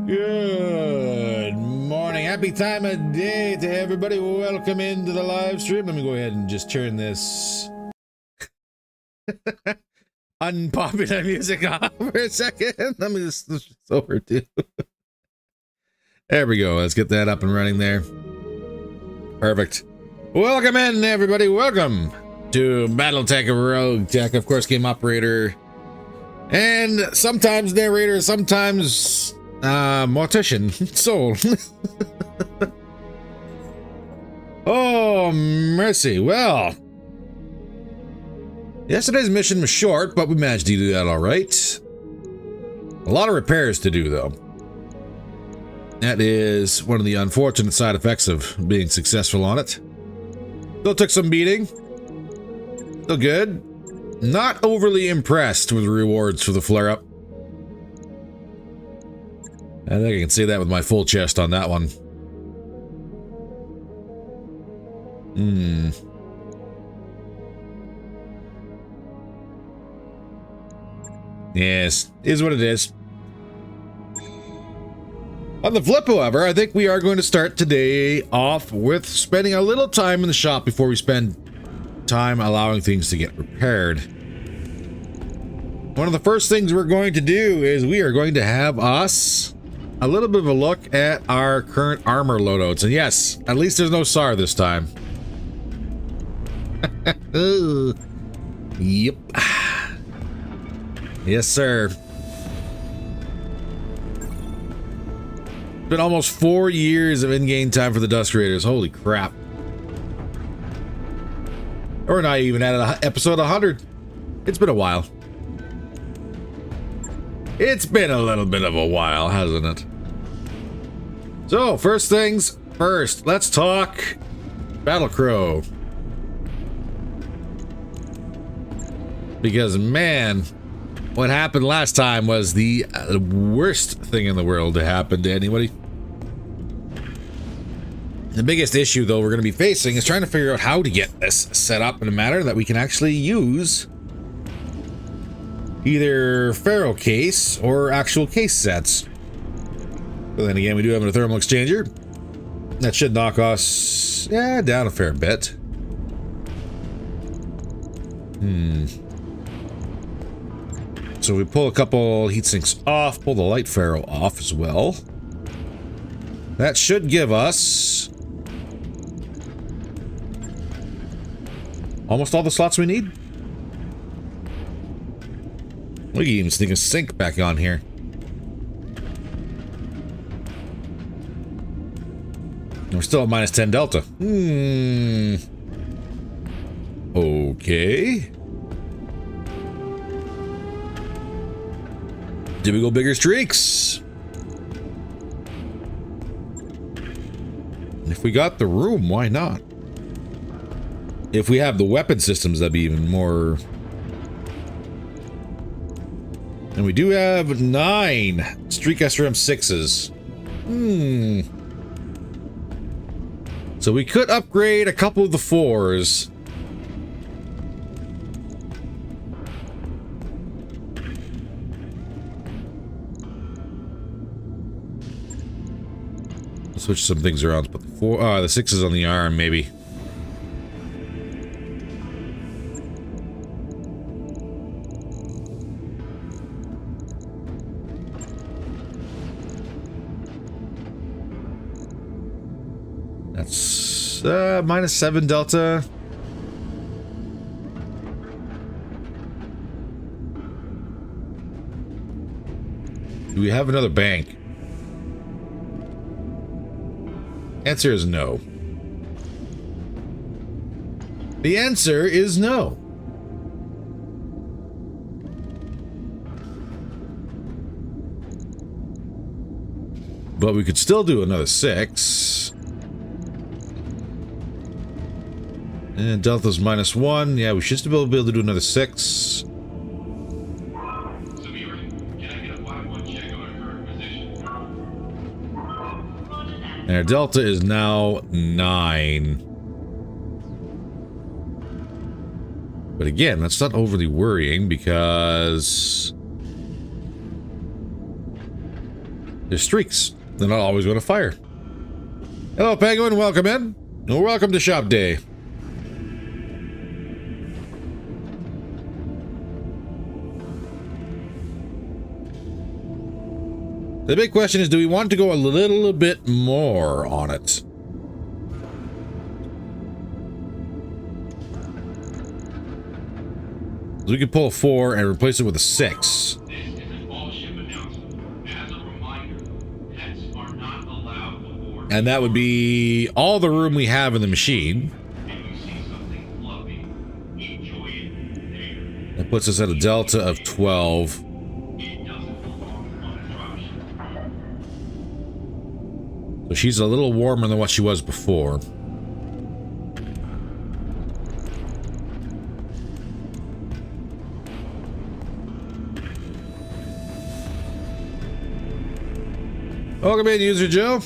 Good morning. Happy time of day to everybody. Welcome into the live stream. Let me go ahead and just turn this unpopular music off for a second. Let me just switch this over too. There we go. Let's get that up and running there. Perfect. Welcome in, everybody. Welcome to BattleTech RogueTech. Of course, game operator and sometimes narrator, sometimes mortician. Soul. Oh, mercy. Well, yesterday's mission was short, but we managed to do that all right. A lot of repairs to do, though. That is one of the unfortunate side effects of being successful on it. Still took some beating. Still good. Not overly impressed with the rewards for the flare-up. I think I can say that with my full chest on that one. Yes, is what it is. On the flip, however, I think we are going to start today off with spending a little time in the shop before we spend time allowing things to get repaired. One of the first things we're going to do is we are going to have us a little bit of a look at our current armor loadouts. And yes, at least there's no SAR this time. Yep. Yes, sir. It's been almost 4 years of in-game time for the Dust Raiders. Holy crap. We're not even at episode 100. It's been a while. It's been a little bit of a while, hasn't it? So, first things first, let's talk Battlecrow. Because, man, what happened last time was the worst thing in the world to happen to anybody. The biggest issue, though, we're going to be facing is trying to figure out how to get this set up in a manner that we can actually use either ferro case or actual case sets. But then again, we do have a thermal exchanger. That should knock us, down a fair bit. So we pull a couple heat sinks off, pull the light ferro off as well. That should give us almost all the slots we need. We can even sneak a sink back on here. We're still at minus 10 delta. Okay. Did we go bigger streaks? If we got the room, why not? If we have the weapon systems, that'd be even more. And we do have 9 streak SRM 6s. So we could upgrade a couple of the 4s. Switch some things around. Put the 6s on the arm, maybe. That's minus 7 delta. Do we have another bank? Answer is no. The answer is no. But we could still do another 6. And delta's minus 1. Yeah, we should still be able to do another 6. And our delta is now 9. But again, that's not overly worrying because There's streaks. They're not always going to fire. Hello, Penguin. Welcome in. And welcome to Shop Day. The big question is, do we want to go a little bit more on it? We could pull a 4 and replace it with a 6. And that would be all the room we have in the machine. That puts us at a delta of 12. So she's a little warmer than what she was before. Welcome in, User Joe.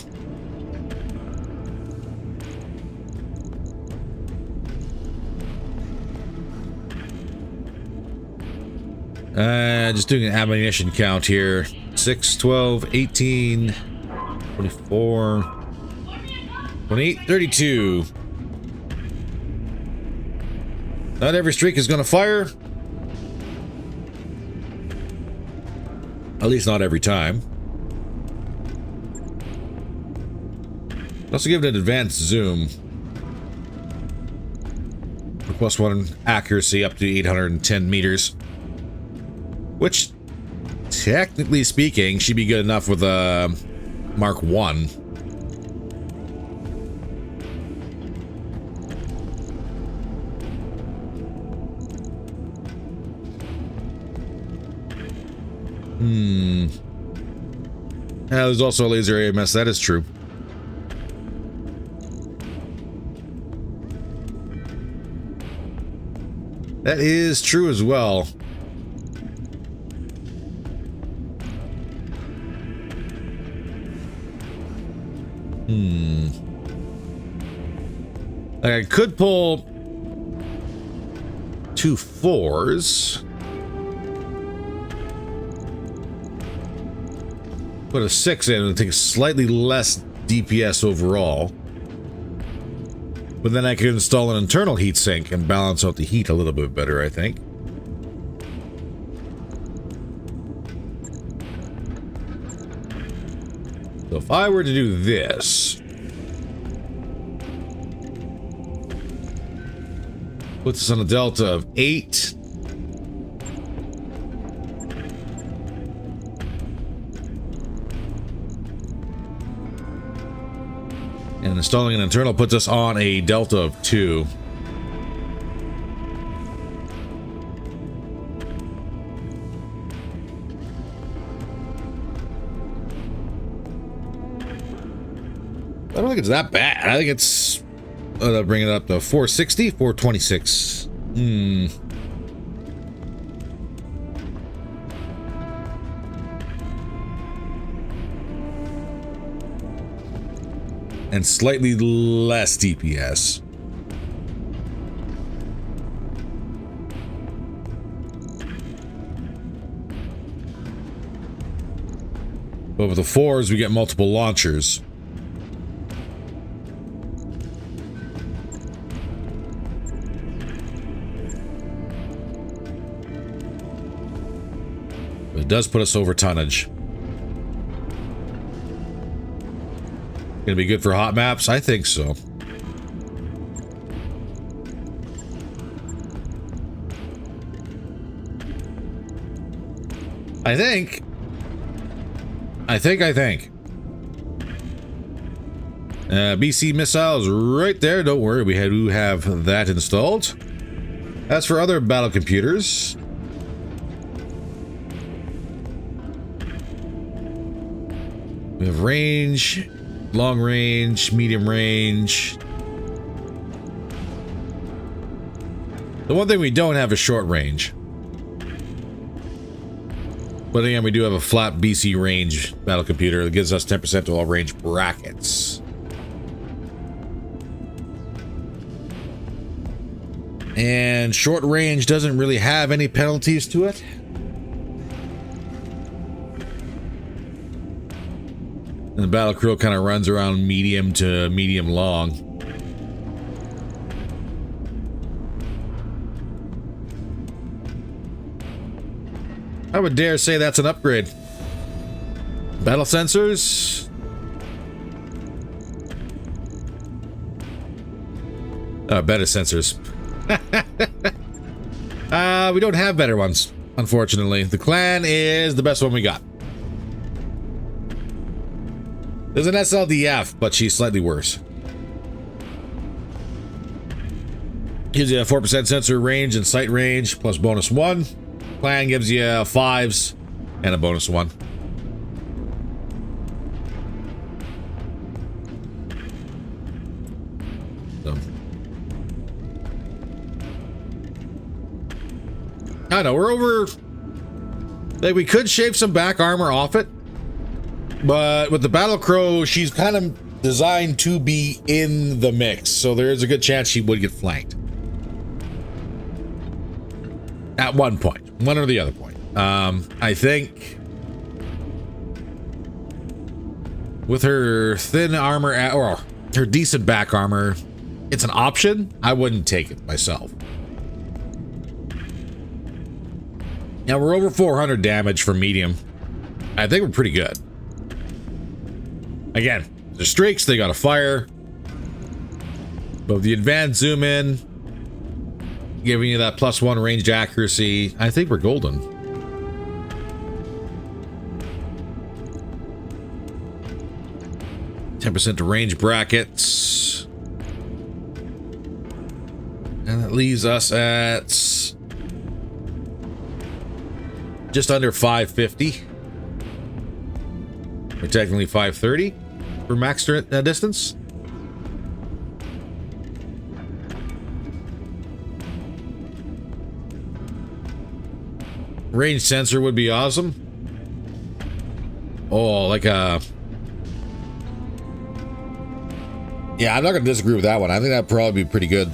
Just doing an ammunition count here. 6, 12, 18, 24, 28, 32. Not every streak is going to fire. At least not every time. Also give it an advanced zoom. +1 accuracy up to 810 meters. Which, technically speaking, should be good enough with a Mark 1. Yeah, there's also a laser AMS, that is true. That is true as well. I could pull 2 4s. Put a 6 in and take slightly less DPS overall. But then I could install an internal heatsink and balance out the heat a little bit better, I think. So if I were to do this, puts us on a delta of 8. And installing an internal puts us on a delta of 2. I don't think it's that bad. I think it's... bring it up to 460, 426. And slightly less DPS. But with the 4s, we get multiple launchers. But it does put us over tonnage. Gonna be good for hot maps? I think so. I think. BC missiles right there. Don't worry, we do have that installed. As for other battle computers, we have range, long range, medium range. The one thing we don't have is short range. But again, we do have a flat BC range battle computer that gives us 10% to all range brackets. And short range doesn't really have any penalties to it. And the battle crow kind of runs around medium to medium long. I would dare say that's an upgrade. Battle sensors. Better sensors. We don't have better ones, unfortunately. The clan is the best one we got. There's an SLDF, but she's slightly worse. Gives you a 4% sensor range and sight range, plus bonus 1. Clan gives you 5s and a bonus 1. So. I know, we're over... Like, we could shave some back armor off it. But with the Battle Crow, she's kind of designed to be in the mix. So there is a good chance she would get flanked. At one point. One or the other point. I think... with her thin armor, or her decent back armor, it's an option. I wouldn't take it myself. Now we're over 400 damage for medium. I think we're pretty good. Again, the streaks, they got a fire. But with the advanced zoom in, giving you that +1 ranged accuracy, I think we're golden. %10 to range brackets. And that leaves us at just under 550. Or technically 530 for max distance. Range sensor would be awesome. Oh, like a... Yeah, I'm not going to disagree with that one. I think that'd probably be pretty good.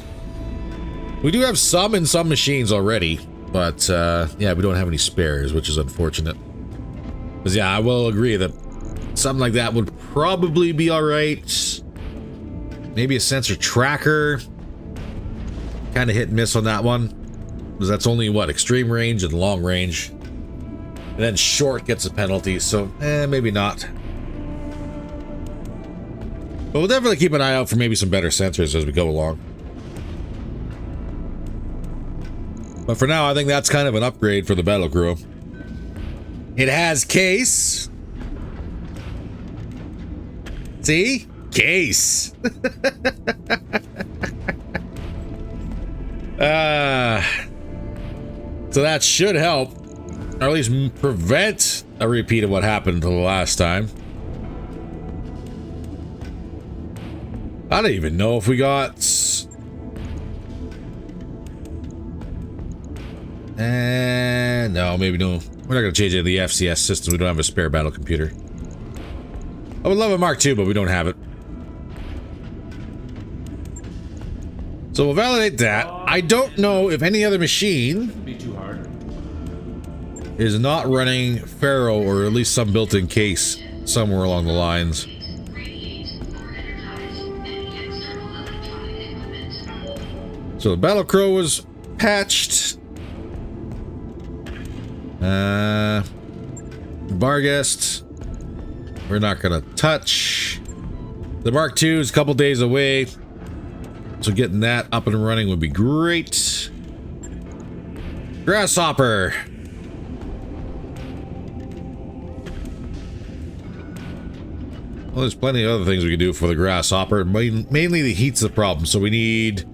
We do have some in some machines already, but yeah, we don't have any spares, which is unfortunate. Because yeah, I will agree that something like that would probably be all right. Maybe a sensor tracker. Kind of hit and miss on that one. Because that's only, what, extreme range and long range. And then short gets a penalty, so maybe not. But we'll definitely keep an eye out for maybe some better sensors as we go along. But for now, I think that's kind of an upgrade for the Battle Crow. It has case. See? Case. So that should help, or at least prevent a repeat of what happened the last time. I don't even know if we got... no, maybe no. We're not going to change any of the FCS systems. We don't have a spare battle computer. I would love a Mark II, but we don't have it. So we'll validate that. I don't know if any other machine is not running Pharaoh, or at least some built-in case somewhere along the lines. So the Battle Crow was patched. Barguest, we're not gonna touch. The Mark II is a couple days away, so getting that up and running would be great. Grasshopper. Well, there's plenty of other things we can do for the Grasshopper. Mainly the heat's the problem, so we need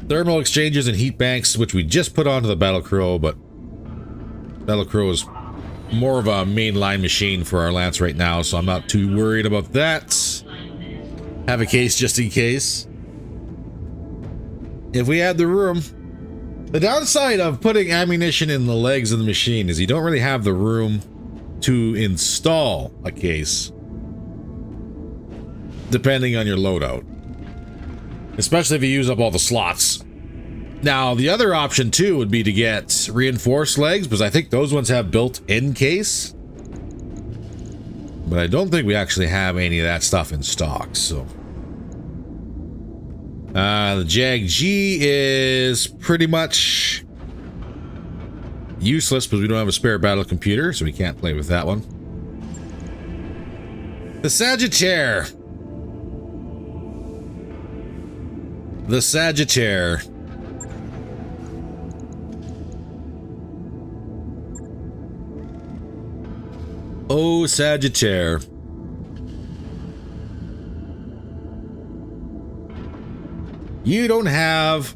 thermal exchanges and heat banks, which we just put onto the Battle Crow, but Battle Crow is more of a mainline machine for our Lance right now, so I'm not too worried about that. Have a case just in case. If we had the room. The downside of putting ammunition in the legs of the machine is you don't really have the room to install a case, depending on your loadout. Especially if you use up all the slots. Now, the other option, too, would be to get reinforced legs, because I think those ones have built-in case. But I don't think we actually have any of that stuff in stock, so. The Jag G is pretty much useless because we don't have a spare battle computer, so we can't play with that one. The Sagittaire. The Sagittaire. Oh, Sagittaire. You don't have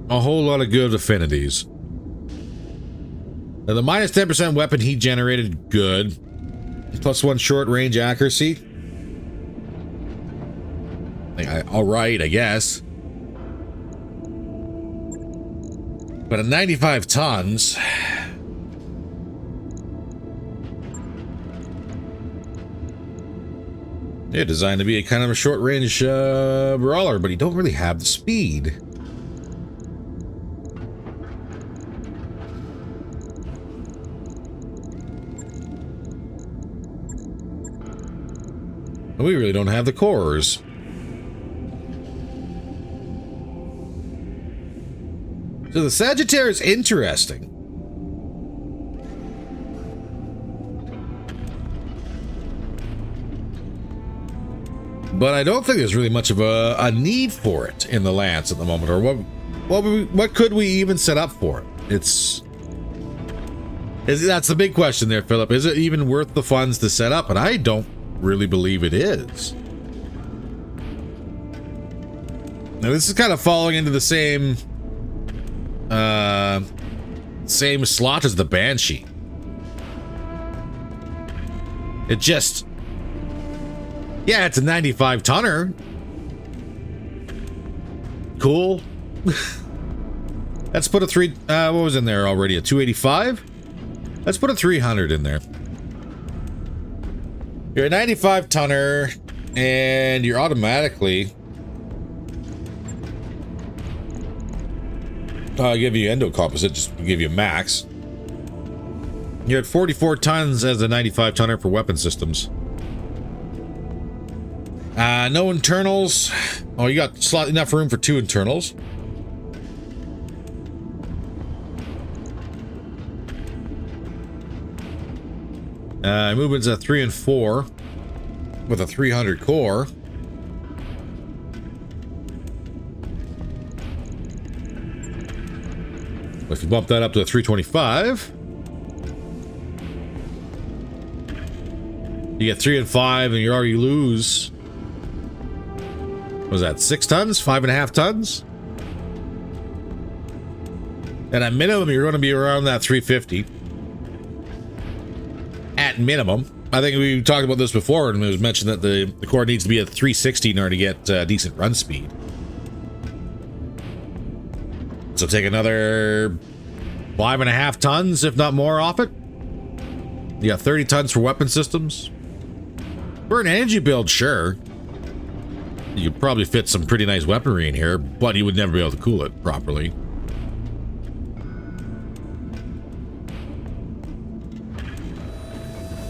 a whole lot of good affinities. Now, the minus 10% weapon heat generated, good. +1 short range accuracy. Alright, I guess. But at 95 tons... They're designed to be a kind of a short-range brawler, but you don't really have the speed. And we really don't have the cores. So the Sagittaire is interesting. But I don't think there's really much of a need for it in the Lance at the moment, or what could we even set up for it? That's the big question there, Philip. Is it even worth the funds to set up? And I don't really believe it is. Now this is kind of falling into the same slot as the Banshee. It just... Yeah, it's a 95 tonner. Cool. Let's put a what was in there already? A 285? Let's put a 300 in there. You're a 95 tonner, and you're automatically... I'll give you endo composite, just to give you max. You're at 44 tons as a 95 tonner for weapon systems. No internals. Oh, you got enough room for 2 internals. Movement's at 3 and 4 with a 300 core. If you bump that up to a 325, you get 3 and 5, and you already lose. What was that, 6 tons? 5.5 tons? And at minimum, you're going to be around that 350. At minimum. I think we talked about this before, and it was mentioned that the core needs to be at 360 in order to get decent run speed. So take another 5.5 tons, if not more, off it. You got 30 tons for weapon systems. For an energy build, sure. You could probably fit some pretty nice weaponry in here, but you would never be able to cool it properly.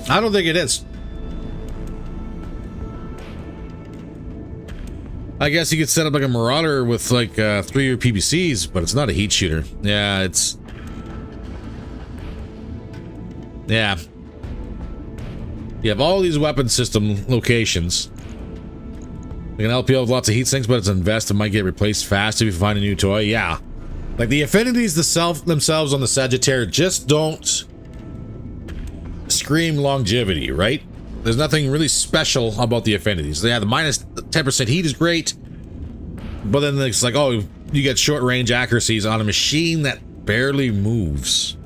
I don't think it is. I guess you could set up like a Marauder with like 3 PPCs, but it's not a heat shooter. Yeah, it's... Yeah. You have all these weapon system locations. They can help you with lots of heat sinks, but it's an invest and might get replaced fast if you find a new toy. Yeah. Like the affinities themselves on the Sagittaire just don't scream longevity, right? There's nothing really special about the affinities. Yeah, the minus 10% heat is great, but then it's like, oh, you get short range accuracies on a machine that barely moves.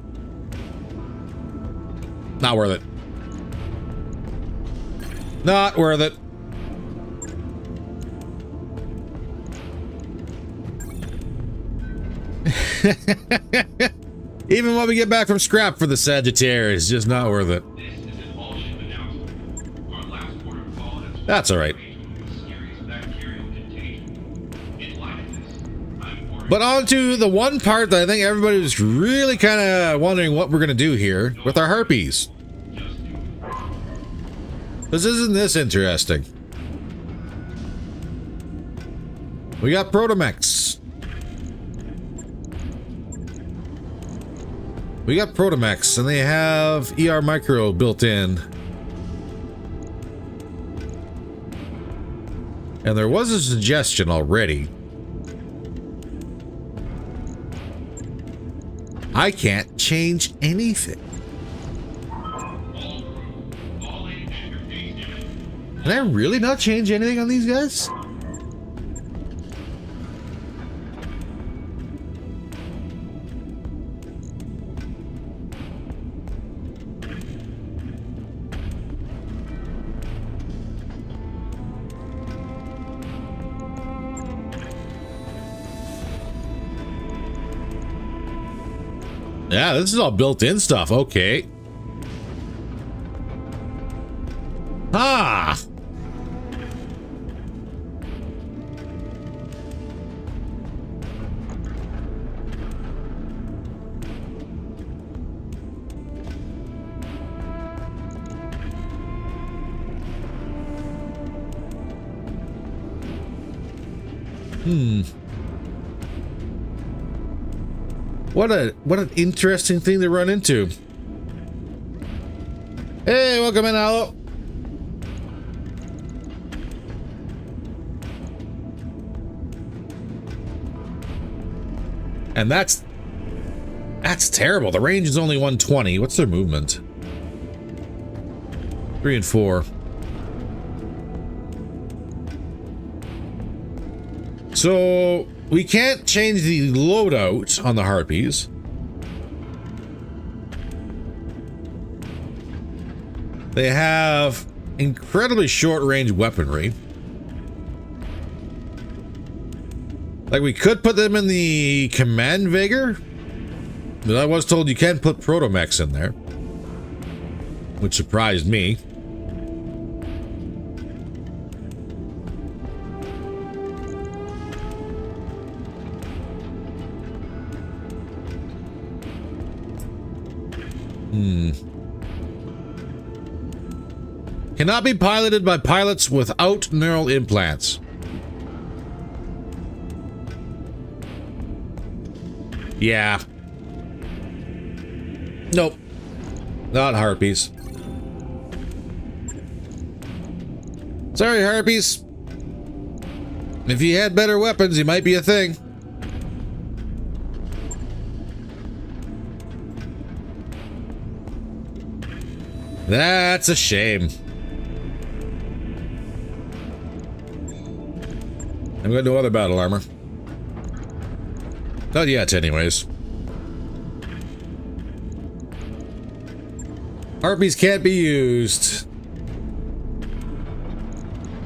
Not worth it. Not worth it. Even what we get back from scrap for the Sagittaire is just not worth it. That's all right. But on to the one part that I think everybody was really kind of wondering what we're going to do here with our Harpies. Isn't this interesting? We got Protomechs. We got Protomechs, and they have ER Micro built in. And there was a suggestion already. I can't change anything. Can I really not change anything on these guys? Yeah, this is all built-in stuff. Okay. Ah! What an interesting thing to run into. Hey, welcome in, Aloe. And that's terrible. The range is only 120. What's their movement? 3 and 4. So we can't change the loadout on the Harpies. They have incredibly short-range weaponry. Like, we could put them in the Command Vigor, but I was told you can put Protomechs in there, which surprised me. Cannot be piloted by pilots without neural implants. Yeah. Nope. Not Harpies. Sorry, Harpies. If you had better weapons, you might be a thing. That's a shame. I'm going to do other battle armor. Not yet, anyways. Harpies can't be used.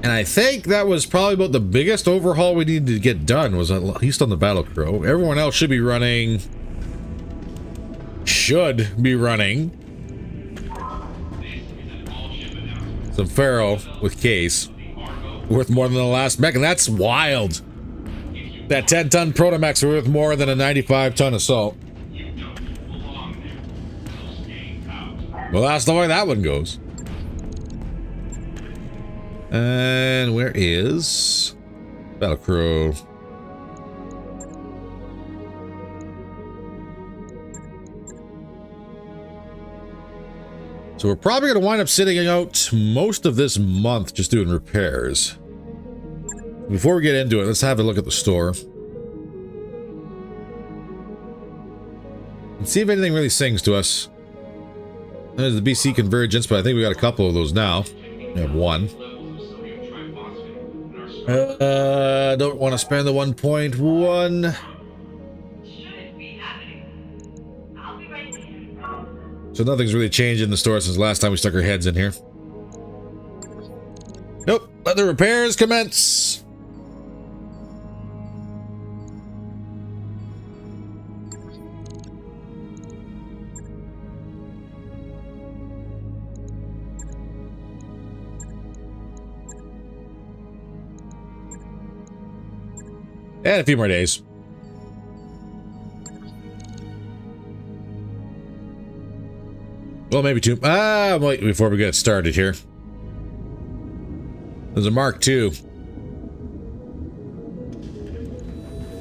And I think that was probably about the biggest overhaul we needed to get done, was at least on the battle crow. Everyone else should be running... some Pharaoh with case. Worth more than the last mech, and that's wild. That 10-ton Protomechs are worth more than a 95-ton assault. Well, that's the way that one goes. And where is Battlecrow? So we're probably going to wind up sitting out most of this month just doing repairs. Before we get into it, let's have a look at the store. And see if anything really sings to us. There's the BC Convergence, but I think we got a couple of those now. We have one. Don't want to spend the 1.1. So nothing's really changed in the store since last time we stuck our heads in here. Nope. Let the repairs commence. And a few more days. Well, maybe two. Wait, before we get started here. There's a Mark II.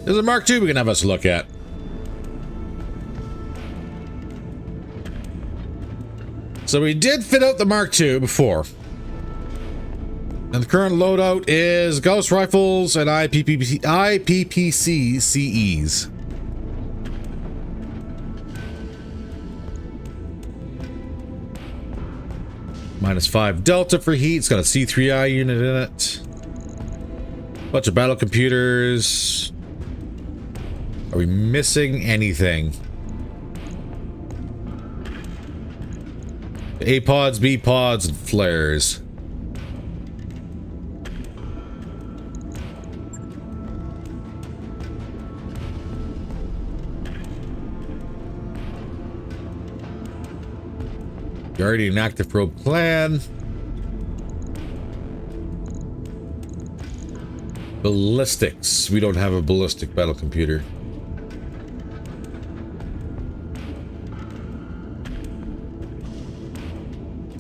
There's a Mark II we can have us look at. So we did fit out the Mark II before. And the current loadout is Gauss Rifles and IPPC CEs. -5 Delta for heat. It's got a C3I unit in it. Bunch of battle computers. Are we missing anything? A pods, B pods, and flares. Guardian active probe clan. Ballistics. We don't have a ballistic battle computer.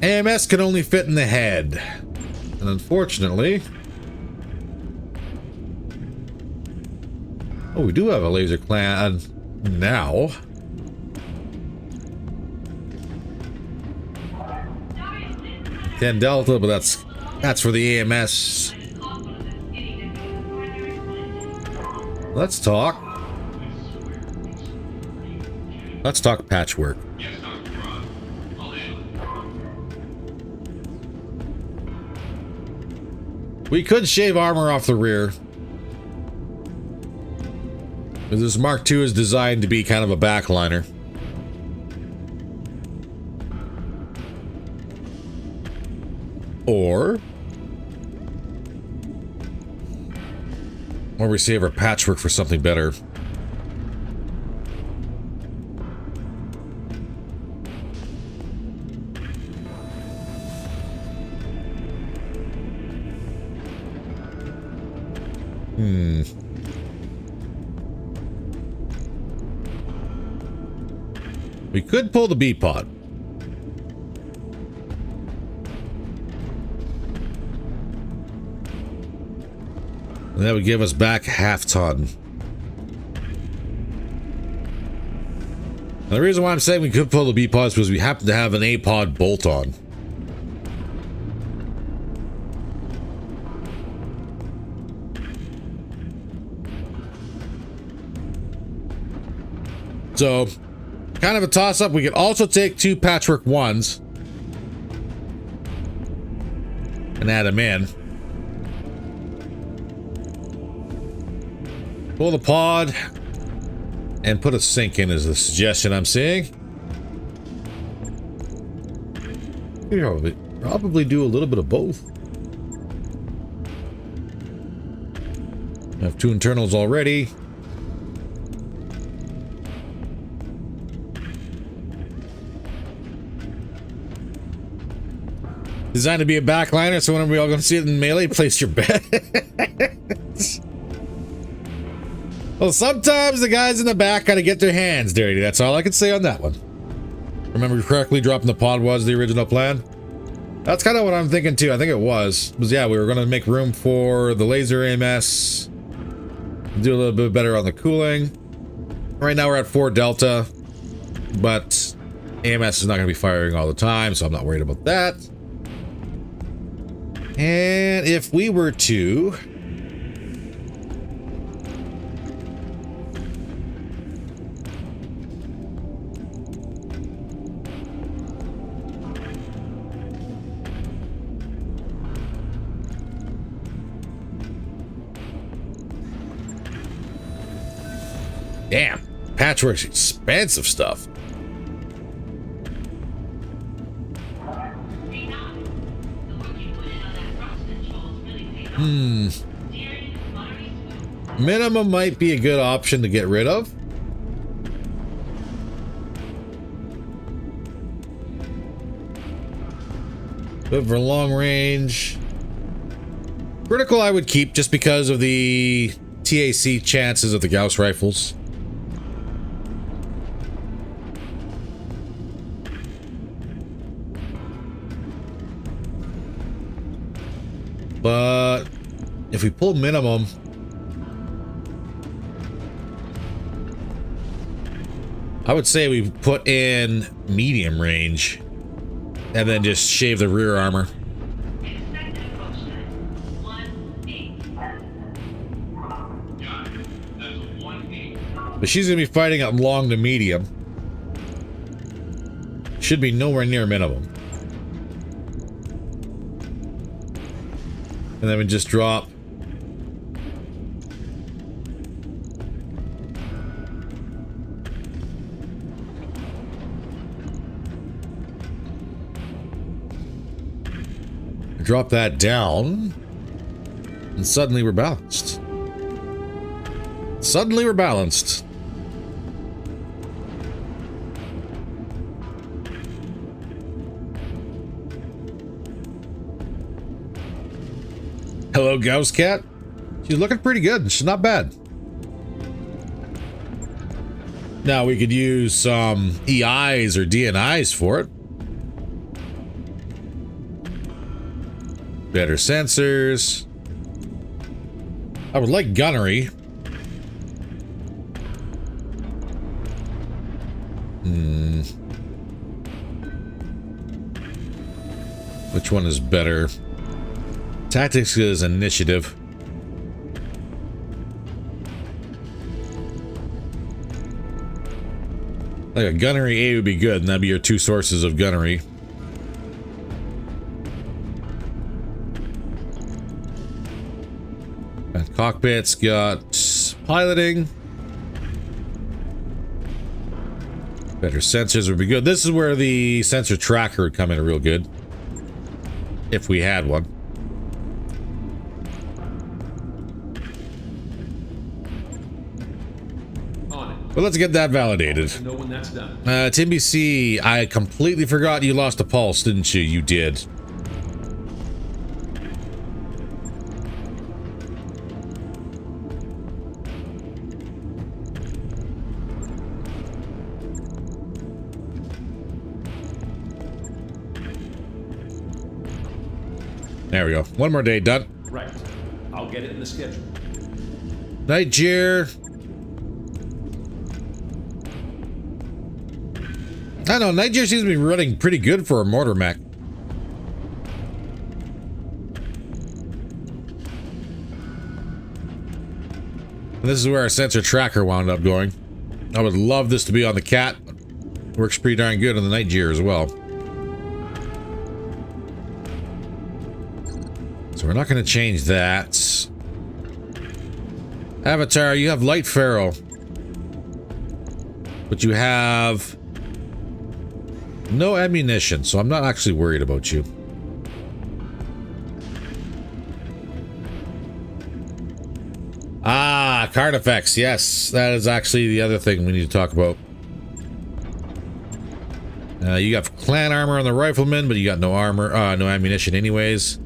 AMS can only fit in the head. And unfortunately... Oh, we do have a laser clan now. $10 Delta, but that's for the AMS. Let's talk. Let's talk patchwork. We could shave armor off the rear. But this Mark II is designed to be kind of a backliner. Or we save our patchwork for something better. We could pull the B pod. And that would give us back half ton. And the reason why I'm saying we could pull the B pod is because we happen to have an A pod bolt on. So, kind of a toss-up. We could also take 2 patchwork 1s and add them in. Pull the pod and put a sink in is the suggestion I'm seeing. You probably do a little bit of both. I have 2 internals already. Designed to be a backliner, so when are we all going to see it in melee? Place your bets. Well, sometimes the guys in the back gotta get their hands dirty. That's all I can say on that one. Remember correctly, dropping the pod was the original plan? That's kind of what I'm thinking too. I think it was. Yeah, we were going to make room for the laser AMS. Do a little bit better on the cooling. Right now we're at 4 Delta. But AMS is not going to be firing all the time, so I'm not worried about that. And if we were to... Damn, patchwork's expensive stuff. Minimum might be a good option to get rid of. But for long range, critical I would keep just because of the TAC chances of the Gauss rifles. But if we pull minimum, I would say we put in medium range and then just shave the rear armor. But she's gonna be fighting at long to medium. Should be nowhere near minimum. And then we just drop. Drop that down. And suddenly we're balanced. Suddenly we're balanced. Hello, Gauss Cat. She's looking pretty good. She's not bad. Now we could use some EIs or DNIs for it. Better sensors. I would like gunnery. Which one is better? Tactics is initiative. Like a gunnery A would be good, and that'd be your two sources of gunnery. And cockpit's got piloting. Better sensors would be good. This is where the sensor tracker would come in real good. If we had one. But let's get that validated. Timby C, I completely forgot you lost a pulse, didn't you? You did. There we go. One more day done. Right. I'll get it in the schedule. Night, Jer. I know, Niger seems to be running pretty good for a mortar mech. And this is where our sensor tracker wound up going. I would love this to be on the Cat. Works pretty darn good on the Niger as well. So we're not going to change that. Avatar, you have light ferro. But you have no ammunition, so I'm not actually worried about you. Ah, Carnifax, yes. That is actually the other thing we need to talk about. You got clan armor on the rifleman, but you got no armor, no ammunition anyways.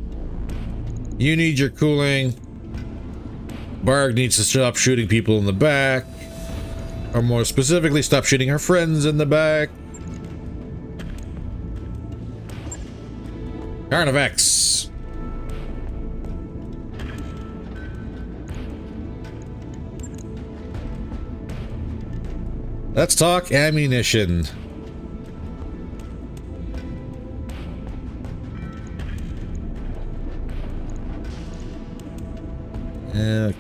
You need your cooling. Barg needs to stop shooting people in the back. Or more specifically, stop shooting her friends in the back. Carnifax. Let's talk ammunition.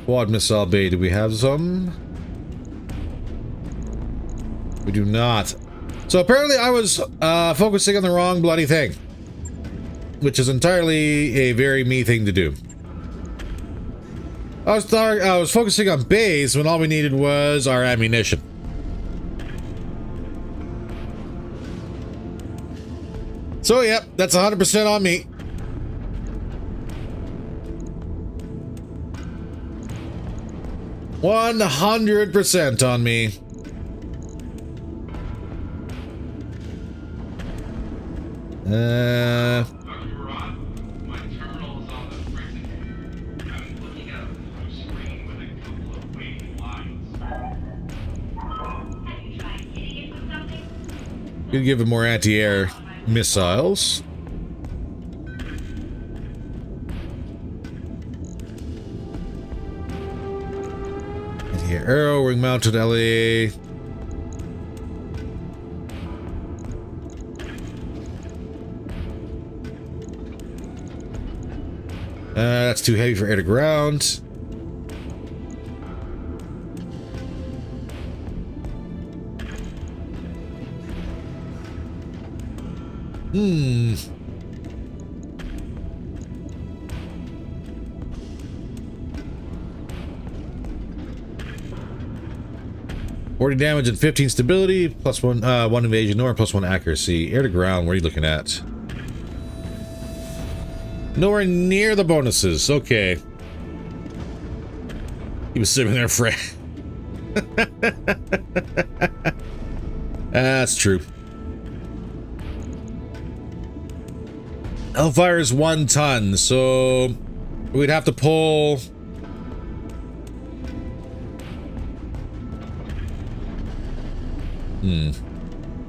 Quad missile bay, do we have some? We do not. So apparently I was focusing on the wrong bloody thing. Which is entirely a very me thing to do. I was focusing on bays when all we needed was our ammunition. So yep, that's 100% on me. $100% on me. Could give him more anti-air missiles. anti-air arrow, ring mounted LA. That's too heavy for air to ground. Hmm. $40 damage and 15 stability, plus one evasion, nor plus 1 accuracy. Air to ground, what are you looking at? Nowhere near the bonuses. Okay. He was sitting there for. That's true. Hellfire is 1 ton, so we'd have to pull.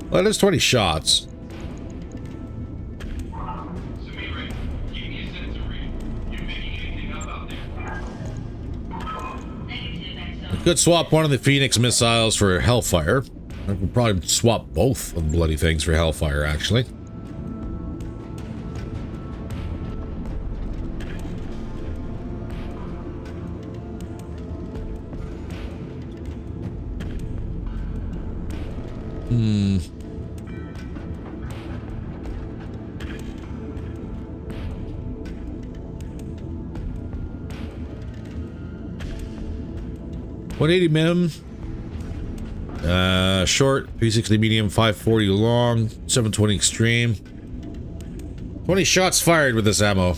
Well, there's 20 shots. We could swap one of the Phoenix missiles for Hellfire. I could probably swap both of the bloody things for Hellfire, actually. $180 minimum, short, 360 medium, 540 long, 720 extreme. 20 shots fired with this ammo.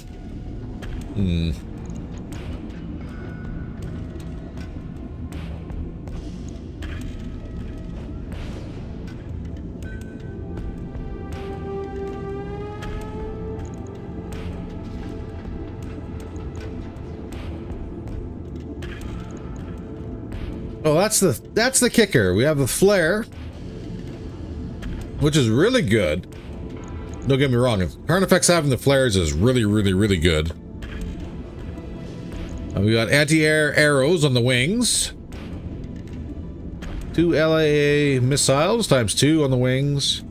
Oh, that's the kicker. We have the flare, which is really good. Don't get me wrong. Carnifax having the flares is really, really, really good. We got anti-air arrows on the wings. 2 LAA missiles times 2 on the wings.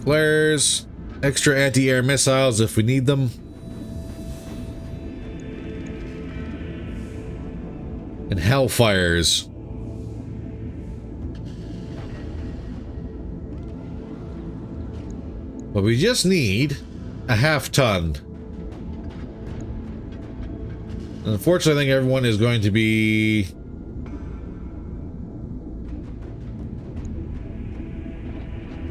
Flares. Extra anti-air missiles if we need them. And Hellfires. But we just need a half ton. Unfortunately, I think everyone is going to be...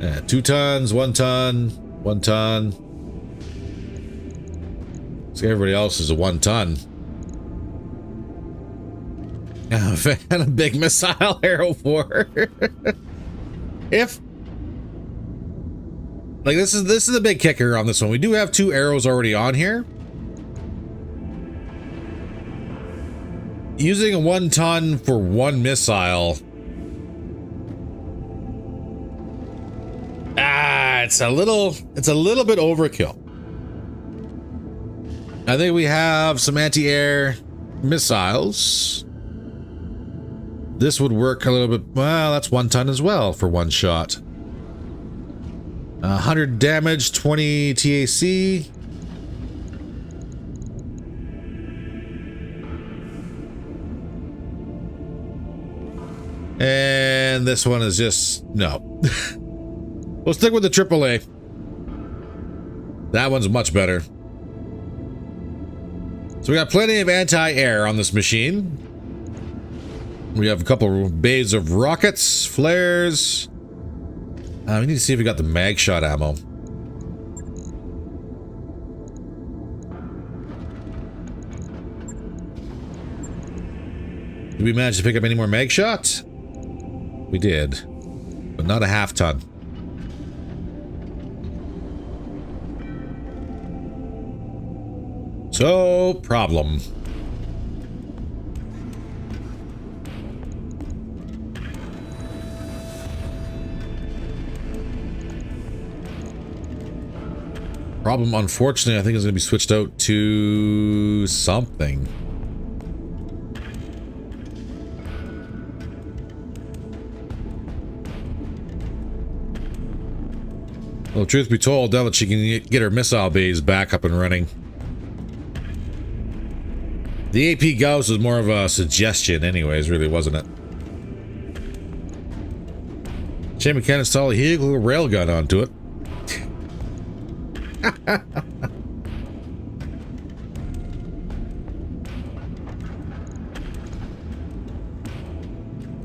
Yeah, 2 tons, 1 ton, 1 ton. So everybody else is a 1 ton. And a big missile arrow for. If like this is the big kicker on this one. We do have 2 arrows already on here. Using a 1 ton for 1 missile. It's a little bit overkill. I think we have some anti-air missiles. This would work a little bit. Well, that's 1 ton as well for 1 shot. 100 damage, 20 TAC. And this one is just no. We'll stick with the AAA. That one's much better. So we got plenty of anti-air on this machine. We have a couple of bays of rockets, flares. We need to see if we got the mag shot ammo. Did we manage to pick up any more mag shot? We did, but not a half ton. So, problem. Problem, unfortunately, I think is going to be switched out to something. Well, truth be told, now that she can get her missile bays back up and running. The AP Gauss was more of a suggestion anyways, really, wasn't it? Shame we can't install a helical railgun onto it.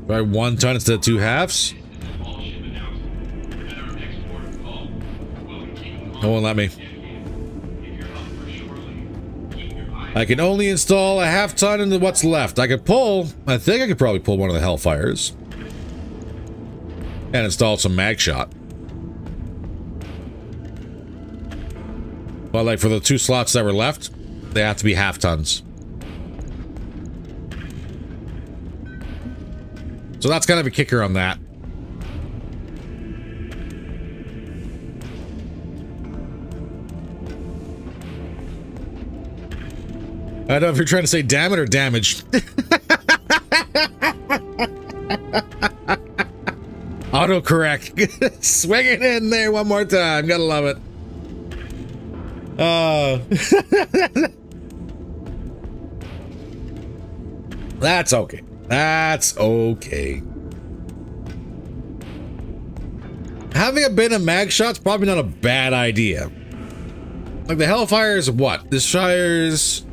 Try 1 ton instead of 2 halves. No one let me. I can only install a half ton into what's left. I could pull, I think I could probably pull one of the Hellfires. And install some mag shot. But like for the 2 slots that were left, they have to be half tons. So that's kind of a kicker on that. I don't know if you're trying to say damn it or damage. Autocorrect. Swing it in there one more time. Gotta love it. That's okay. That's okay. Having a bin of mag shots probably not a bad idea. Like the Hellfire is what? This fires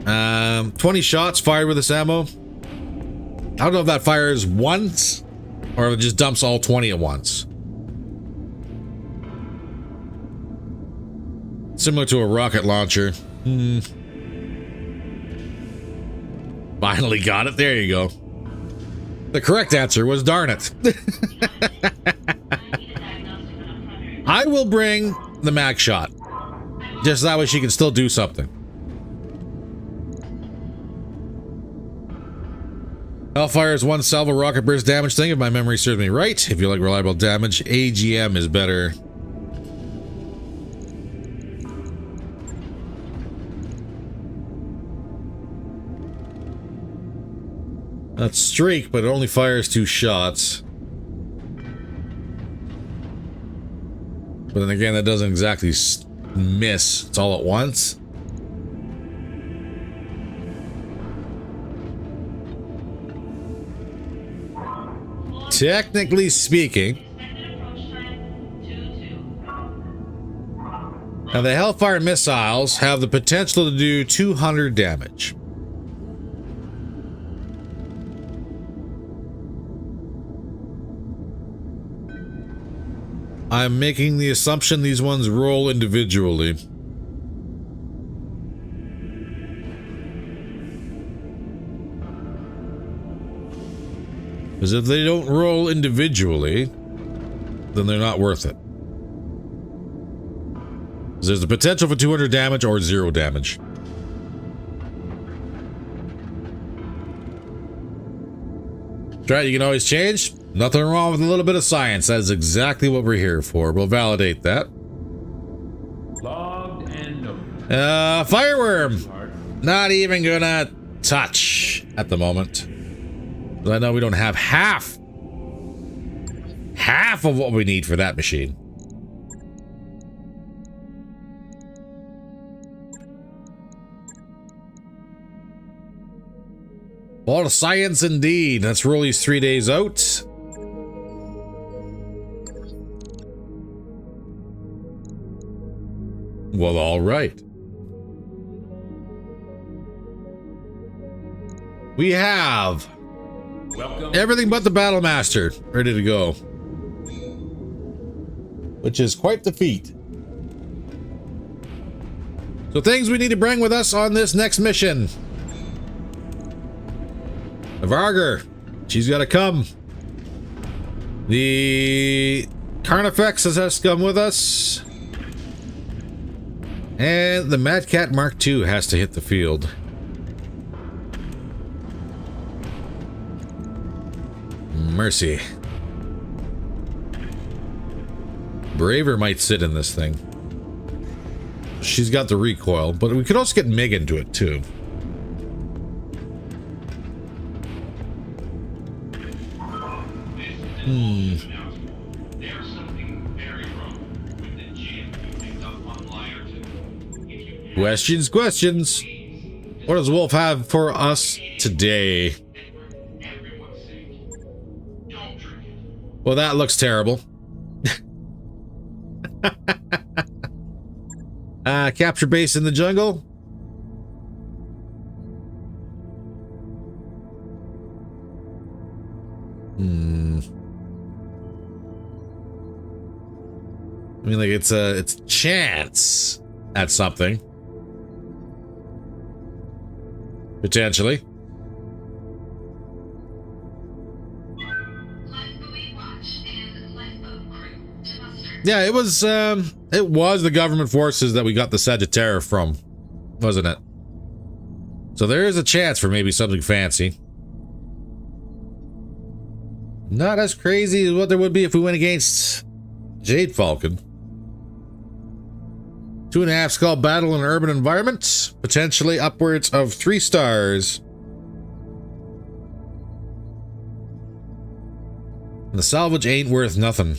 20 shots fired with this ammo. I don't know if that fires once or if it just dumps all 20 at once. Similar to a rocket launcher. Finally got it. There you go. The correct answer was darn it. I will bring the mag shot. Just that way she can still do something. Hellfire is 1 salvo rocket burst damage thing, if my memory serves me right. If you like reliable damage, AGM is better. That's streak, but it only fires 2 shots. But then again, that doesn't exactly miss. It's all at once. Technically speaking. Now the Hellfire missiles have the potential to do 200 damage. I'm making the assumption these ones roll individually. Because if they don't roll individually, then they're not worth it. There's the potential for 200 damage or 0 damage. That's right, you can always change. Nothing wrong with a little bit of science. That is exactly what we're here for. We'll validate that. Logged and noted. Fireworm. Not even gonna touch at the moment. I know we don't have half of what we need for that machine. A lot of science indeed. That's Rolly's 3 days out. Well, all right. We have everything but the Battle Master ready to go, which is quite the feat. So things we need to bring with us on this next mission. The Varger, she's got to come. The Carnifax has to come with us. And the Mad Cat Mark II has to hit the field. Mercy. Braver might sit in this thing. She's got the recoil, but we could also get Meg into it too. Questions. What does Wolf have for us today? Well, that looks terrible. Capture base in the jungle. I mean, like, it's a chance at something. Potentially. Yeah, it was the government forces that we got the Sagittarius from, wasn't it? So there is a chance for maybe something fancy. Not as crazy as what there would be if we went against Jade Falcon. 2.5 skull battle in an urban environment. Potentially upwards of 3 stars. And the salvage ain't worth nothing.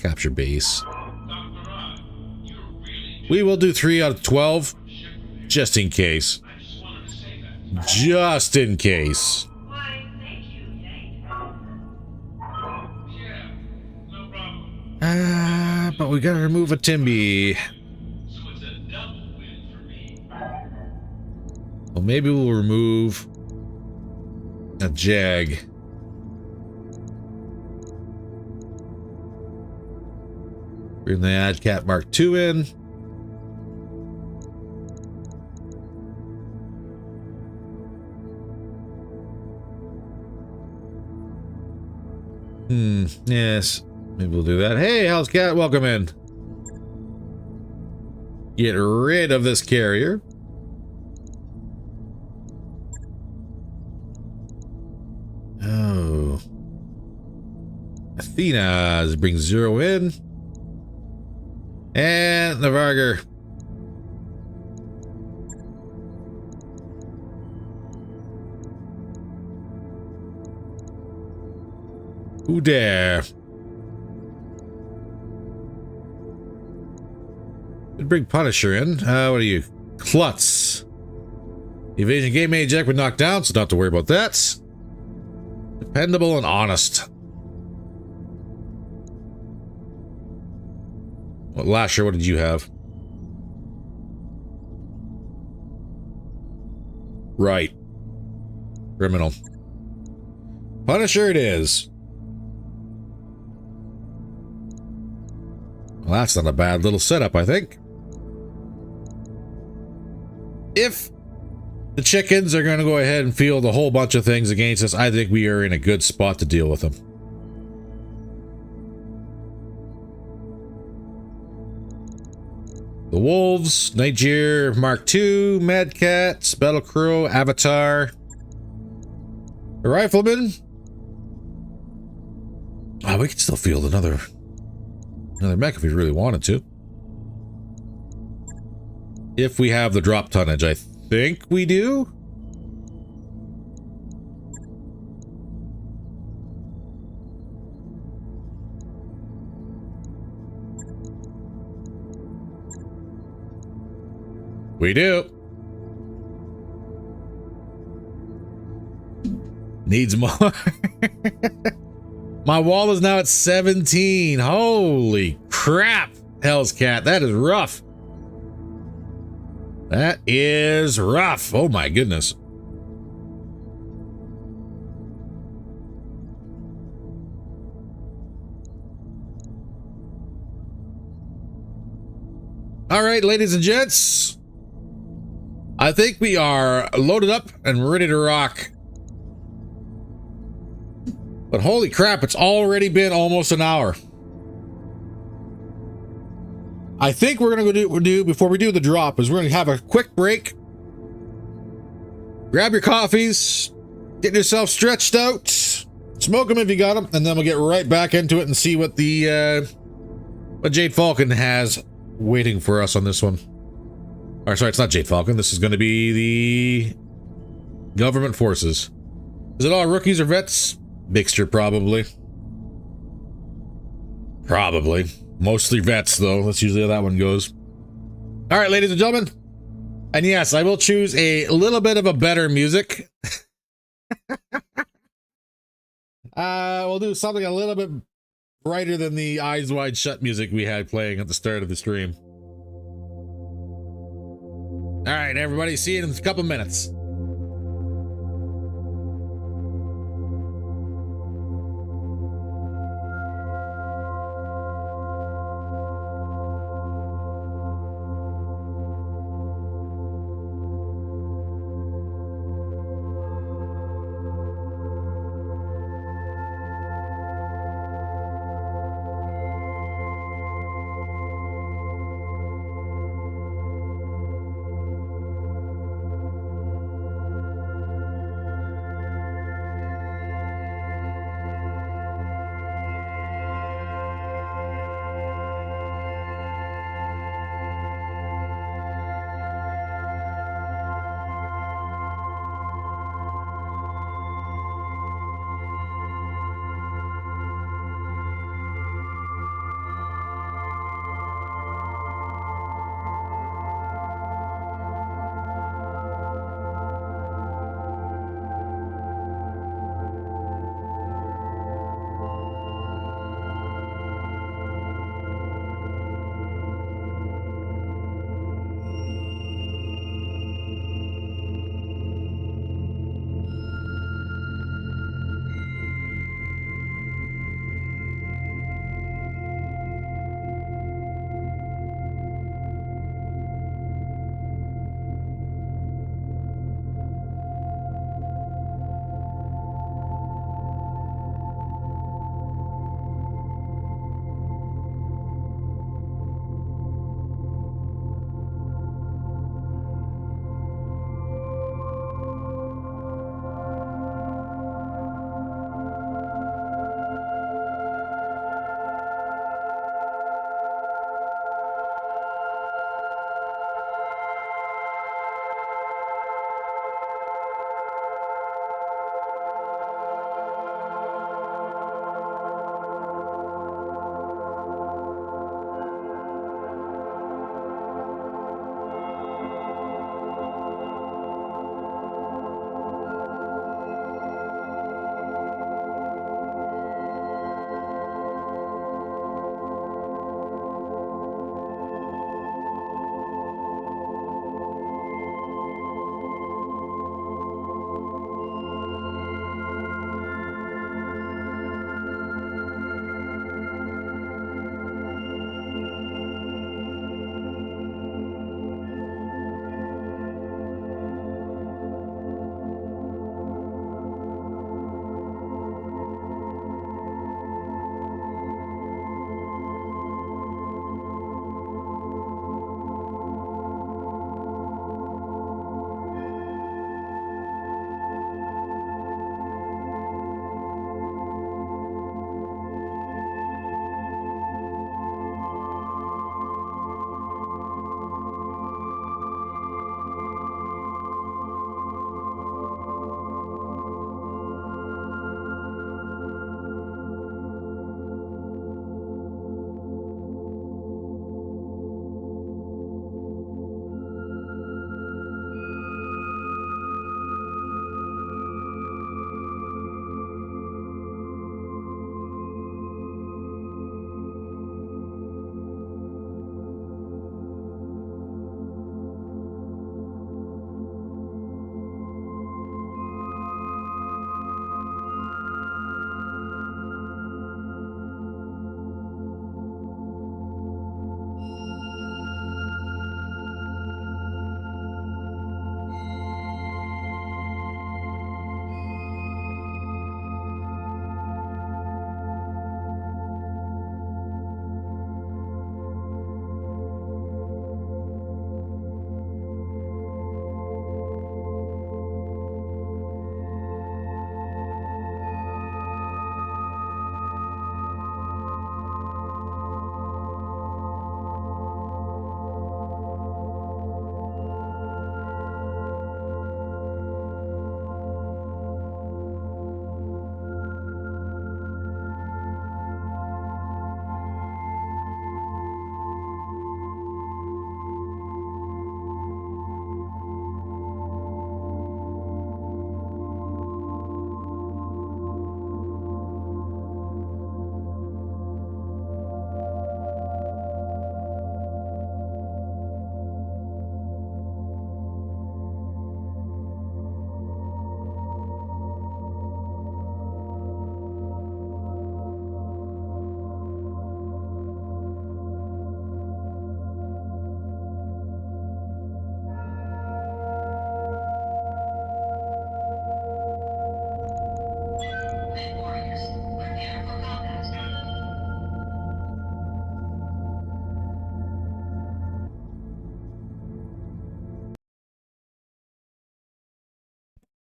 Capture base. We will do 3 out of 12. Just in case. Just in case. But we gotta remove a Timby. Well, maybe we'll remove a Jag. Bring the AdCat Mark II in. Yes. Maybe we'll do that. Hey, Hell's Cat, welcome in. Get rid of this carrier. Oh. Athena's brings 0 in. And the Varger. Who dare? Could bring Punisher in. What are you? Klutz. Evasion game eject would knock down, so not to worry about that. Dependable and honest. What, Lasher, what did you have? Right. Criminal. Punisher it is. Well, that's not a bad little setup, I think. If the chickens are going to go ahead and field a whole bunch of things against us, I think we are in a good spot to deal with them. The Wolves, Niger, Mark II, Mad Cats, Battle Crow, Avatar. The Rifleman. Oh, we could still field another mech if we really wanted to. If we have the drop tonnage, I think we do. We do. Needs more. My wall is now at 17. Holy crap, Hell's Cat. That is rough. That is rough. Oh my goodness. All right, ladies and gents. I think we are loaded up and ready to rock. But holy crap, it's already been almost an hour. I think we're going to do before we do the drop is we're going to have a quick break. We're grab your coffees, get yourself stretched out, smoke them if you got them, and then we'll get right back into it and see what the what Jade Falcon has waiting for us on this one. Or sorry, it's not Jade Falcon. This is going to be the government forces. Is it all rookies or vets? Mixture, probably. Probably. Mostly vets, though. That's usually how that one goes. All right, ladies and gentlemen. And yes, I will choose a little bit of a better music. We'll do something a little bit brighter than the Eyes Wide Shut music we had playing at the start of the stream. All right, everybody, see you in a couple minutes.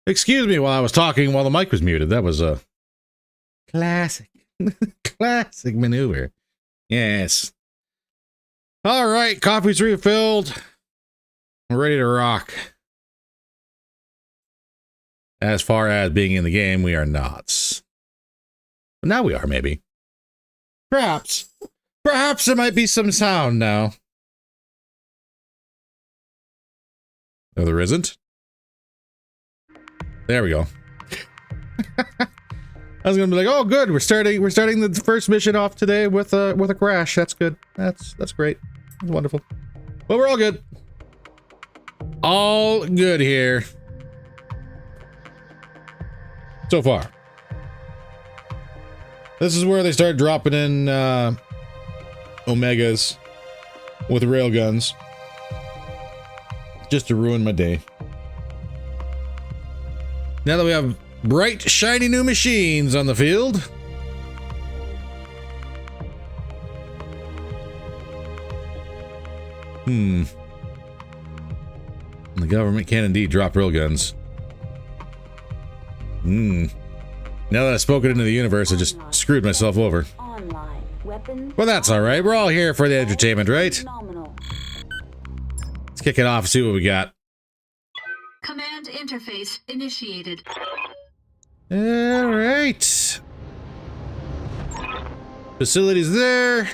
Excuse me while I was talking while the mic was muted. That was a classic, classic maneuver. Yes. All right, coffee's refilled. We're ready to rock. As far as being in the game, we are not. But now we are, maybe. Perhaps. Perhaps there might be some sound now. No, there isn't. There we go. I was gonna be like, oh, good. We're starting the first mission off today with a crash. That's good. That's great. That's wonderful. But we're all good. All good here. So far. This is where they start dropping in Omegas with railguns. Just to ruin my day. Now that we have bright, shiny new machines on the field. The government can indeed drop railguns. Now that I've spoken into the universe, I just screwed myself over. Well, that's alright. We're all here for the entertainment, right? Let's kick it off and see what we got. Command interface initiated. Alright. Facilities there.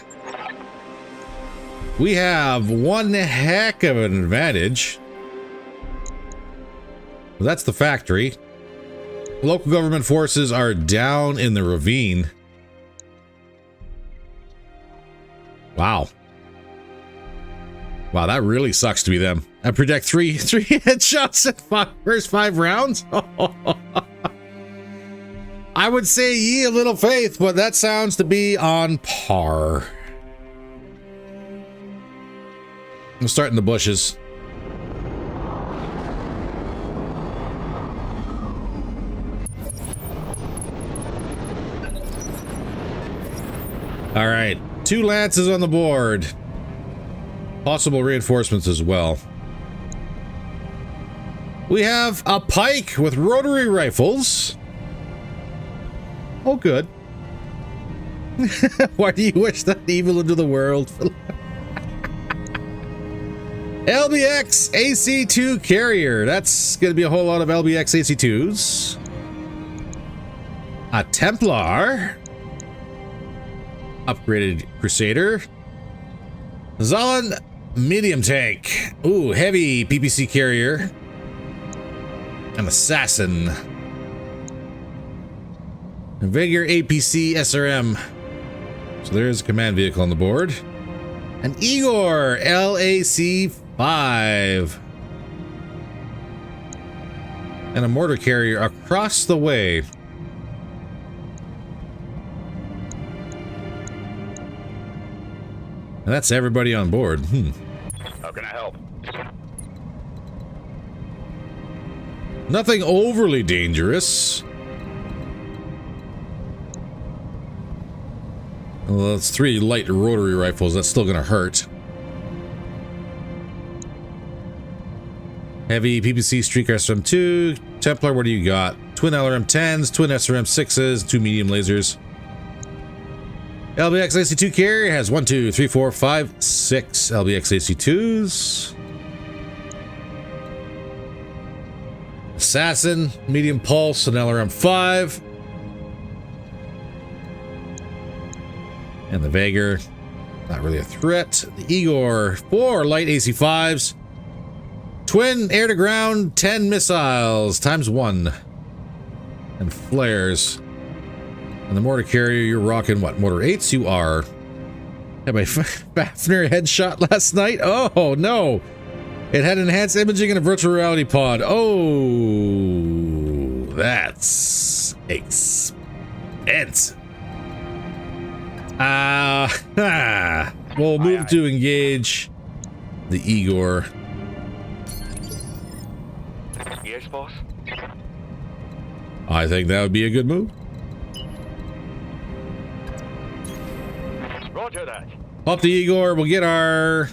We have one heck of an advantage. Well, that's the factory. Local government forces are down in the ravine. Wow. Wow, that really sucks to be them. I predict three headshots in first 5 rounds. I would say ye a little faith, but that sounds to be on par. We'll start in the bushes. All right, 2 lances on the board. Possible reinforcements as well. We have a pike with rotary rifles. Oh, good. Why do you wish that evil into the world? LBX AC2 carrier. That's going to be a whole lot of LBX AC2s. A Templar. Upgraded Crusader. Zolan medium tank. Ooh, heavy PPC carrier. An Assassin. A Vigor APC SRM. So there's a command vehicle on the board. An Igor LAC 5. And a mortar carrier across the way. And that's everybody on board. How can I help? Nothing overly dangerous. Well, that's 3 light rotary rifles. That's still gonna hurt. Heavy PPC Streaker SRM2. Templar, what do you got? Twin LRM-10s, twin SRM-6s, 2 medium lasers. LBX AC2 carrier has 1, 2, 3, 4, 5, 6 LBX AC2s. Assassin, medium pulse, and LRM-5. And the Vager, not really a threat. The Igor, 4 light AC5s. Twin air-to-ground 10 missiles, _1. And flares. And the mortar carrier, you're rocking what? Mortar 8s? You are. Had my Fafnir headshot last night? Oh, no. It had enhanced imaging and a virtual reality pod. Oh, that's expensive. We'll move to engage the Igor. Yes, boss. I think that would be a good move. Roger that. Up the Igor, we'll get our...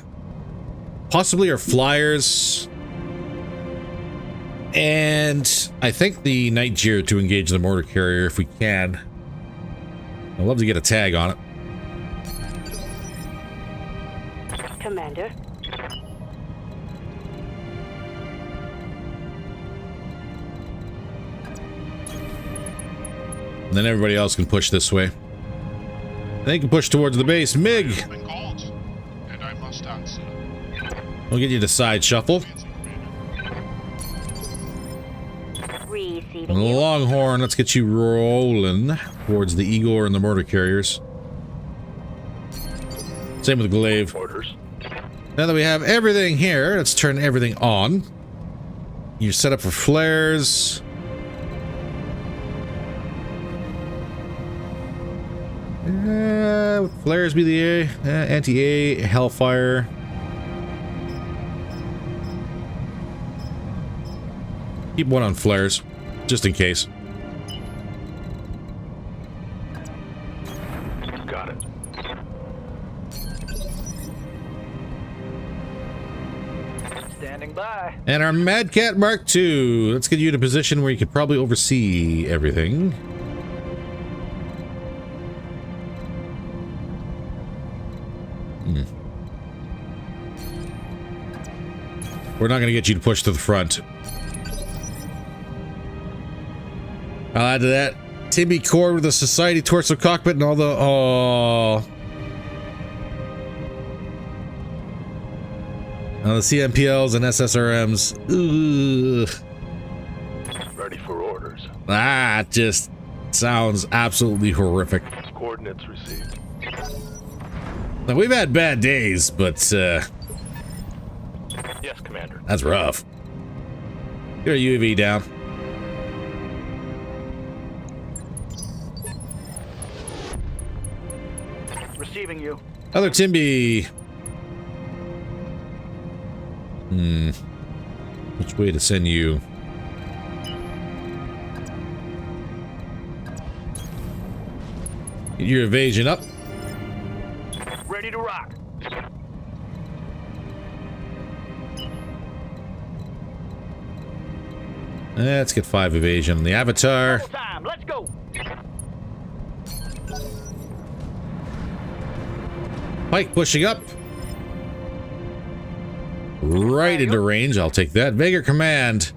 possibly our flyers And I think the Night Jeer to engage the mortar carrier if we can. I'd love to get a tag on it. Commander. And then everybody else can push this way. They can push towards the base. Mig! And I must answer. We'll get you to side shuffle. Receiving And the you. Longhorn, let's get you rolling towards the Igor and the mortar carriers. Same with the Glaive. Orders. Now that we have everything here, let's turn everything on. You're set up for flares. Flares be the anti-A, Hellfire. Keep one on flares, just in case. Got it. Standing by. And our Mad Cat Mark II. Let's get you in a position where you could probably oversee everything. We're not going to get you to push to the front. I'll add to that Timmy Cord with the Society Torso Cockpit and all the... Oh. The CMPLs and SSRMs. Ugh. Ready for orders. That just sounds absolutely horrific. Coordinates received. Now, we've had bad days, but Yes, Commander. that's rough. Get our UAV down. Receiving you. Other Timby. Which way to send you? Get your evasion up. Ready to rock. Let's get 5 evasion on the Avatar. Double time. Let's go. Pike pushing up. Right into range. I'll take that. Vega Command.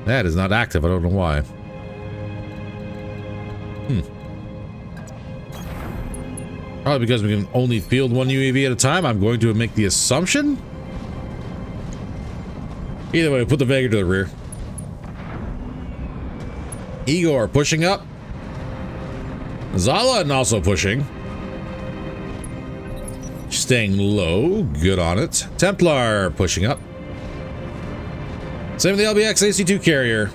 That is not active. I don't know why. Probably because we can only field one UAV at a time. I'm going to make the assumption. Either way, put the Vega to the rear. Igor pushing up. Zalan also pushing. Staying low. Good on it. Templar pushing up. Same with the LBX AC-2 carrier.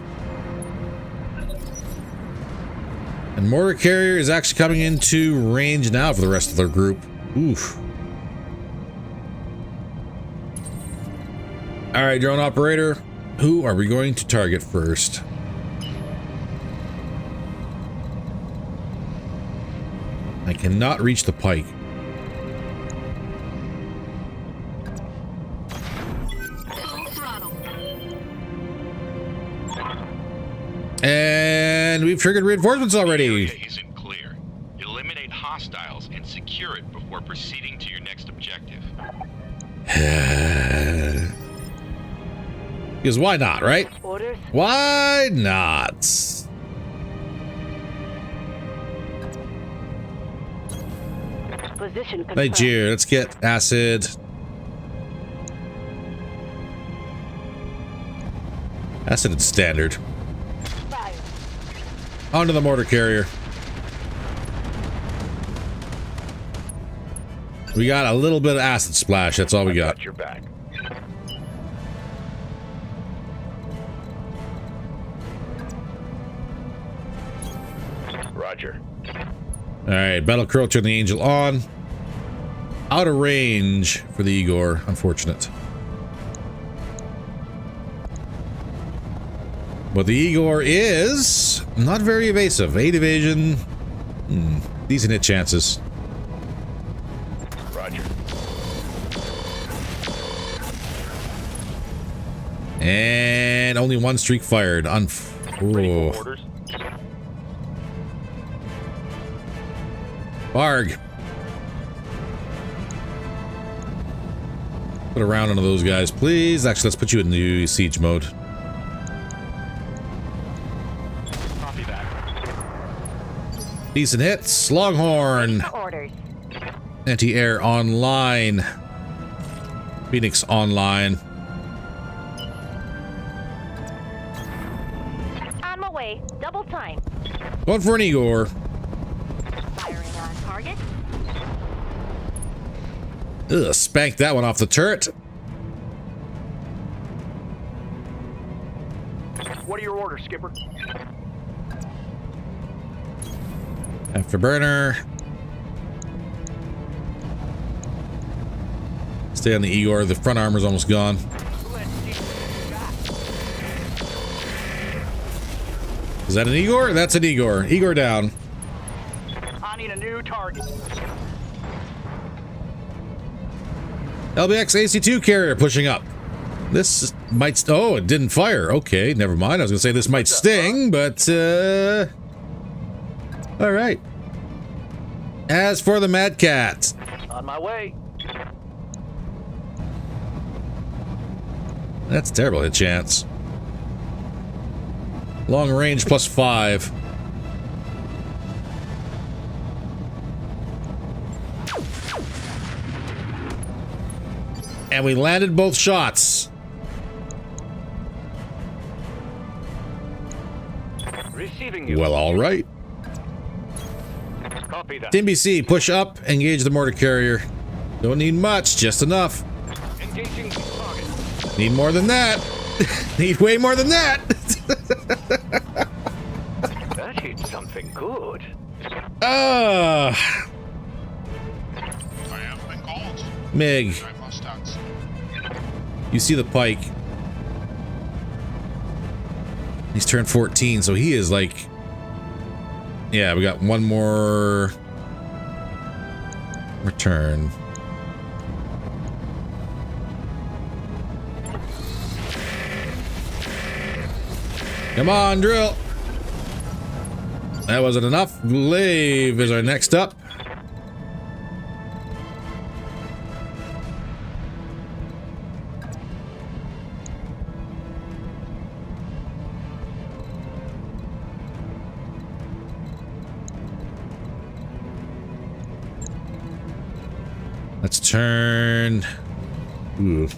And mortar carrier is actually coming into range now for the rest of their group. Oof. All right, drone operator. Who are we going to target first? I cannot reach the Pike. Full throttle. And we've triggered reinforcements already. The area isn't clear. Eliminate hostiles and secure it before proceeding to your next objective. Because why not, right? Orders. Why not? Position confirmed. Nigeria, let's get acid. Acid and standard. Fire. Onto the mortar carrier. We got a little bit of acid splash. That's all we got. Got your back. Roger. All right, battle crow, turn the angel on. Out of range for the Igor. Unfortunate. But the Igor is not very evasive. 8 evasion. Decent hit chances. Roger. And only 1 streak fired. Ready for orders. Barg. Put a round into those guys, please. Actually, let's put you in the siege mode. Copy that. Decent hits. Longhorn. Orders. Anti-air online. Phoenix online. On my way. Double time. Going for an Igor. Firing on target. Ugh, spanked that one off the turret. What are your orders, Skipper? Afterburner. Stay on the Igor. The front armor's almost gone. Let's see what you got. Is that an Igor? That's an Igor. Igor down. I need a new target. LBX AC2 carrier pushing up. This might... Oh, it didn't fire. Okay, never mind. I was going to say this might sting, but... All right. As for the Mad Cat... On my way. That's a terrible hit chance. Long range +5. And we landed both shots. Receiving you. Well, all right. Copy that. Team BC, push up, engage the mortar carrier. Don't need much, just enough. Engaging target. Need more than that. Need way more than that. That hit something good. I have been called. Mig, Drive Mustangs. you see the pike. He's turned 14, so he is like... Yeah, we got one more... return. Come on, drill. That wasn't enough. Glaive is our next up. Let's turn. Ooh.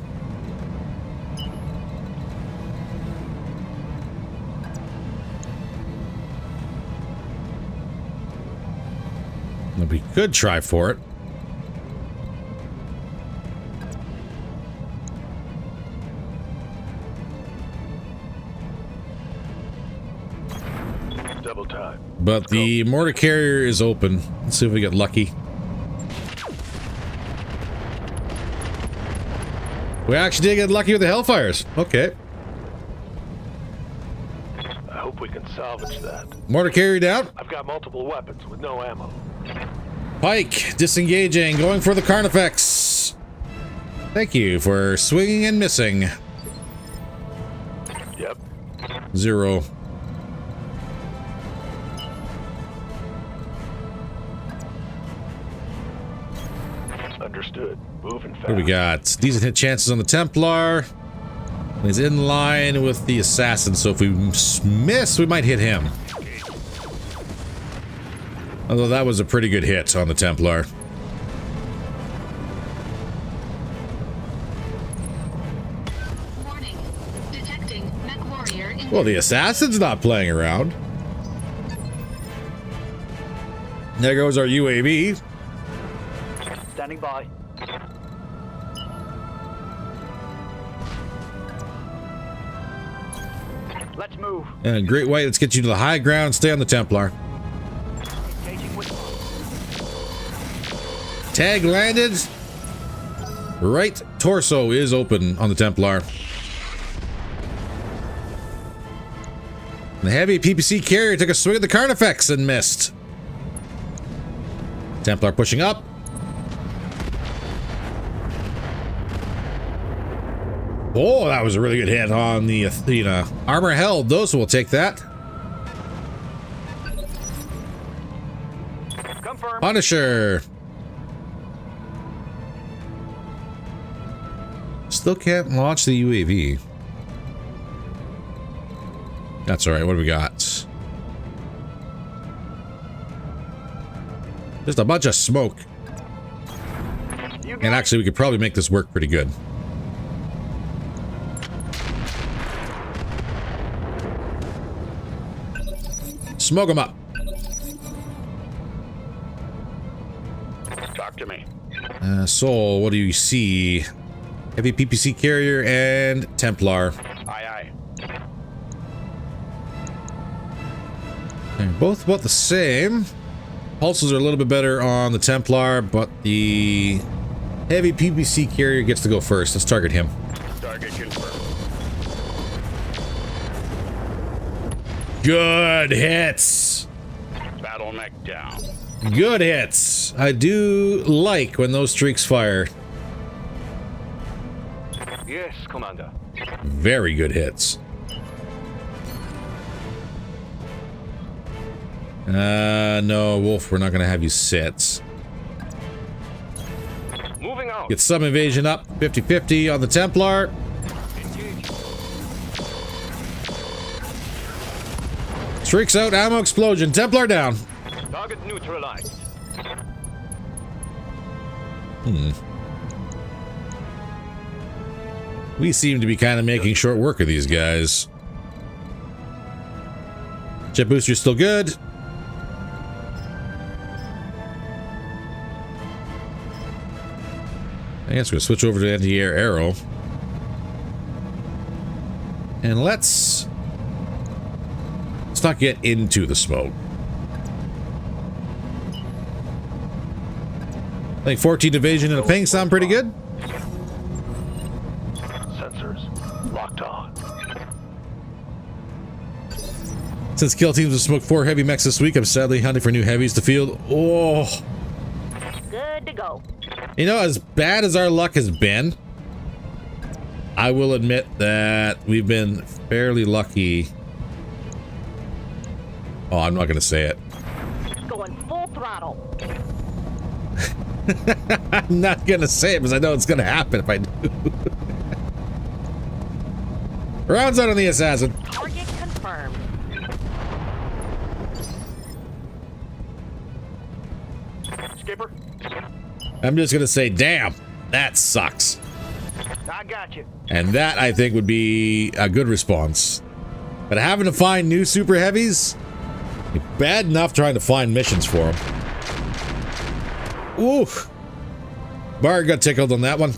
We could try for it. Double time. But the mortar carrier is open. Let's see if we get lucky. We actually did get lucky with the Hellfires. Okay. I hope we can salvage that. Mortar carrier down. I've got multiple weapons with no ammo. Pike disengaging, going for the Carnifax. Thank you for swinging and missing. Yep. 0. Understood. Moving fast. What do we got? Decent hit chances on the Templar. He's in line with the Assassin, so if we miss, we might hit him. Although that was a pretty good hit on the Templar. Warning. Detecting Mech Warrior in Well, the Assassin's not playing around. There goes our UAV. Standing by. Let's move. And Great White, let's get you to the high ground. Stay on the Templar. Engaging with Tag landed. Right torso is open on the Templar. The heavy PPC carrier took a swing at the Carnifax and missed. Templar pushing up. Oh, that was a really good hit on the Athena. Armor held, those will take that. Confirm. Punisher. Still can't launch the UAV. That's all right. What do we got? Just a bunch of smoke. And actually, we could probably make this work pretty good. Smoke them up. Talk to me. Soul, what do you see? Heavy PPC carrier and Templar. Aye, aye. They're both about the same. Pulses are a little bit better on the Templar, but the heavy PPC carrier gets to go first. Let's target him. Target confirmed. Good hits. Battle Mech down. Good hits. I do like when those streaks fire. Yes, Commander. Very good hits. No, Wolf, we're not going to have you sit. Moving out. Get some evasion up. 50-50 on the Templar. Engage. Streaks out, ammo explosion. Templar down. Target neutralized. We seem to be kind of making short work of these guys. Jet booster's still good. I guess we're going to switch over to anti-air arrow. And let's not get into the smoke. I think 14 evasion and a ping sound pretty good. Sensors locked on. Since kill teams have smoked 4 heavy mechs this week, I'm sadly hunting for new heavies to field. Oh, Good to go. you know, as bad as our luck has been, I will admit that we've been fairly lucky. Oh, I'm not going to say it. Going full throttle. I'm not going to say it because I know it's going to happen if I do. Rounds out on the assassin. Target confirmed. Skipper. I'm just going to say, damn, that sucks. I got you. And that, I think, would be a good response. But having to find new super heavies, bad enough trying to find missions for them. Ooh. Bard got tickled on that one.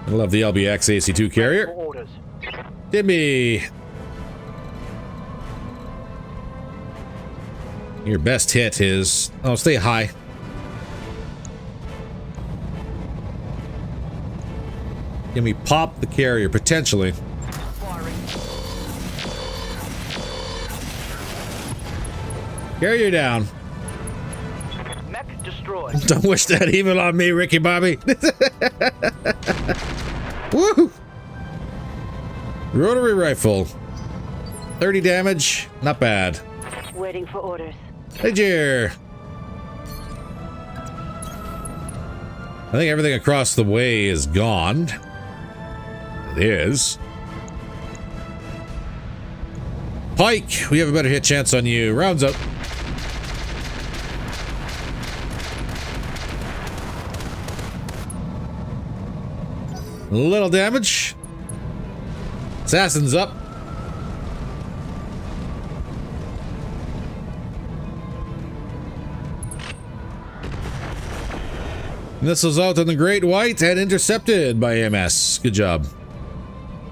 I love the LBX AC2 carrier. For orders. Timmy. Your best hit is... Oh, stay high. Can we pop the carrier, potentially? Firing. Carrier down. Mech destroyed. Don't wish that evil on me, Ricky Bobby. Woo! Rotary rifle. 30 damage. Not bad. Waiting for orders. Hey, Jer. I think everything across the way is gone. It is. Pike, we have a better hit chance on you. Rounds up. Little damage. Assassin's up. Missiles out on the Great White and intercepted by AMS. Good job.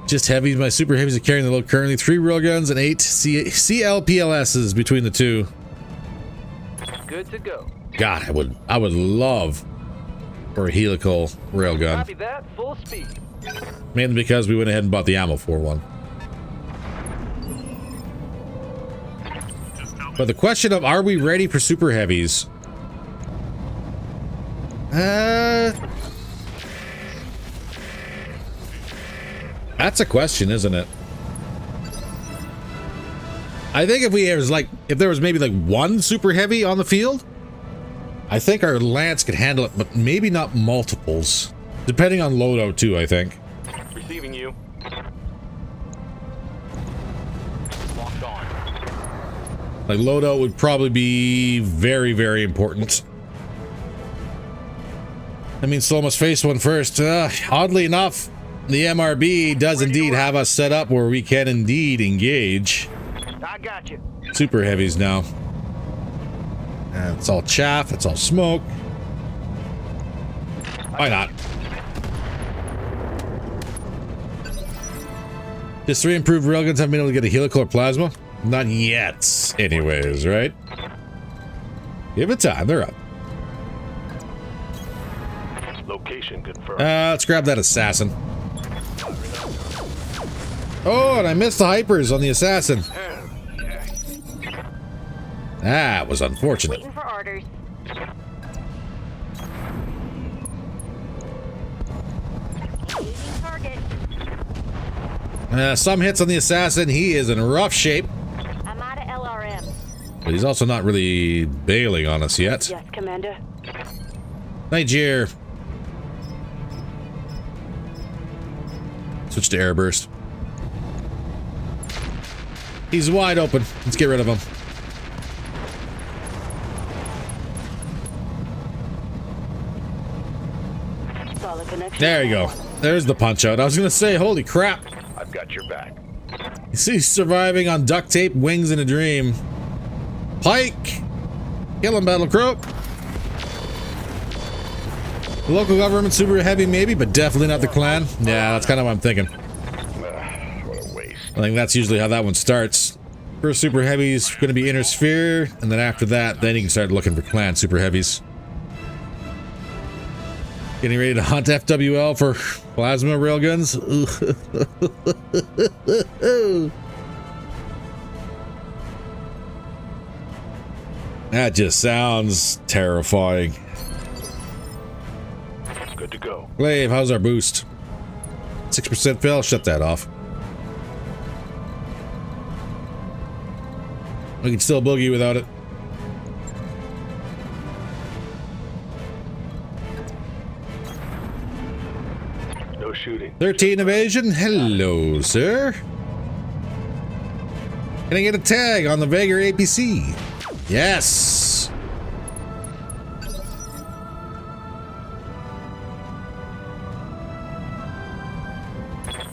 Just heavies. My super heavies are carrying the load currently. 3 railguns and 8 CLPLSs between the two. Good to go. God, I would love for a helical railgun. Copy that. Full speed. Mainly because we went ahead and bought the ammo for one. But the question of, are we ready for super heavies? That's a question, isn't it? I think if there was maybe like one super heavy on the field, I think our Lance could handle it, but maybe not multiples. Depending on loadout too, I think. Receiving you. Locked on. Like loadout would probably be very, very important. I mean, Slow must face one first. Oddly enough, the MRB does indeed have us set up where we can indeed engage I got you. super heavies now. And it's all chaff, it's all smoke. Why not? Does 3 improved railguns have been able to get a helical or plasma? Not yet, anyways, right? Give it time, they're up. Location confirmed. Let's grab that assassin. Oh, and I missed the hypers on the assassin. That was unfortunate. Waiting for orders. Engaging target. Some hits on the assassin. He is in rough shape. I'm out of LRM. But he's also not really bailing on us yet. Yes, Commander. Niger. Switch to airburst. He's wide open. Let's get rid of him. Solid connection. There you go. There's the punch out. I was gonna say, holy crap. I've got your back. He's surviving on duct tape, wings in a dream. Pike! Kill him, Battle Crow. The local government super heavy maybe, but definitely not the clan. Yeah, that's kind of what I'm thinking. What a waste. I think that's usually how that one starts. First super heavy's going to be inner sphere, and then after that, then you can start looking for clan super heavies. Getting ready to hunt FWL for plasma railguns. That just sounds terrifying. Good to go. Glaive, how's our boost? 6% fail, shut that off. We can still boogie without it. No shooting. 13 evasion. Hello, sir. Can I get a tag on the Vega APC? Yes.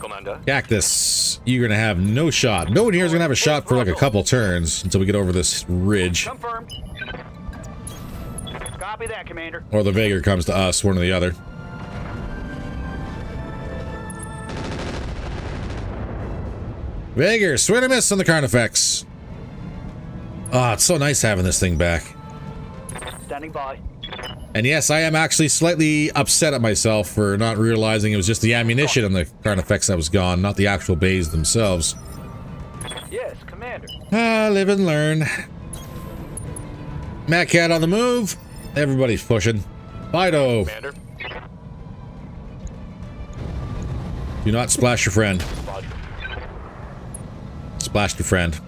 Commander. Cactus, you're gonna have no shot. No one here is gonna have a shot for like a couple turns until we get over this ridge. Confirmed. Copy that, Commander. Or the Vega comes to us, one or the other. Vega, swing and miss on the Carnifax. Ah, it's so nice having this thing back. Standing by. And yes, I am actually slightly upset at myself for not realizing it was just the ammunition on the Carnifex that was gone, not the actual bays themselves. Yes, Commander. Ah, live and learn. Mech Cat on the move. Everybody's pushing. Fido. Commander. Do not splash your friend. Roger. Splashed your friend.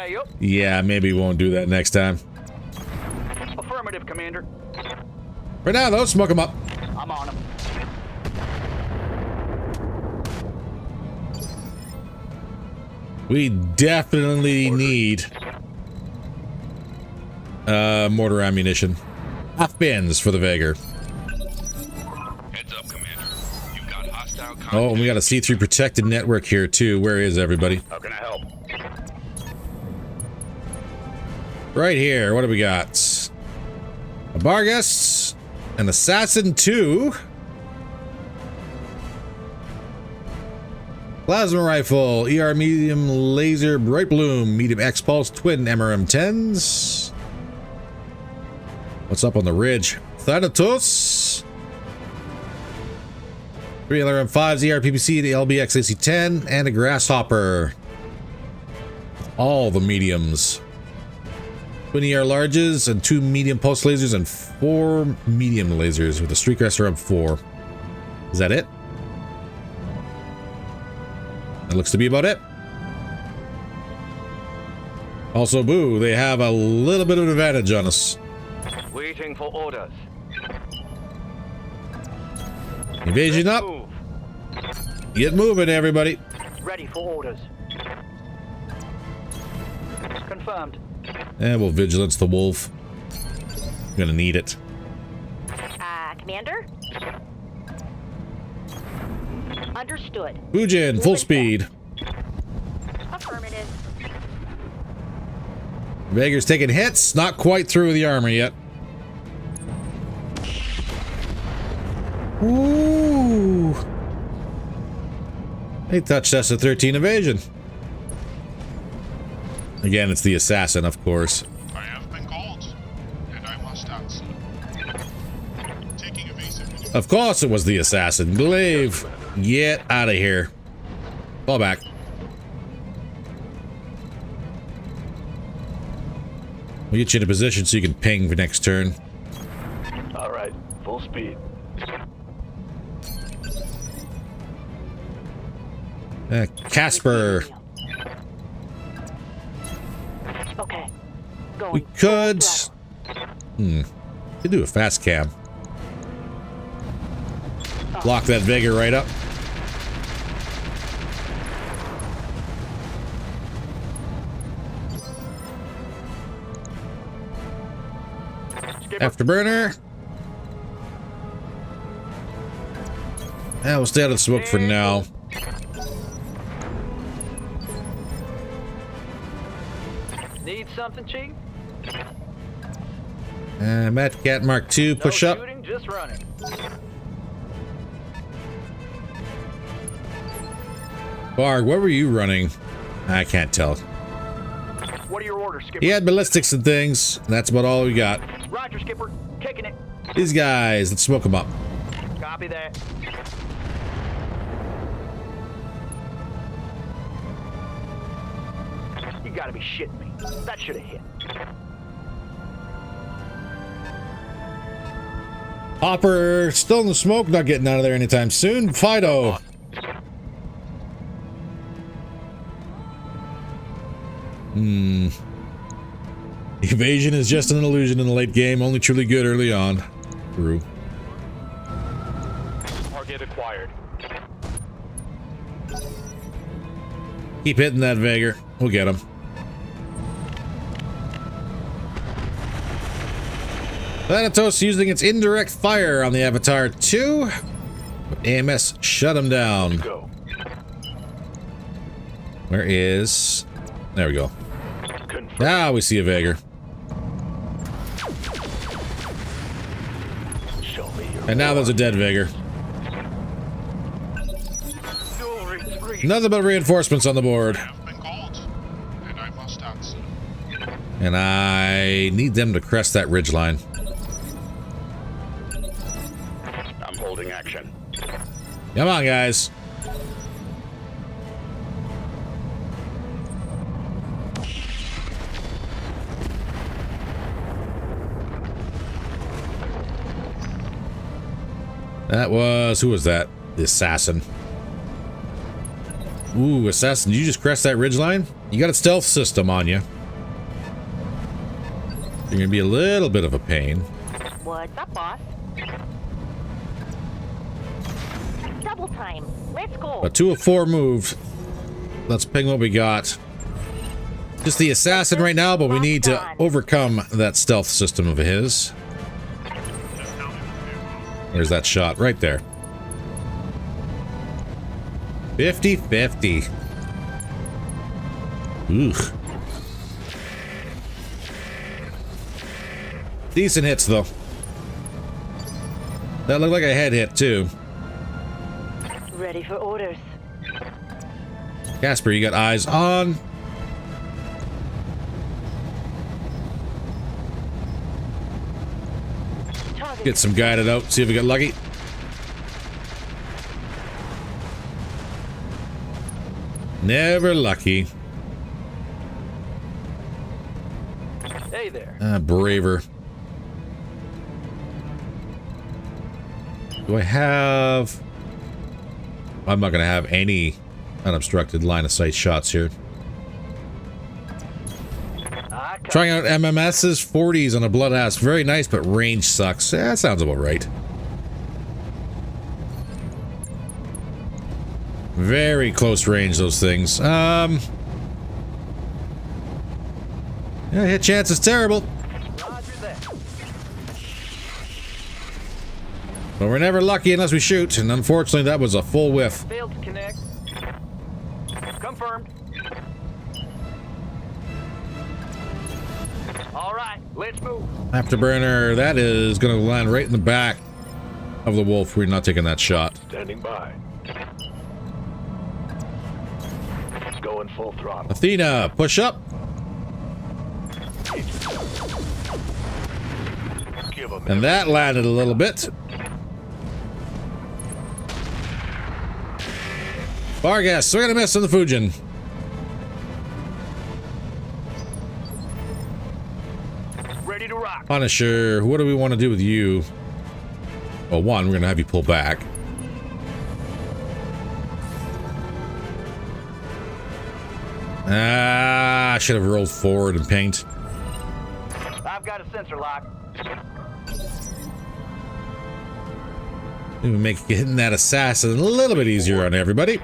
Yup. Yeah, maybe we won't do that next time. Affirmative, Commander. For now, though, smoke them up. I'm on him. We definitely need mortar ammunition. Half bins for the Vega. Heads up, Commander. You've got hostile contact. Oh, and we got a C3 protected network here, too. Where is everybody? How can I help? Right here, what do we got? A Bargus, an Assassin 2, Plasma Rifle, ER Medium Laser Bright Bloom, Medium X Pulse, Twin MRM 10s. What's up on the ridge? Thanatos. 3 LRM5s, ERPPC, the LBX AC-10, and a Grasshopper. All the mediums. 20 ER larges and 2 medium pulse lasers and 4 medium lasers with a Streak SRM-4. Is that it? That looks to be about it. Also, boo, they have a little bit of an advantage on us. Waiting for orders. Invasion up. Move. Get moving, everybody. Ready for orders. Confirmed. And we'll vigilance the wolf. Gonna need it. Commander? Understood. Fujin, full speed. Affirmative. Vager's taking hits. Not quite through the armor yet. Ooh. They touched us at 13 evasion. Again, it's the assassin, of course. I have been called, and I must answer. Taking evasive maneuver. Of course it was the assassin. Glaive, get out of here. Fall back. We'll get you in a position so you can ping for next turn. All right, full speed. Casper. Okay. Going. We could... Could do a fast cam. Lock that Vega right up. Afterburner. Yeah, we'll stay out of the smoke for now. Need something, Chief? Matt Cat Mark II, push no up. Shooting, just running. Barg, what were you running? I can't tell. What are your orders, Skipper? He had ballistics and things. And that's about all we got. Roger, Skipper. Kicking it. These guys, let's smoke them up. Copy that. You gotta be shitting me. That should have hit. Hopper, still in the smoke, not getting out of there anytime soon. Fido. Evasion is just an illusion in the late game, only truly good early on. True. Target acquired. Keep hitting that Vager. We'll get him. Thanatos using its indirect fire on the Avatar 2. But AMS shut him down. Go. Where is... There we go. Confirm. Now we see a Vager. Show me your And now there's a dead Vager. no retreat. Nothing but reinforcements on the board. I have been called, and I must answer. And I need them to crest that ridgeline. I'm holding action. Come on, guys. That was... Who was that? The assassin. Ooh, assassin, did you just crest that ridgeline? You got a stealth system on you. You're gonna be a little bit of a pain. What's up, boss? Double time. Let's go. A 2 of 4 moved. Let's ping what we got. Just the assassin right now, but we need to overcome that stealth system of his. There's that shot right there. 50-50. Ugh. Decent hits, though. That looked like a head hit, too. Ready for orders. Casper, you got eyes on. Target. Get some guided out, see if we get lucky. Never lucky. Hey there. Braver. Do I have... I'm not going to have any unobstructed line of sight shots here. Trying out MMS's 40s on a Bloodhouse. Very nice, but range sucks. Yeah, that sounds about right. Very close range, those things. Yeah, hit chance is terrible. But we're never lucky unless we shoot, and unfortunately that was a full whiff. Failed to connect. Confirmed. All right, let's move. Afterburner, that is going to land right in the back of the wolf. We're not taking that shot. Standing by. Going full throttle. Athena, push up. Give 'em And that landed a little bit. Vargas, we're going to miss on the Fujin. Ready to rock. Punisher, what do we want to do with you? Well, one, we're going to have you pull back. I should have rolled forward and pinged. I've got a sensor lock. Maybe make hitting that assassin a little bit easier on everybody.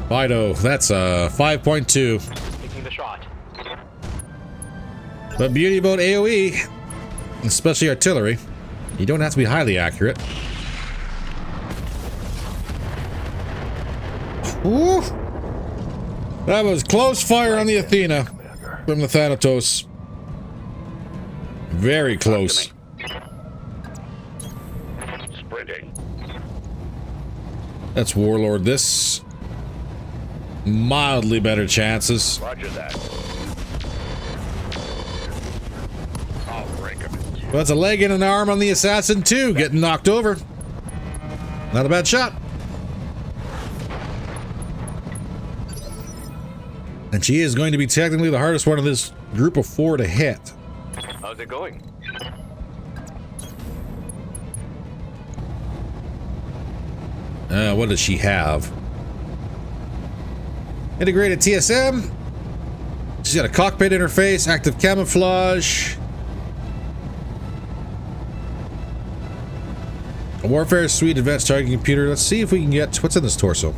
Fido, that's a 5.2. Taking the shot. But beauty about AoE, especially artillery, you don't have to be highly accurate. Ooh. That was close fire on the Athena from the Thanatos. Very close. sprinting. That's Warlord. This mildly better chances. Roger that. I'll break him. Well, that's a leg and an arm on the assassin too, getting knocked over. Not a bad shot. And she is going to be technically the hardest one of this group of 4 to hit. How's it going? What does she have? Integrated TSM. She's got a cockpit interface, active camouflage. A warfare suite, advanced targeting computer. Let's see if we can get... What's in this torso?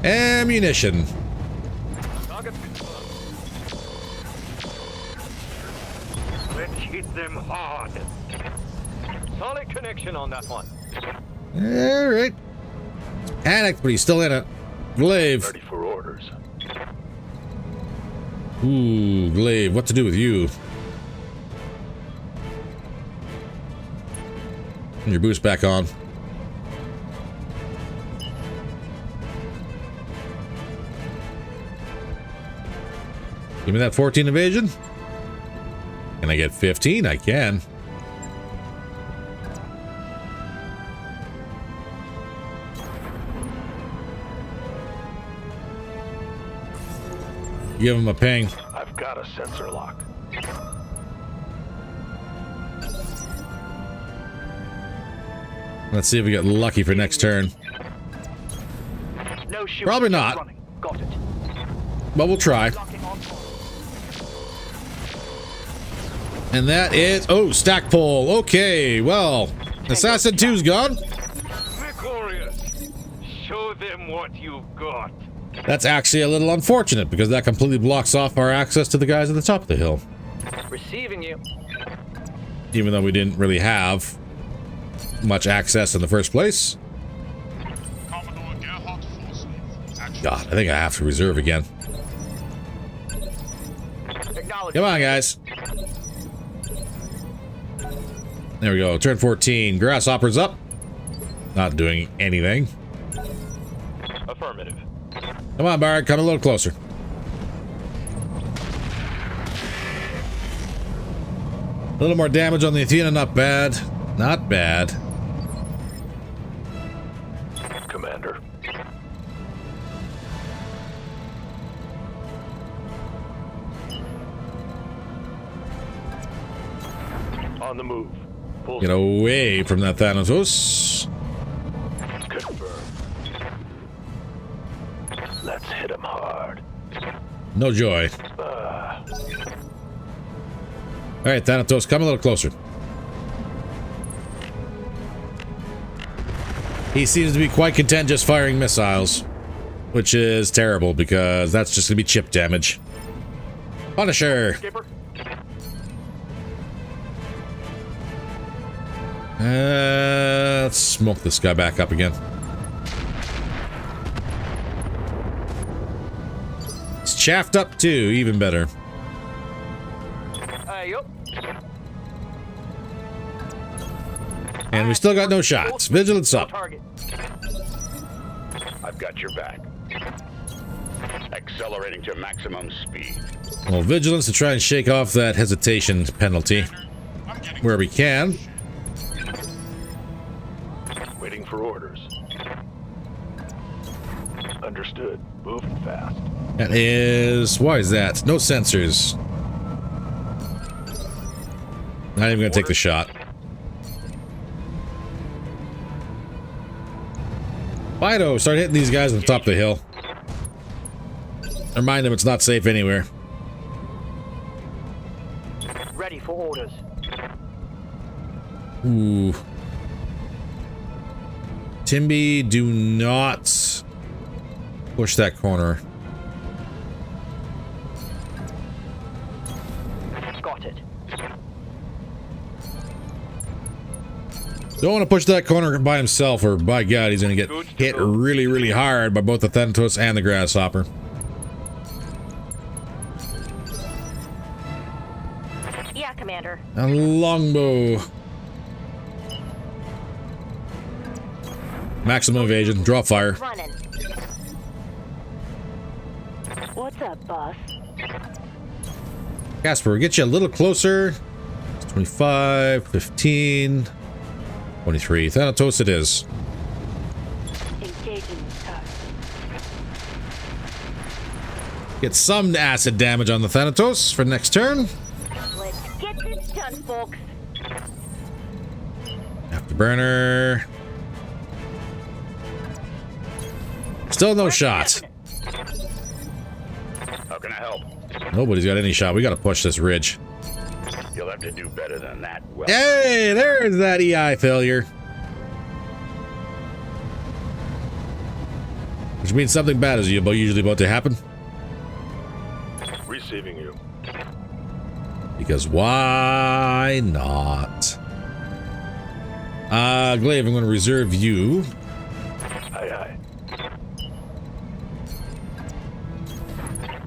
Ammunition. Target. Let's hit them hard. Solid connection on that one. Alright. Panicked, but he's still in it. Glaive. Ready for orders. Ooh, Glaive. What to do with you? And your boost back on. Give me that 14 evasion. Can I get 15? I can. Give him a ping. I've got a sensor lock. Let's see if we get lucky for next turn. No shoot. Probably not. Running. Got it. But we'll try. Locking on. And that is... Oh, stack pole. Okay, well. Assassin 2's gone. Victorious. Show them what you've got. That's actually a little unfortunate because that completely blocks off our access to the guys at the top of the hill. Receiving you. Even though we didn't really have much access in the first place. Commodore Gerhardt Forsyth. Action. God, I think I have to reserve again. Acknowledge. Come on, guys. There we go. Turn 14. Grasshopper's up. Not doing anything. Affirmative. Come on, Bard. Come a little closer. A little more damage on the Athena. Not bad. Not bad. On the move. Full Get away from that Thanatos. confirmed. Let's hit him hard. No joy. Alright, Thanatos, come a little closer. He seems to be quite content just firing missiles, which is terrible because that's just going to be chip damage. Punisher! Skipper. Let's smoke this guy back up again. It's chaffed up too, even better. Yup. And we still got no shots. Vigilance up. Target. I've got your back. Accelerating to maximum speed. Well, vigilance to try and shake off that hesitation penalty I'm getting where we can. Waiting for orders. Understood. Moving fast. That is... why is that? No sensors. Not even gonna take the shot. Fido, start hitting these guys on the top of the hill. Remind them it's not safe anywhere. Ready for orders. Ooh. Timby, do not push that corner. Got it. Don't want to push that corner by himself, or by God, he's going to get hit really, really hard by both the Thanatos and the Grasshopper. Yeah, Commander. A longbow. Maximum evasion. Draw fire. Running. What's up, boss? Casper, we'll get you a little closer. 25, 15, 23. Thanatos it is. Engaging target. Get some acid damage on the Thanatos for next turn. Let's get this done, folks. Afterburner. Still no shot. How can I help? Nobody's got any shot. We got to push this ridge. You'll have to do better than that. Well, Hey, there's that EI failure. Which means something bad is usually about to happen. receiving you. Because why not? Glaive, I'm going to reserve you. Aye, aye.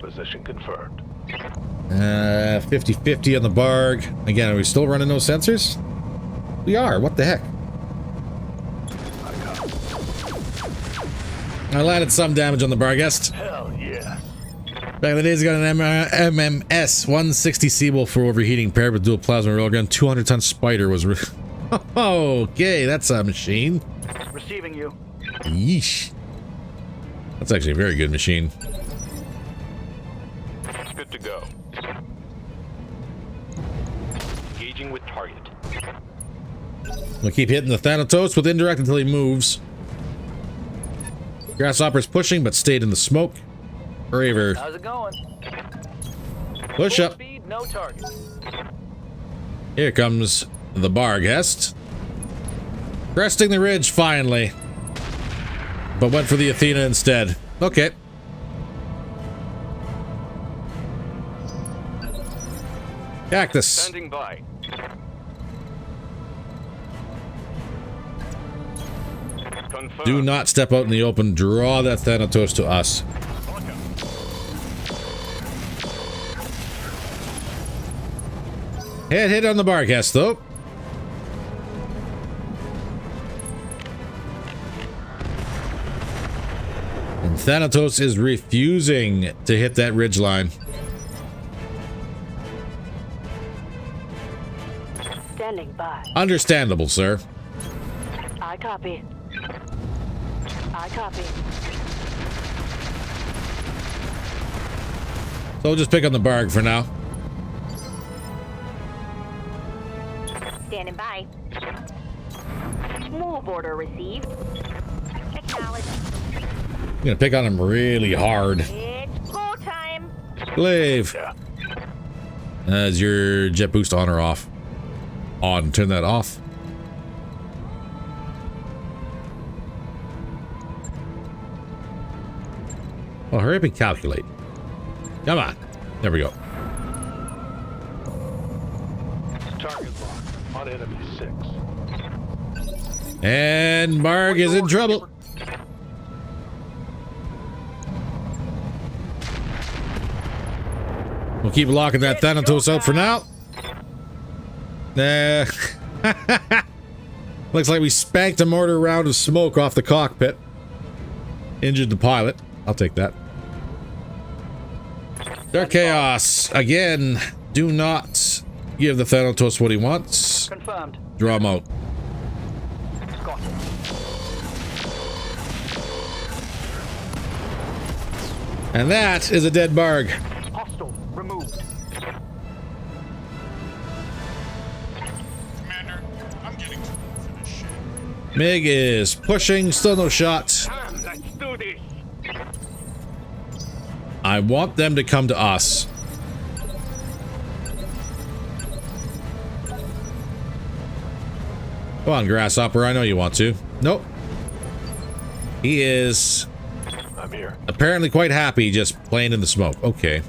Position confirmed. 50-50 on the Barg. Again, are we still running no sensors? We are. What the heck? I landed some damage on the Barghest. Hell yeah. Back in the days, I got an MMS 160 Seawolf for overheating paired with dual plasma railgun. 200-ton Spider was... okay, that's a machine. Receiving you. Yeesh. That's actually a very good machine. Good to go. Engaging with target. We'll keep hitting the Thanatos with indirect until he moves. Grasshopper's pushing, but stayed in the smoke. Braver. How's it going? Push Full up. speed, no target. Here comes the Barghest. Cresting the ridge finally. But went for the Athena instead. Okay. Cactus. Standing by. Confirmed. Do not step out in the open. Draw that Thanatos to us. Hit on the Barghest, though. And Thanatos is refusing to hit that ridgeline. Standing by. Understandable, sir. I copy. I copy. So we'll just pick on the Barg for now. Standing by. Move order received. Acknowledge. I'm gonna pick on him really hard. It's go time. Glaive. Yeah. Is your jet boost on or off? On. Turn that off. Well, hurry up and calculate. Come on. There we go. Target lock on enemy 6. And Marg is in trouble. We'll keep locking that Thanatos out for now. Looks like we spanked a mortar round of smoke off the cockpit. Injured the pilot. I'll take that. Dark Chaos. Again, do not give the Thanatos what he wants. Confirmed. Draw him out. Got it. And that is a dead Barg. Hostile removed. Commander, I'm getting too old for this shit. Mig is pushing. Still no shot. Let's do this. I want them to come to us. Come on, Grasshopper. I know you want to. Nope. He is I'm here. apparently quite happy just playing in the smoke. Okay.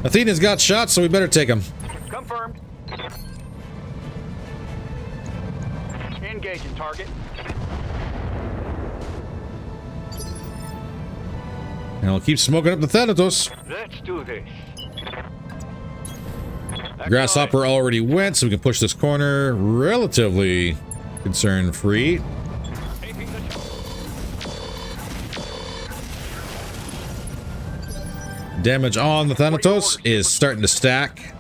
Athena's got shots, so we better take him. Confirmed. Engaging target. And we'll keep smoking up the Thanatos. Let's do this. Grasshopper already went, so we can push this corner relatively concern-free. Taking the shot. Damage on the Thanatos is starting to stack.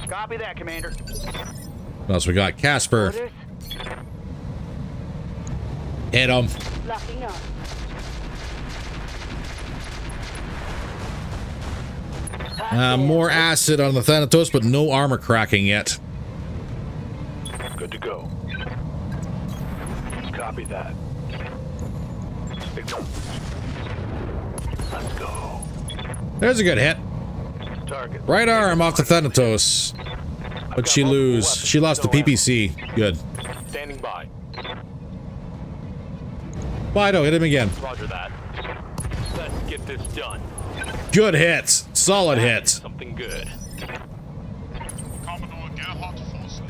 Copy that, Commander. What else we got? Casper. Orders. Hit him. Locking on. More acid on the Thanatos, but no armor cracking yet. Good to go. Copy that. Acknowledge. Let's go. There's a good hit. Target. Right arm off the Thanatos. What'd she lose? She lost the PPC. Good. Standing by. Fido, hit him again. Roger that. Let's get this done. Good hits. Solid hits. Something good. Commodore Gerhardt Forsyth,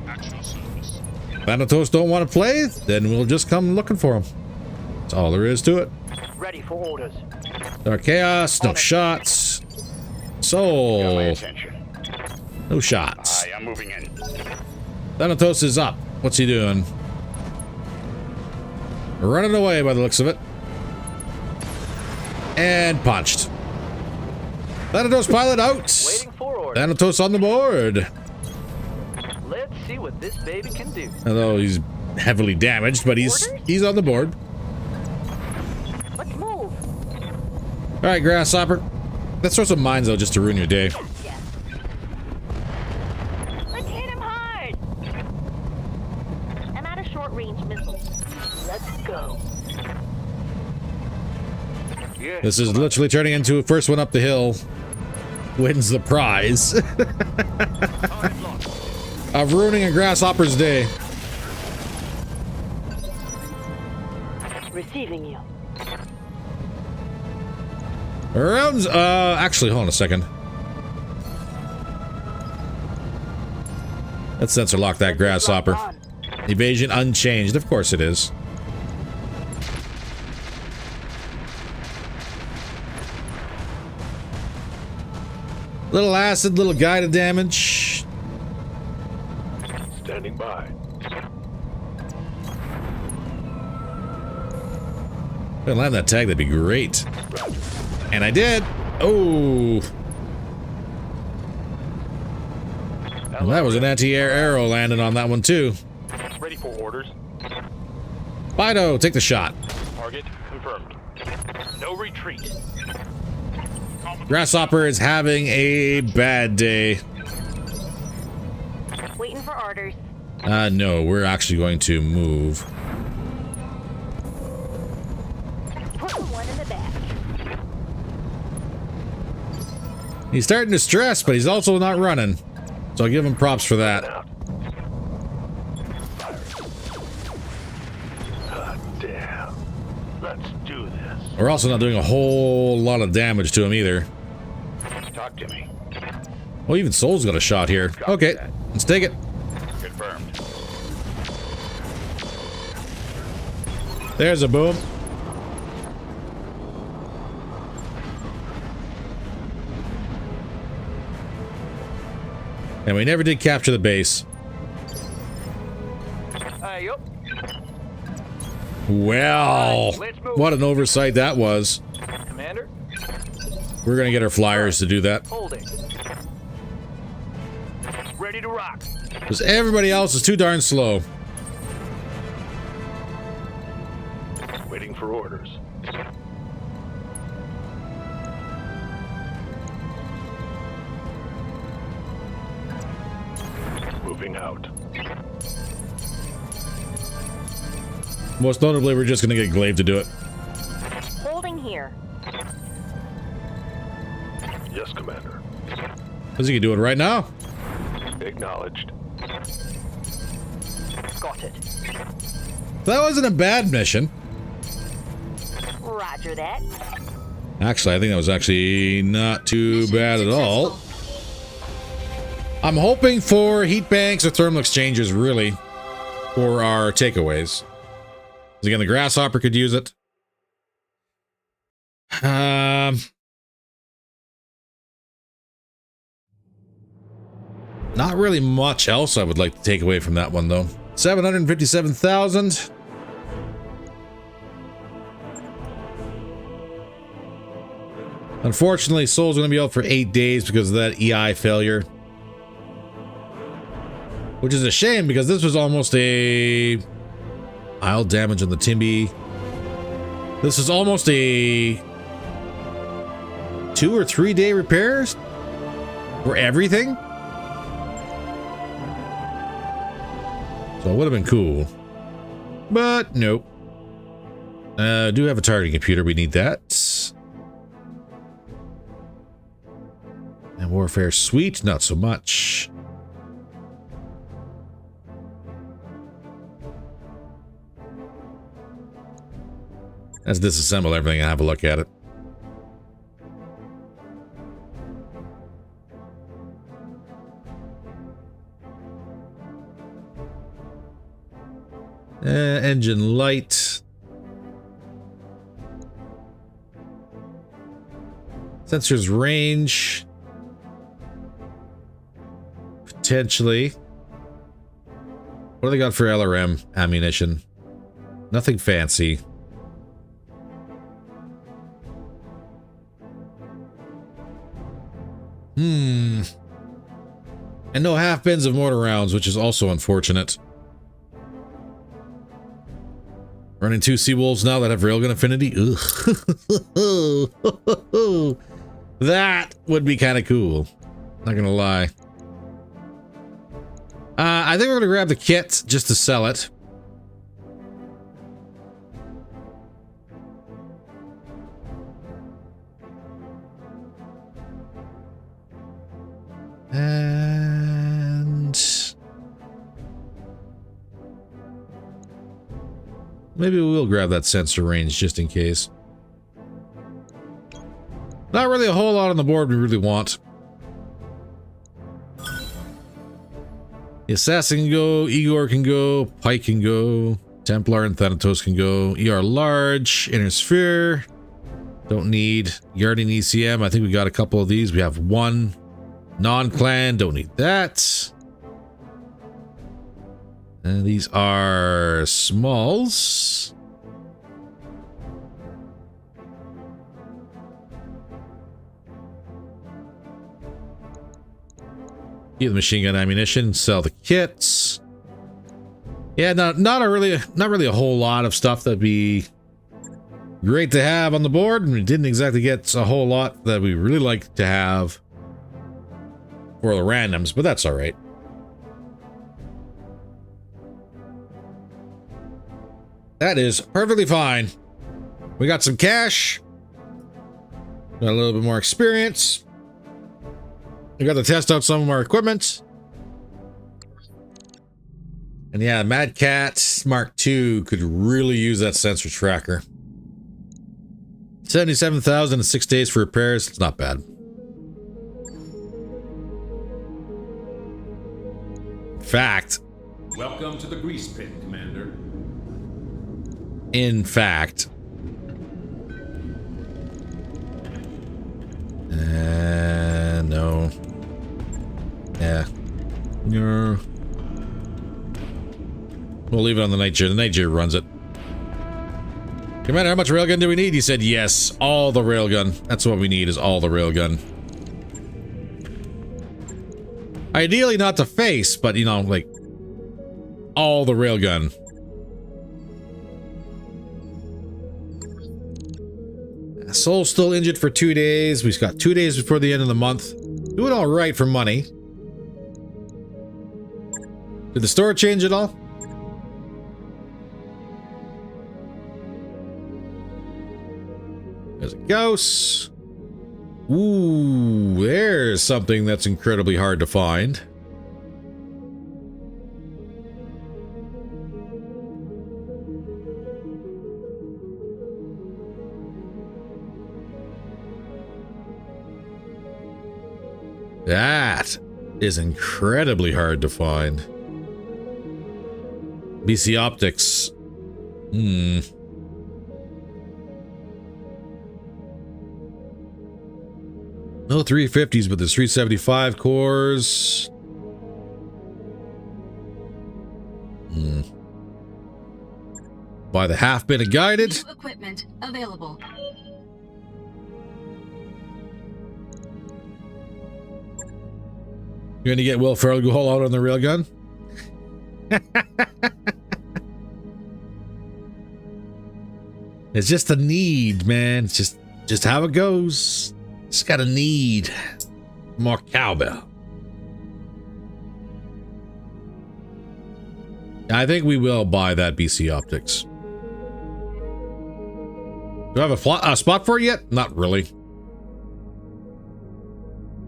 at your service. Thanatos don't want to play? Then we'll just come looking for him. That's all there is to it. Ready for orders. Dark Chaos, no shots. Soul, no shots. I'm moving in. Thanatos is up. What's he doing? Running away by the looks of it. And punched. Thanatos pilot out. Waiting for orders. Thanatos on the board. Let's see what this baby can do. Although he's heavily damaged, but he's on the board. Let's move. All right, Grasshopper. Let's throw some mines out just to ruin your day. Yes. Let's hit him hard. I'm out of short-range missiles. Let's go. Yeah. This is literally turning into first one up the hill wins the prize of ruining a Grasshopper's day. Receiving you. Rounds, actually, hold on a second. Let's sensor lock that Grasshopper. On. Evasion unchanged. Of course it is. Little acid, little guided damage. Standing by. If I land that tag, that'd be great. Roger. And I did. Oh. Well, that was an anti-air arrow landing on that one, too. Ready for orders. Fido, take the shot. Target confirmed. No retreat. Grasshopper is having a bad day. Waiting for orders. No, we're actually going to move. Putting one in the back. He's starting to stress, but he's also not running. So I'll give him props for that. God damn. Let's do this. We're also not doing a whole lot of damage to him either. Talk to me. Oh, even Soul's got a shot here. Okay, let's take it. Confirmed. There's a boom. And we never did capture the base. Yup. Well, Let's move. what an oversight that was. Commander, We're gonna get our flyers to do that. holding. Ready to rock. Because everybody else is too darn slow. Waiting for orders. Moving out. Most notably, we're just gonna get Glaive to do it. Holding here. Yes, Commander. Because he can do it right now. Acknowledged. Got it. That wasn't a bad mission. Roger that. Actually, I think that was actually not too bad at all. I'm hoping for heat banks or thermal exchanges, really, for our takeaways. Because again, the Grasshopper could use it. Not really much else I would like to take away from that one, though. 757,000. Unfortunately, Soul's going to be out for 8 days because of that EI failure. Which is a shame because this was almost a... Isle damage on the Timby. This is almost a 2 or 3 day repairs for everything. So it would have been cool. But nope. Do have a targeting computer. We need that. And Warfare Suite, not so much. Let's disassemble everything and have a look at it. Engine light. Sensors range. Potentially. What do they got for LRM ammunition? Nothing fancy. And no half bins of mortar rounds, which is also unfortunate. Running 2 Seawolves now that have railgun affinity. Ugh. That would be kind of cool. Not gonna lie. I think we're gonna grab the kit just to sell it. And maybe we will grab that sensor range just in case. Not really a whole lot on the board we really want. The Assassin can go, Igor can go, Pike can go, Templar and Thanatos can go, ER Large, Inner Sphere. Don't need Guardian ECM. I think we got a couple of these. We have one. Non-clan, don't need that. And these are smalls. Get the machine gun ammunition, sell the kits. Yeah, not really a whole lot of stuff that we great to have on the board, and we didn't exactly get a whole lot that we really like to have for the randoms, but that's all right. That is perfectly fine. We got some cash. Got a little bit more experience. We got to test out some of our equipment. And yeah, Mad Cat Mark II could really use that sensor tracker. 77,000 in 6 days for repairs. It's not bad. In fact. Welcome to the grease pit, Commander. In fact. No. Yeah. No. We'll leave it on the night gear. The night gear runs it. Commander, how much railgun do we need? He said yes. All the railgun. That's what we need, is all the railgun. Ideally not the face, but you know, like all the railgun. Soul's still injured for 2 days. We've got 2 days before the end of the month. Doing all right for money. Did the store change at all? There's a ghost. Ooh, there's something that's incredibly hard to find. That is incredibly hard to find. BC Optics. No 350s, but there's 375 cores. Buy the half bit of guided. New equipment available. You're gonna get Will Ferrell to go all out on the railgun? It's just a need, man. It's just how it goes. Just gotta need more cowbell. I think we will buy that BC Optics. Do I have a spot for it yet? Not really.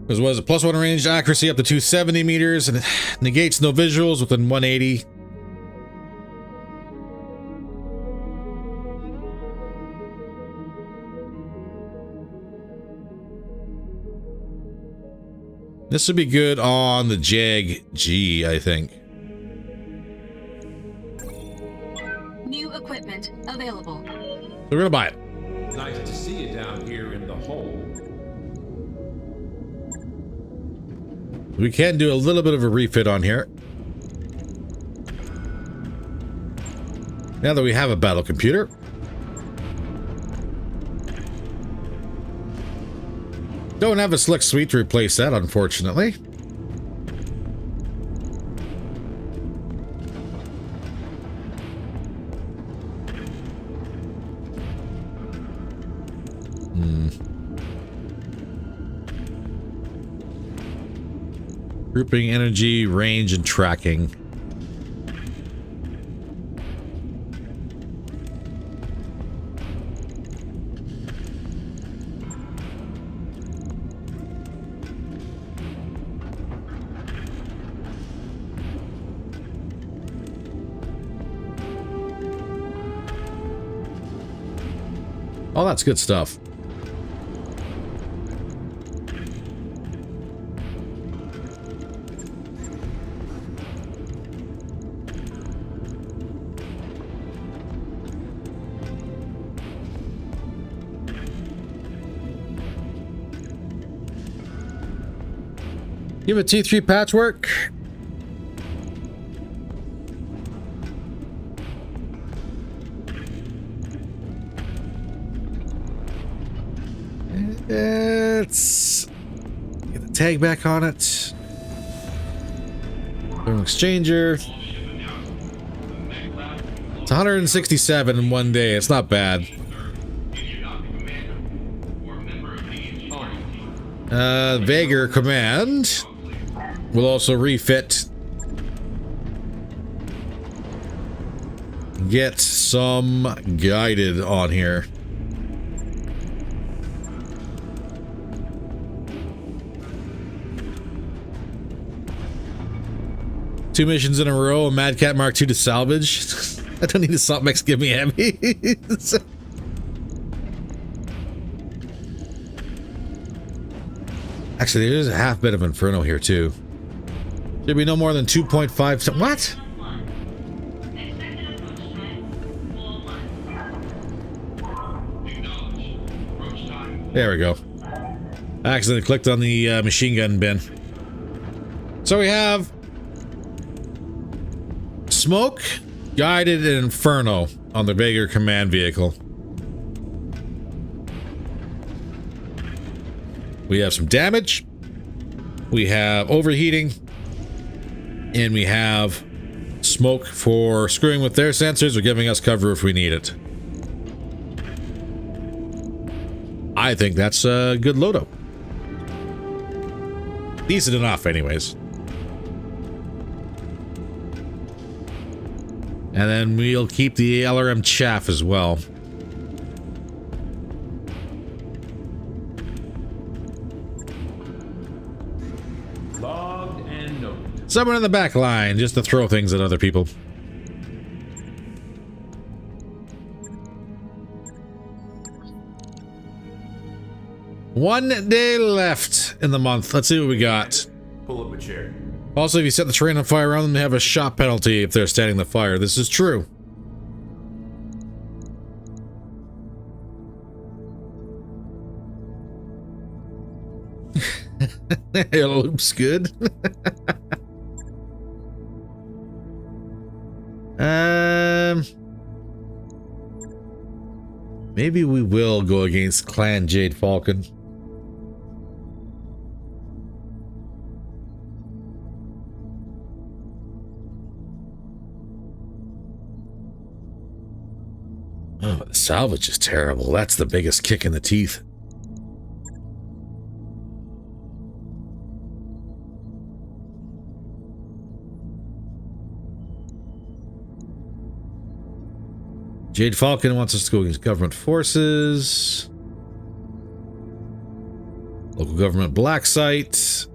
Because was a +1 range accuracy up to 270 meters and it negates no visuals within 180. This would be good on the Jag G, I think. New equipment available. So we're gonna buy it. Nice to see you down here in the hole. We can do a little bit of a refit on here. Now that we have a battle computer. Don't have a slick suite to replace that, unfortunately. Grouping, energy, range, and tracking. Oh, that's good stuff. You have a T3 patchwork? Let's get the tag back on it. Thermal exchanger. It's 167 in 1 day. It's not bad. Vager Command will also refit. Get some guided on here. Two missions in a row, a Mad Cat Mark II to salvage. I don't need to stop Mechs give me heavy. Actually, there's a half bit of Inferno here too. Should be no more than 2.5. What? There we go. I accidentally clicked on the machine gun bin. So we have Smoke, Guided, and Inferno on the Vager command vehicle. We have some damage. We have overheating. And we have Smoke for screwing with their sensors or giving us cover if we need it. I think that's a good loadout. Decent enough, anyways. And then we'll keep the LRM chaff as well. Logged and noted. Someone in the back line just to throw things at other people. One day left in the month. Let's see what we got. Pull up a chair. Also, if you set the terrain on fire around them, they have a shot penalty if they're standing the fire. This is true. It looks good. Maybe we will go against Clan Jade Falcon. Oh, the salvage is terrible. That's the biggest kick in the teeth. Jade Falcon wants us to go against government forces. Local government black site.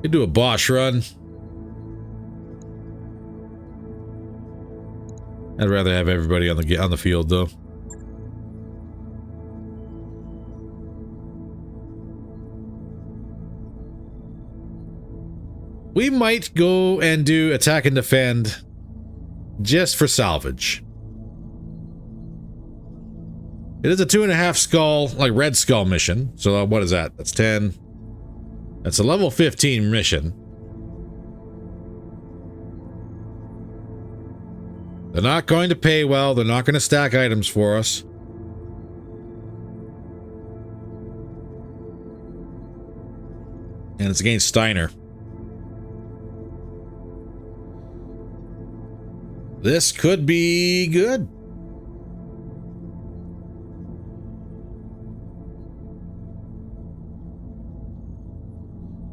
Could do a Bosch run. I'd rather have everybody on the field though. We might go and do attack and defend just for salvage. It is a 2.5 skull, like red skull mission. So what is that? That's 10. That's a level 15 mission. They're not going to pay well. They're not going to stack items for us. And it's against Steiner. This could be good.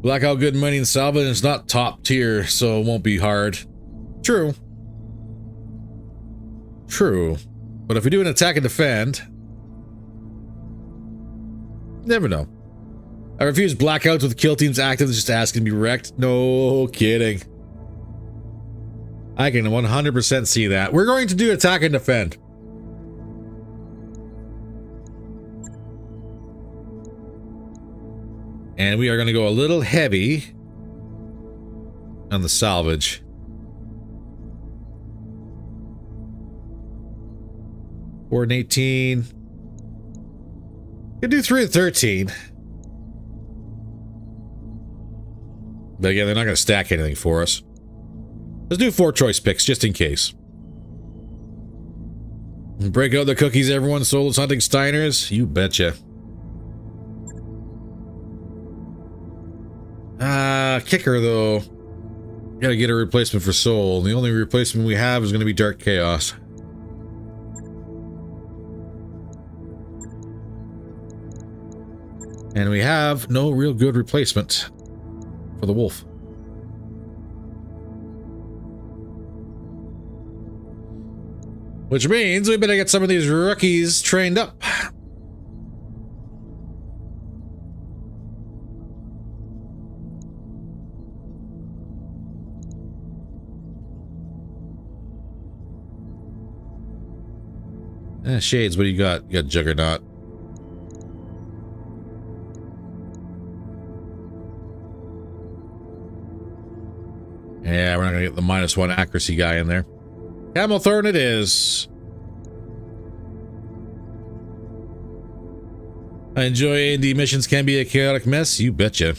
Blackout good money in salvage. It's not top tier, so it won't be hard. True. True. But if we do an attack and defend, never know. I refuse blackouts with kill teams active just asking to be wrecked. No kidding. I can 100% see that. We're going to do attack and defend. And we are going to go a little heavy on the salvage. 4 and 18. Could do 3 and 13. But again, they're not going to stack anything for us. Let's do 4 choice picks, just in case. Break out the cookies, everyone. Solo's hunting Steiners. You betcha. Kicker, though. Gotta get a replacement for Soul. The only replacement we have is going to be Dark Chaos. And we have no real good replacement for the wolf. Which means we better get some of these rookies trained up. Shades, what do you got? You got Juggernaut. Yeah, we're not gonna get the -1 accuracy guy in there. Camel Thorn it is. I enjoy A&D missions can be a chaotic mess. You betcha.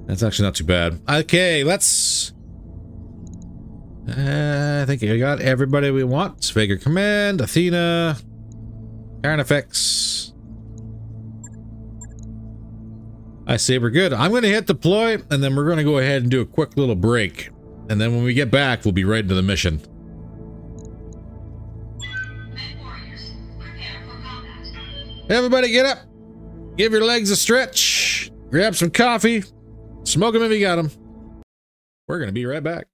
That's actually not too bad. Okay, let's... I think I got everybody we want. Vega Command, Athena, Carnifax. I say we're good. I'm going to hit deploy, and then we're going to go ahead and do a quick little break. And then when we get back, we'll be right into the mission. Everybody get up. Give your legs a stretch. Grab some coffee. Smoke them if you got them. We're going to be right back.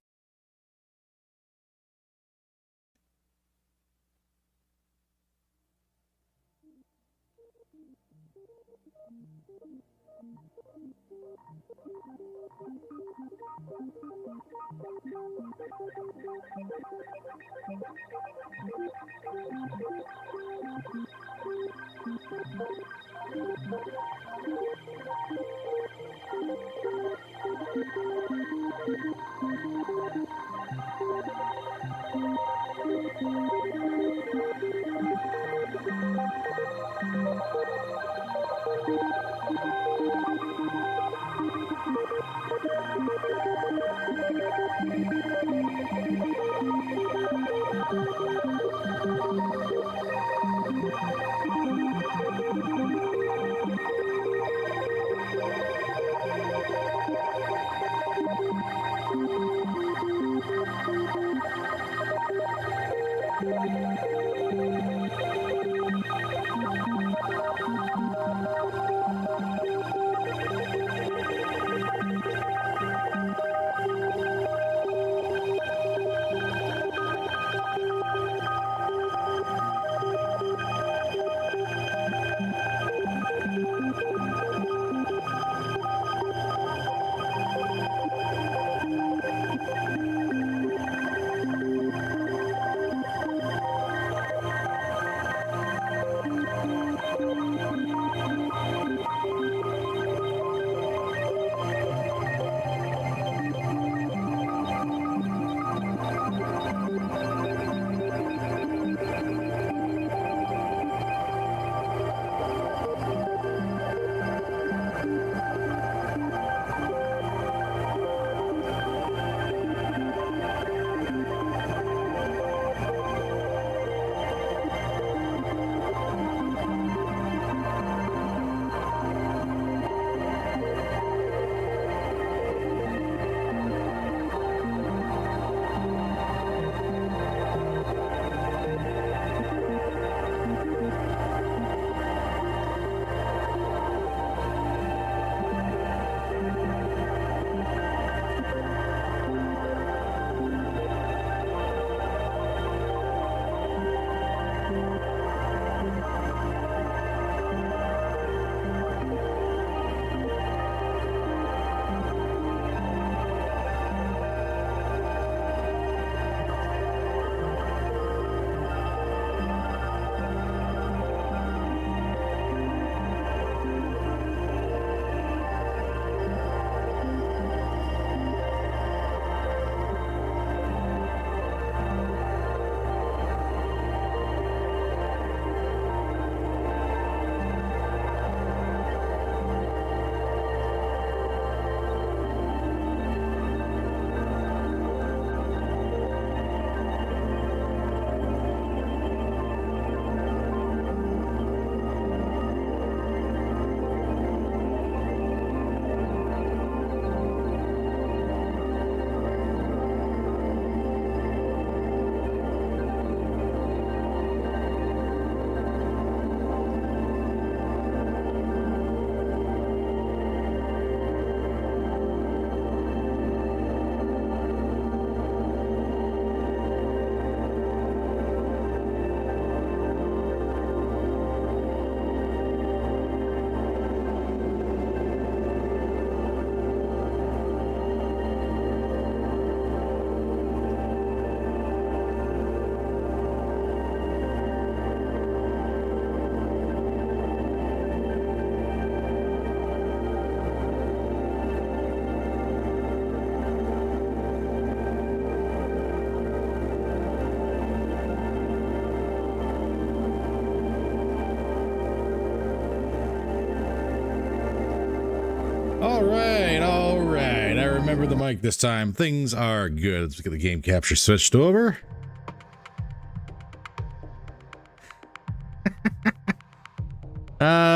remember the mic this time. Things are good. Let's get the game capture switched over.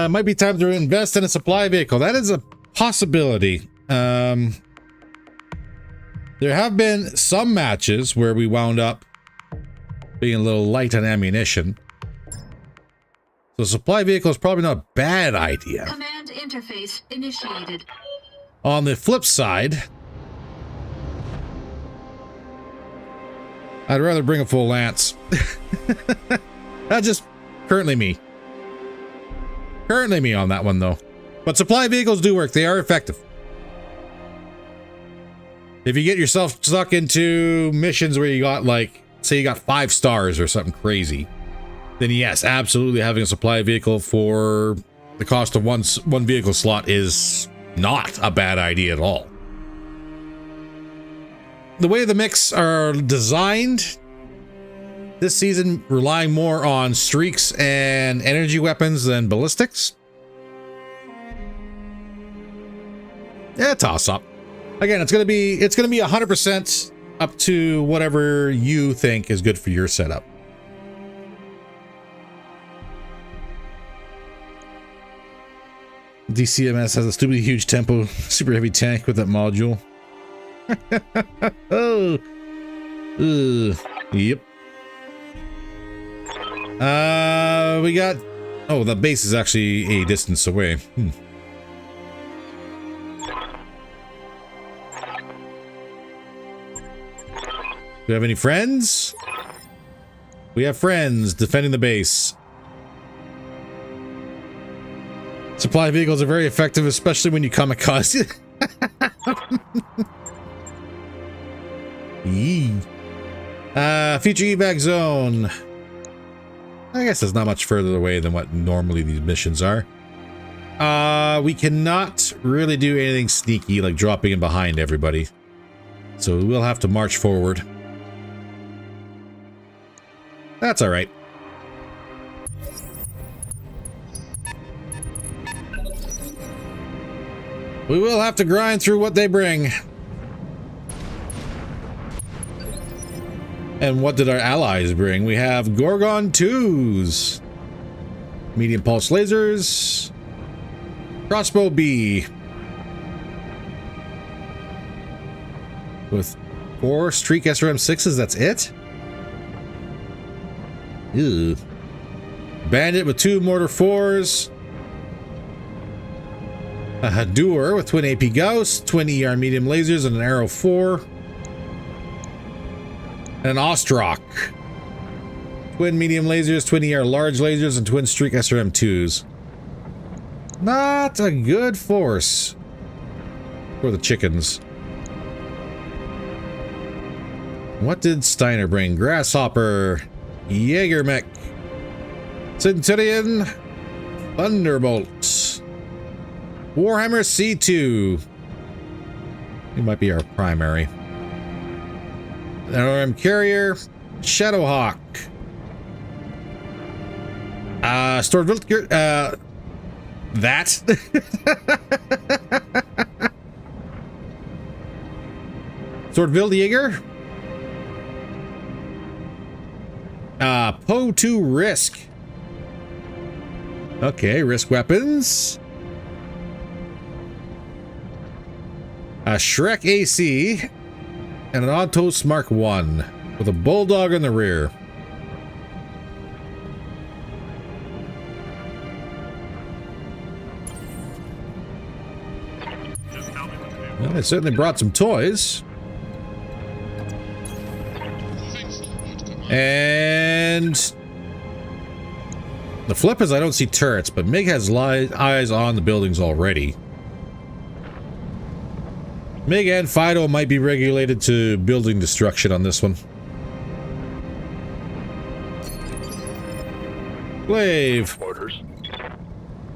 Might be time to invest in a supply vehicle. That is a possibility. There have been some matches where we wound up being a little light on ammunition. So supply vehicle is probably not a bad idea. Command interface initiated. On the flip side, I'd rather bring a full lance. That's just currently me. Currently me on that one, though. But supply vehicles do work. They are effective. If you get yourself stuck into missions where you got, like, say you got 5 stars or something crazy, then yes, absolutely having a supply vehicle for the cost of one vehicle slot is not a bad idea at all. The way the mechs are designed this season, relying more on streaks and energy weapons than ballistics. Yeah, toss up. Again, it's gonna be 100% up to whatever you think is good for your setup. DCMS has a stupidly huge tempo, super heavy tank with that module. Oh, yep. We got. Oh, the base is actually a distance away. Do we have any friends? We have friends defending the base. Supply vehicles are very effective, especially when you kamikaze. Yee. Future evac zone. I guess it's not much further away than what normally these missions are. We cannot really do anything sneaky like dropping in behind everybody. So we'll have to march forward. That's all right. We will have to grind through what they bring. And what did our allies bring? We have Gorgon 2s, medium pulse lasers, crossbow B, with 4 streak SRM6s. That's it. Ew. Bandit with 2 mortar 4s. A Hadur with twin AP Gauss, twin ER medium lasers, and an Arrow 4. And an Ostrock. Twin medium lasers, twin ER large lasers, and twin streak SRM 2s. Not a good force for the chickens. What did Steiner bring? Grasshopper, Jaeger Mech, Centurion, Thunderbolt, Warhammer C2. He might be our primary. An RM carrier, Shadowhawk, Stortviltger, that. Stortvildjäger, Poe 2 Risk. Okay, Risk weapons. A Shrek AC and an Autos Mark 1 with a Bulldog in the rear. Well, they certainly brought some toys. And the flip is I don't see turrets, but Mig has eyes on the buildings already. Mig and Fido might be regulated to building destruction on this one. Glaive. Orders.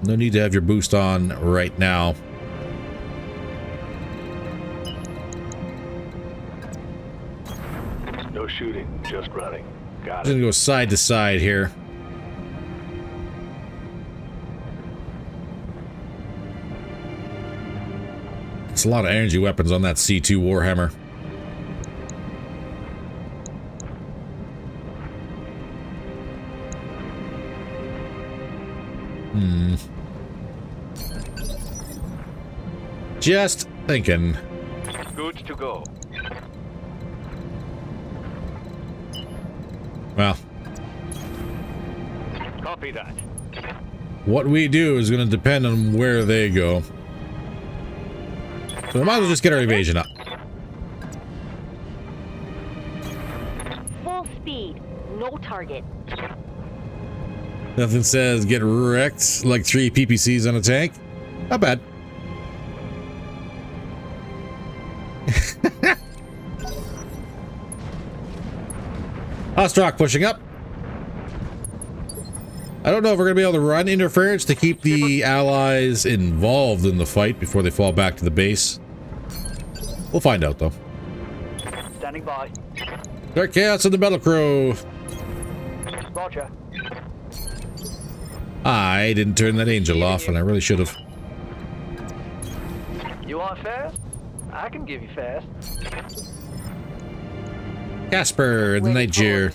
No need to have your boost on right now. No shooting, just running. Got I'm gonna it. go side to side here. That's a lot of energy weapons on that C2 Warhammer. Just thinking. Good to go. Well, Copy that. what we do is going to depend on where they go. So we might as well just get our evasion up. Full speed. No target. Nothing says get wrecked like 3 PPCs on a tank. Not bad. Ostrock pushing up. I don't know if we're going to be able to run interference to keep the allies involved in the fight before they fall back to the base. We'll find out, though. Standing by. Dark Chaos in the Battle Crow. Roger. I didn't turn that angel off, and I really should have. You want fast? I can give you fast. Casper, the Night Jeer.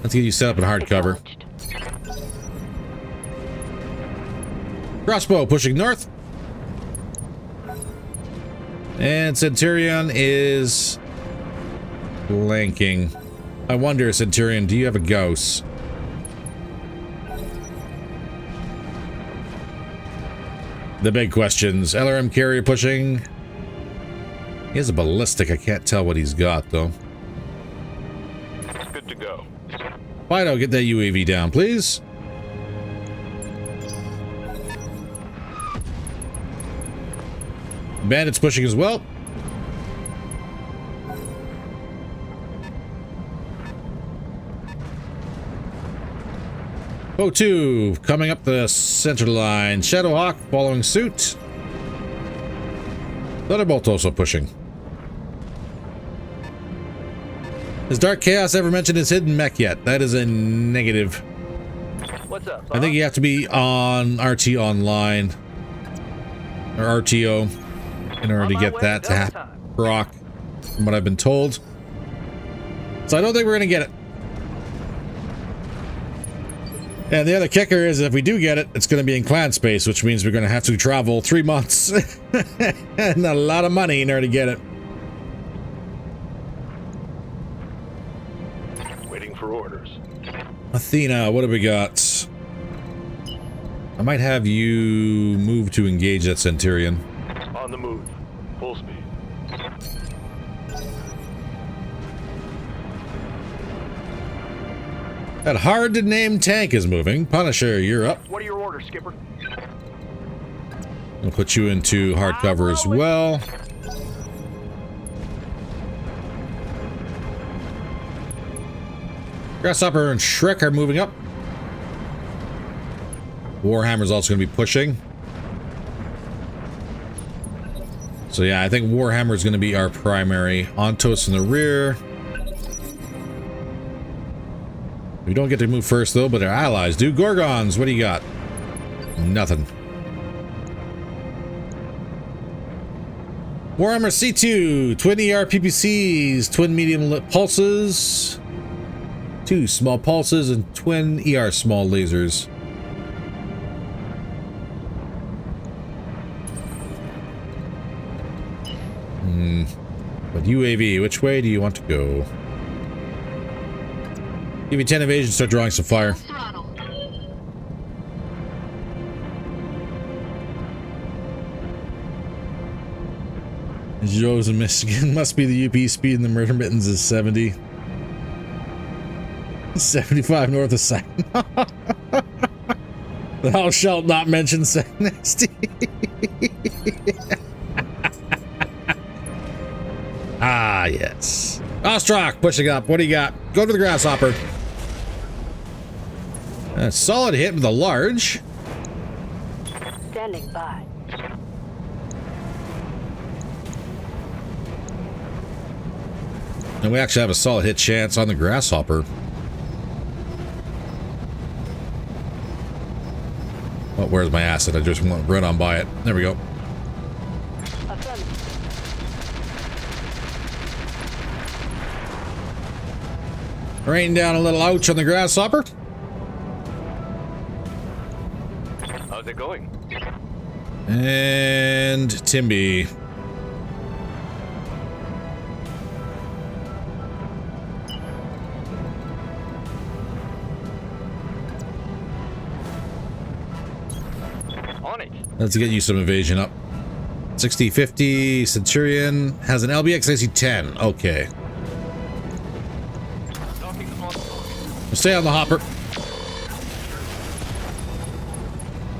Let's get you set up in hard cover. Crossbow pushing north. And Centurion is flanking. I wonder, Centurion, do you have a Gauss? The big questions. LRM carrier pushing. He has a ballistic. I can't tell what he's got, though. Good to go. Fido, get that UAV down, please. Bandits pushing as well. O2 coming up the center line. Shadowhawk following suit. Thunderbolt also pushing. Has Dark Chaos ever mentioned his hidden mech yet? That is a negative. What's up? I think you have to be on RT Online or RTO in order to get that to happen. Rock, from what I've been told. So I don't think we're going to get it. And the other kicker is if we do get it, it's going to be in clan space, which means we're going to have to travel 3 months and a lot of money in order to get it. Waiting for orders. Athena, what have we got? I might have you move to engage that Centurion. On the move. Full speed. That hard-to-name tank is moving. Punisher, you're up. What are your orders, Skipper? We'll put you into hard cover as well. Grasshopper and Shrek are moving up. Warhammer's also going to be pushing. So yeah, I think Warhammer is going to be our primary. Ontos in the rear. We don't get to move first though, but our allies do. Gorgons, what do you got? Nothing. Warhammer C2, twin ER PPCs, twin medium pulses, 2 small pulses, and twin ER small lasers. But UAV, which way do you want to go? Give me 10 evasion, start drawing some fire. Throttle. Joe's in Michigan. Must be the UP speed and the murder mittens is 70. 75 north of Sac. Thou shalt not mention Sac Nasty. Ah, yes. Ostrock pushing up. What do you got? Go to the Grasshopper. A solid hit with a large. Standing by. And we actually have a solid hit chance on the Grasshopper. Oh, where's my acid? I just want to run on by it. There we go. Affirmative. Rain down a little ouch on the grasshopper. How's it going? And Timby. On it. Let's get you some evasion up. 60-50 Centurion has an LBX AC-10. Okay. Knocking on. Stay on the hopper.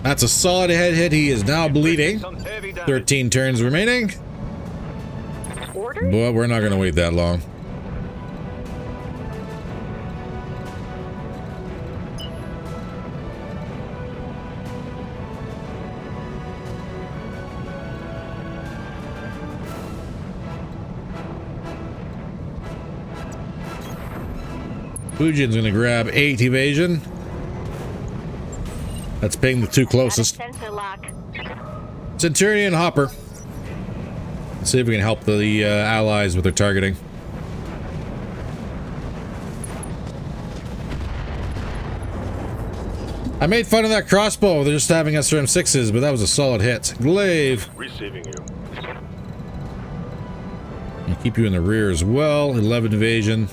That's a solid head hit. He is now bleeding. Some heavy damage. 13 turns remaining. Order? But we're not going to wait that long. Fujin's going to grab 8 evasion. Let's ping the two closest. Sensor lock. Centurion, Hopper. Let's see if we can help the allies with their targeting. I made fun of that crossbow. They're just having SRM6s, but that was a solid hit. Glaive. Receiving you. I'll keep you in the rear as well. 11 evasion.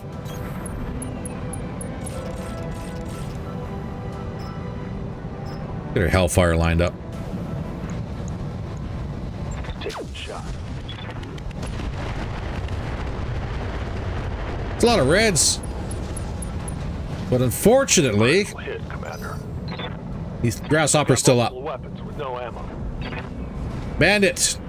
Get our Hellfire lined up. Taking shot. It's a lot of reds. But unfortunately, Hit, Commander. these Grasshopper's still up. Weapons with no ammo. Bandit.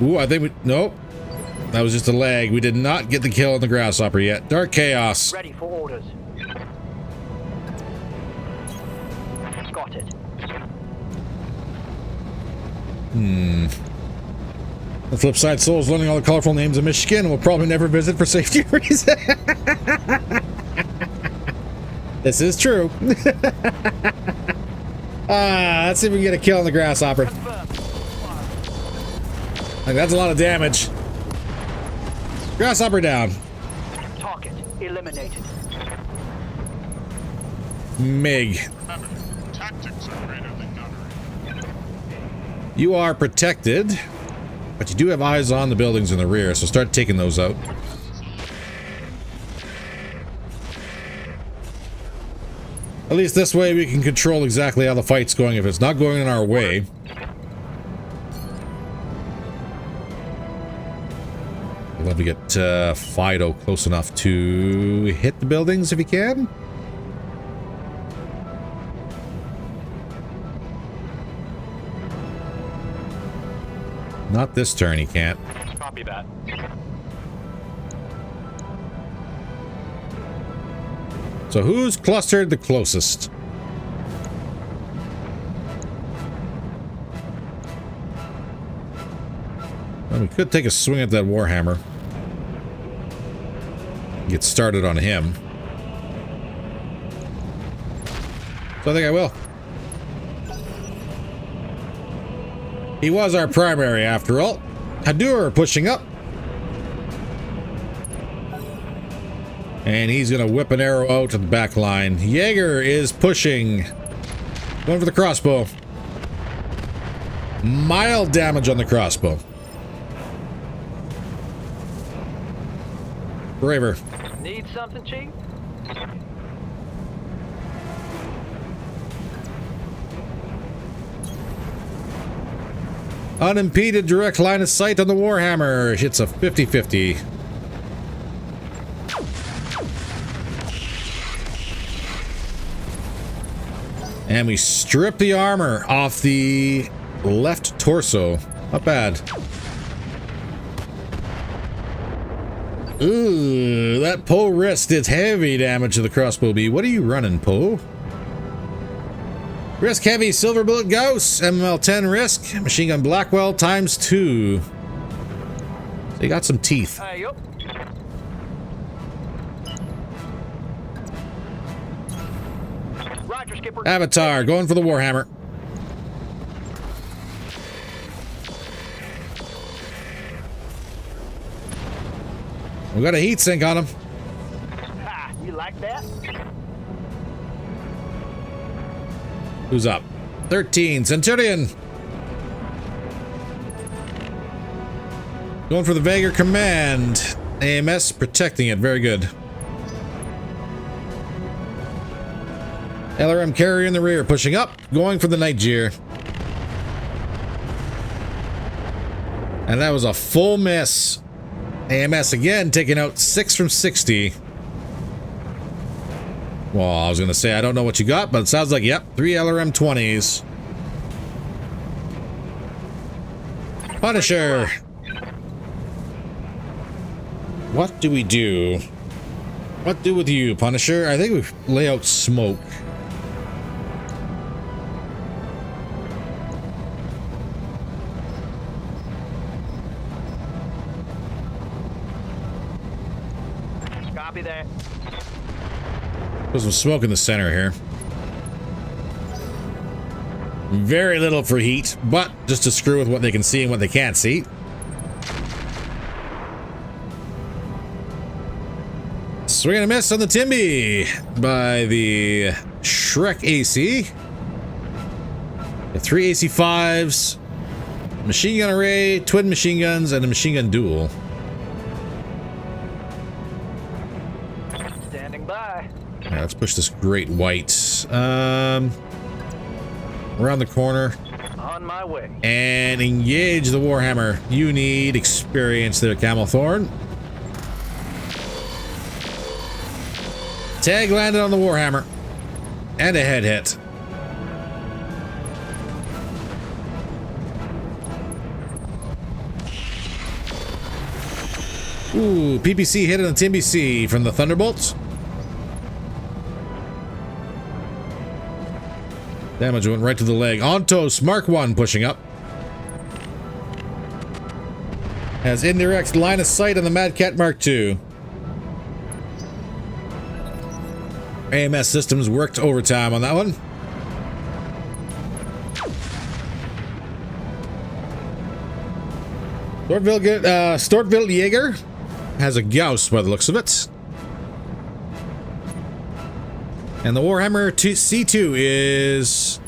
Ooh, I think we... Nope. That was just a lag. We did not get the kill on the Grasshopper yet. Dark Chaos. Ready for orders. Got it. The flip side, Soul's learning all the colorful names of Michigan and will probably never visit for safety reasons. This is true. Let's see if we can get a kill on the Grasshopper. Like, that's a lot of damage. Grasshopper down. Target eliminated. Meg. Remember, tactics are greater than gunnery. You are protected, but you do have eyes on the buildings in the rear, so start taking those out. At least this way we can control exactly how the fight's going if it's not going in our way. I'd love to get Fido close enough to hit the buildings if he can. Not this turn, he can't. Copy that. So who's clustered the closest? Well, we could take a swing at that Warhammer. Get started on him. So I think I will. He was our primary after all. Hadur pushing up. And he's going to whip an arrow out to the back line. Jaeger is pushing. Going for the crossbow. Mild damage on the crossbow. Braver. Need something, Chief? Unimpeded direct line of sight on the Warhammer. Hits a 50-50. And we strip the armor off the left torso. Not bad. Ooh, that Poe wrist did heavy damage to the crossbow bee. What are you running, Poe? Risk heavy, silver bullet Gauss, MML 10 risk, machine gun Blackwell ×2. They got some teeth. Hey, up. Roger, Skipper. Avatar, going for the Warhammer. We got a heat sink on him. Ha! You like that? Who's up? 13, Centurion. Going for the Vager Command. AMS protecting it. Very good. LRM carrier in the rear, pushing up. Going for the Night-Jeer. And that was a full miss. AMS again, taking out 6 from 60. Well, I was going to say, I don't know what you got, but it sounds like, yep, 3 LRM 20s. Punisher. What do we do? What do with you, Punisher? I think we lay out smoke. Copy that. Put some smoke in the center here. Very little for heat, but just to screw with what they can see and what they can't see. Swing and a miss on the Timby by the Shrek AC. The 3 AC5s, machine gun array, twin machine guns, and a machine gun duel. Standing by. Yeah, let's push this great white around the corner On my way. and engage the Warhammer. You need experience there, Camel Thorn. Tag landed on the Warhammer and a head hit. Ooh, PPC hit on the TBC from the Thunderbolts. Damage went right to the leg. Ontos, Mark 1 pushing up. Has indirect line of sight on the Mad Cat Mark 2. AMS systems worked overtime on that one. Stortville Jaeger has a Gauss by the looks of it. And the Warhammer C2 is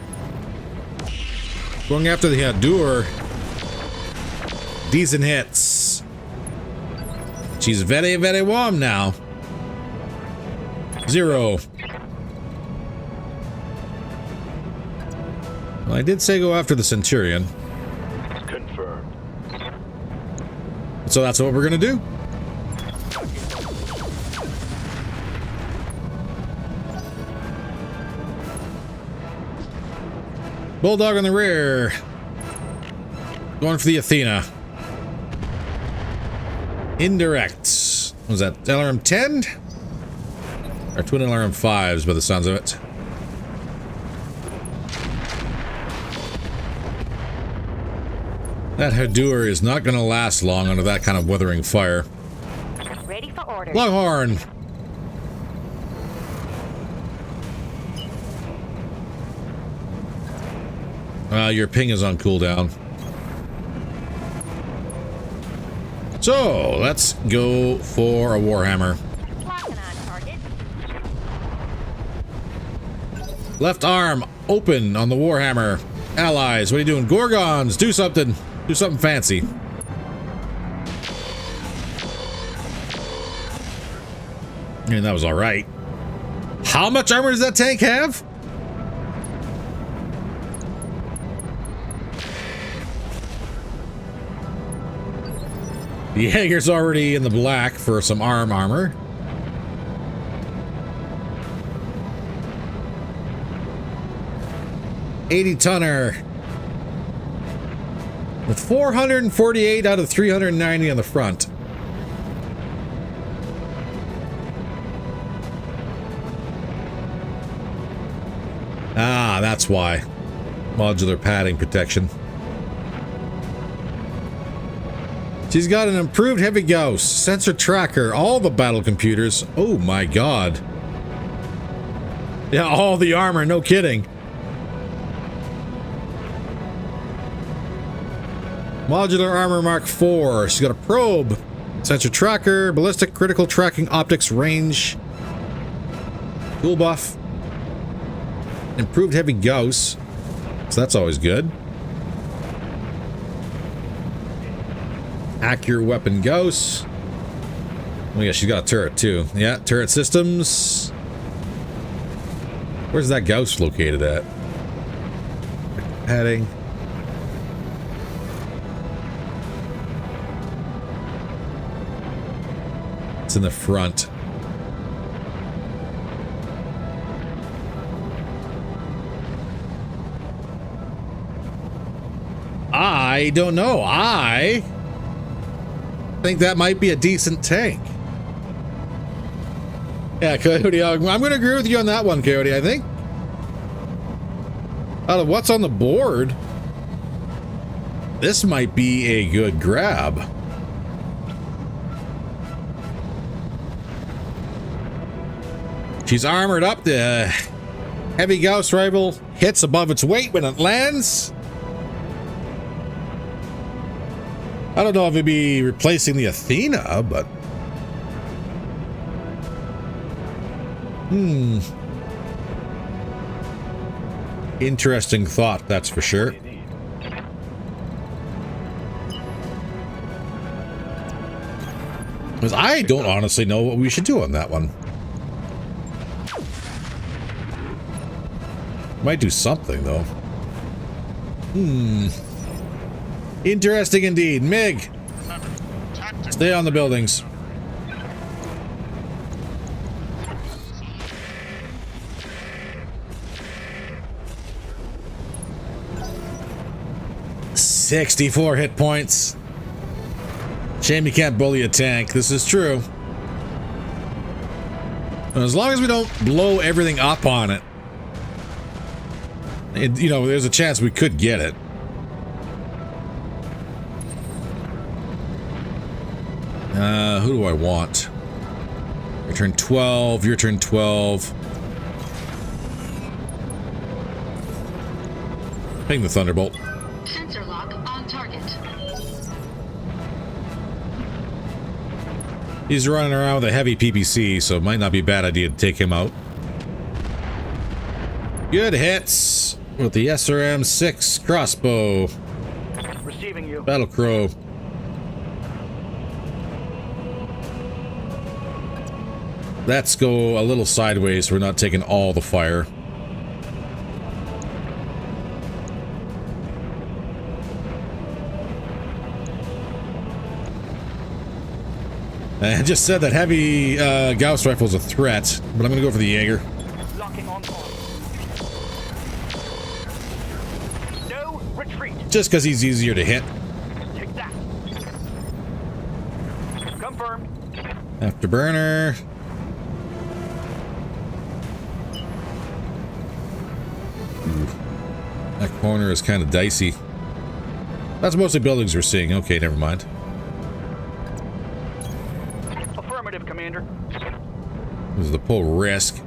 going after the Hadur. Decent hits. She's very, very warm now. 0. Well, I did say go after the Centurion. Confirmed. So that's what we're gonna do. Bulldog on the rear. Going for the Athena. Indirect. Was that LRM 10? Or twin LRM 5s by the sounds of it. That Hadur is not going to last long under that kind of weathering fire. Ready for orders. Longhorn. Your ping is on cooldown. So, let's go for a Warhammer. Locking on target. Left arm open on the Warhammer. Allies, what are you doing? Gorgons, do something. Do something fancy. And that was all right. How much armor does that tank have? The Jaeger's already in the black for some armor. $80-tonner. With 448 out of 390 on the front. Ah, that's why. Modular padding protection. She's got an improved heavy Gauss, sensor tracker, all the battle computers. Oh my god. Yeah, all the armor, no kidding. Modular armor Mark IV. She's got a probe, sensor tracker, ballistic critical tracking optics range, tool buff, improved heavy Gauss. So that's always good. Accurate weapon Gauss. Oh yeah, she's got a turret too. Yeah, turret systems. Where's that Gauss located at? Heading. It's in the front. I don't know. I think that might be a decent tank. Yeah, Coyote, I'm going to agree with you on that one, Coyote. I think out of what's on the board, this might be a good grab. She's armored up. The heavy Gauss rifle hits above its weight when it lands. I don't know if it'd be replacing the Athena, but interesting thought, that's for sure. Because I don't honestly know what we should do on that one. Might do something though. Interesting indeed. Mig, stay on the buildings. $64 hit points. Shame you can't bully a tank. This is true. As long as we don't blow everything up on it, you know, there's a chance we could get it. Who do I want? Your turn 12, your turn 12. Ping the Thunderbolt. Sensor lock on target. He's running around with a heavy PPC, so it might not be a bad idea to take him out. Good hits with the SRM-6 crossbow. Receiving you. Battle Crow. Let's go a little sideways so we're not taking all the fire. I just said that heavy Gauss rifle is a threat, but I'm going to go for the Jaeger. Locking on board. No retreat. Just because he's easier to hit. Take that. Confirmed. Afterburner. Ooh. That corner is kind of dicey. That's mostly buildings we're seeing. Okay, never mind. Affirmative, Commander. This is the full risk.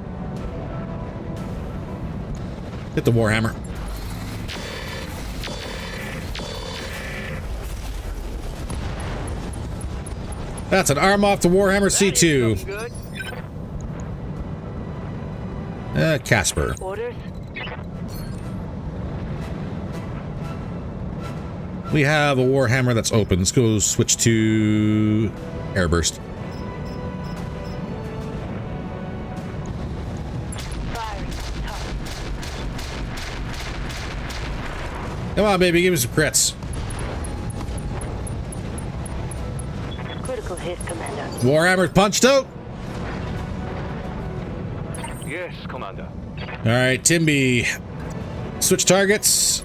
Hit the Warhammer. That's an arm off the Warhammer C2. Good. Casper. Orders. We have a Warhammer that's open. Let's go switch to Airburst. Come on, baby, give me some crits. Critical hit, Commander. Warhammer punched out. Yes, Commander. All right, Timby. Switch targets.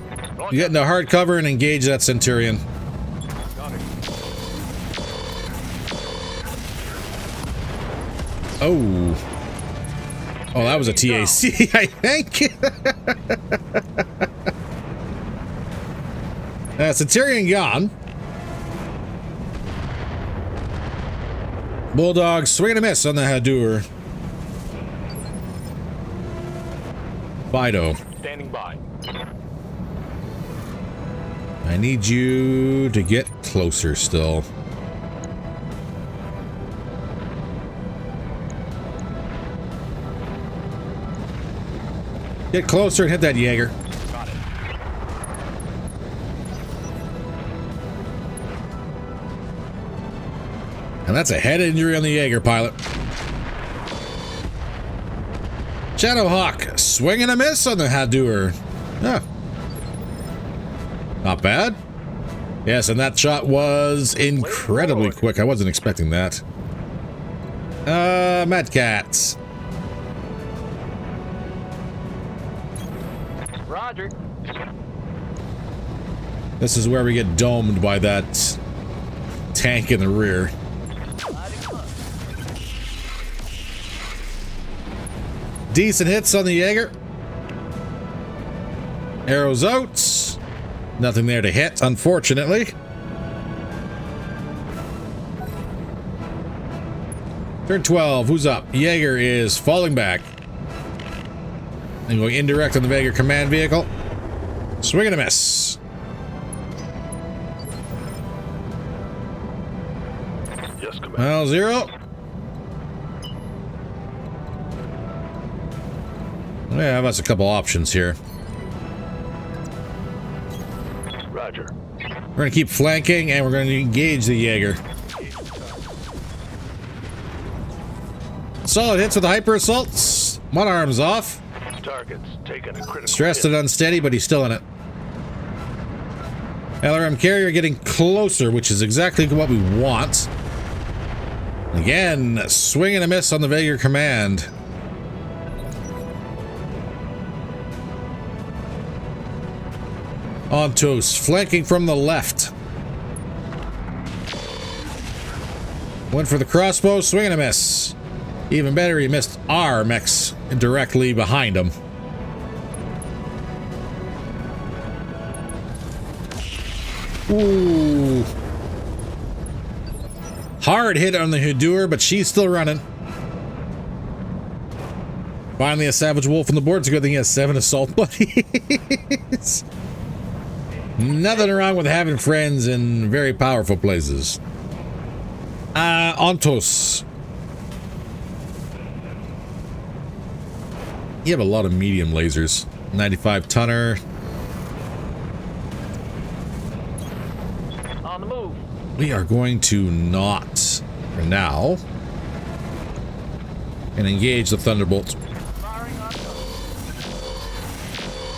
You get into hard cover and engage that Centurion. Got it. Oh. Oh, that was a TAC, I think. Centurion gone. Bulldog swing and a miss on the Hadur. Fido. Standing by. I need you to get closer still. Get closer and hit that Jaeger. Got it. And that's a head injury on the Jaeger pilot. Shadowhawk, swing and a miss on the Hadouer. Huh. Not bad. Yes, and that shot was incredibly quick. I wasn't expecting that. Mad Cats. Roger. This is where we get domed by that tank in the rear. Decent hits on the Jaeger. Arrows out. Nothing there to hit, unfortunately. Turn 12. Who's up? Jaeger is falling back. And going indirect on the Jaeger command vehicle. Swing and a miss. Yes, Commander. Well, 0. Yeah, that's a couple options here. Roger. We're going to keep flanking, and we're going to engage the Jaeger. Solid hits with the hyper assaults. One arm's off. Target's taking a critical Stressed hit. and unsteady, but he's still in it. LRM carrier getting closer, which is exactly what we want. Again, swing and a miss on the Jaeger command. Ontos flanking from the left. Went for the crossbow, swing and a miss. Even better, he missed our mechs directly behind him. Ooh. Hard hit on the Hadouer, but she's still running. Finally, a Savage Wolf on the board. It's a good thing he has 7 assault buddies. Nothing wrong with having friends in very powerful places. Ontos. You have a lot of medium lasers. 95 tonner. On the move. We are going to not, for now, and engage the Thunderbolt. Firing on those.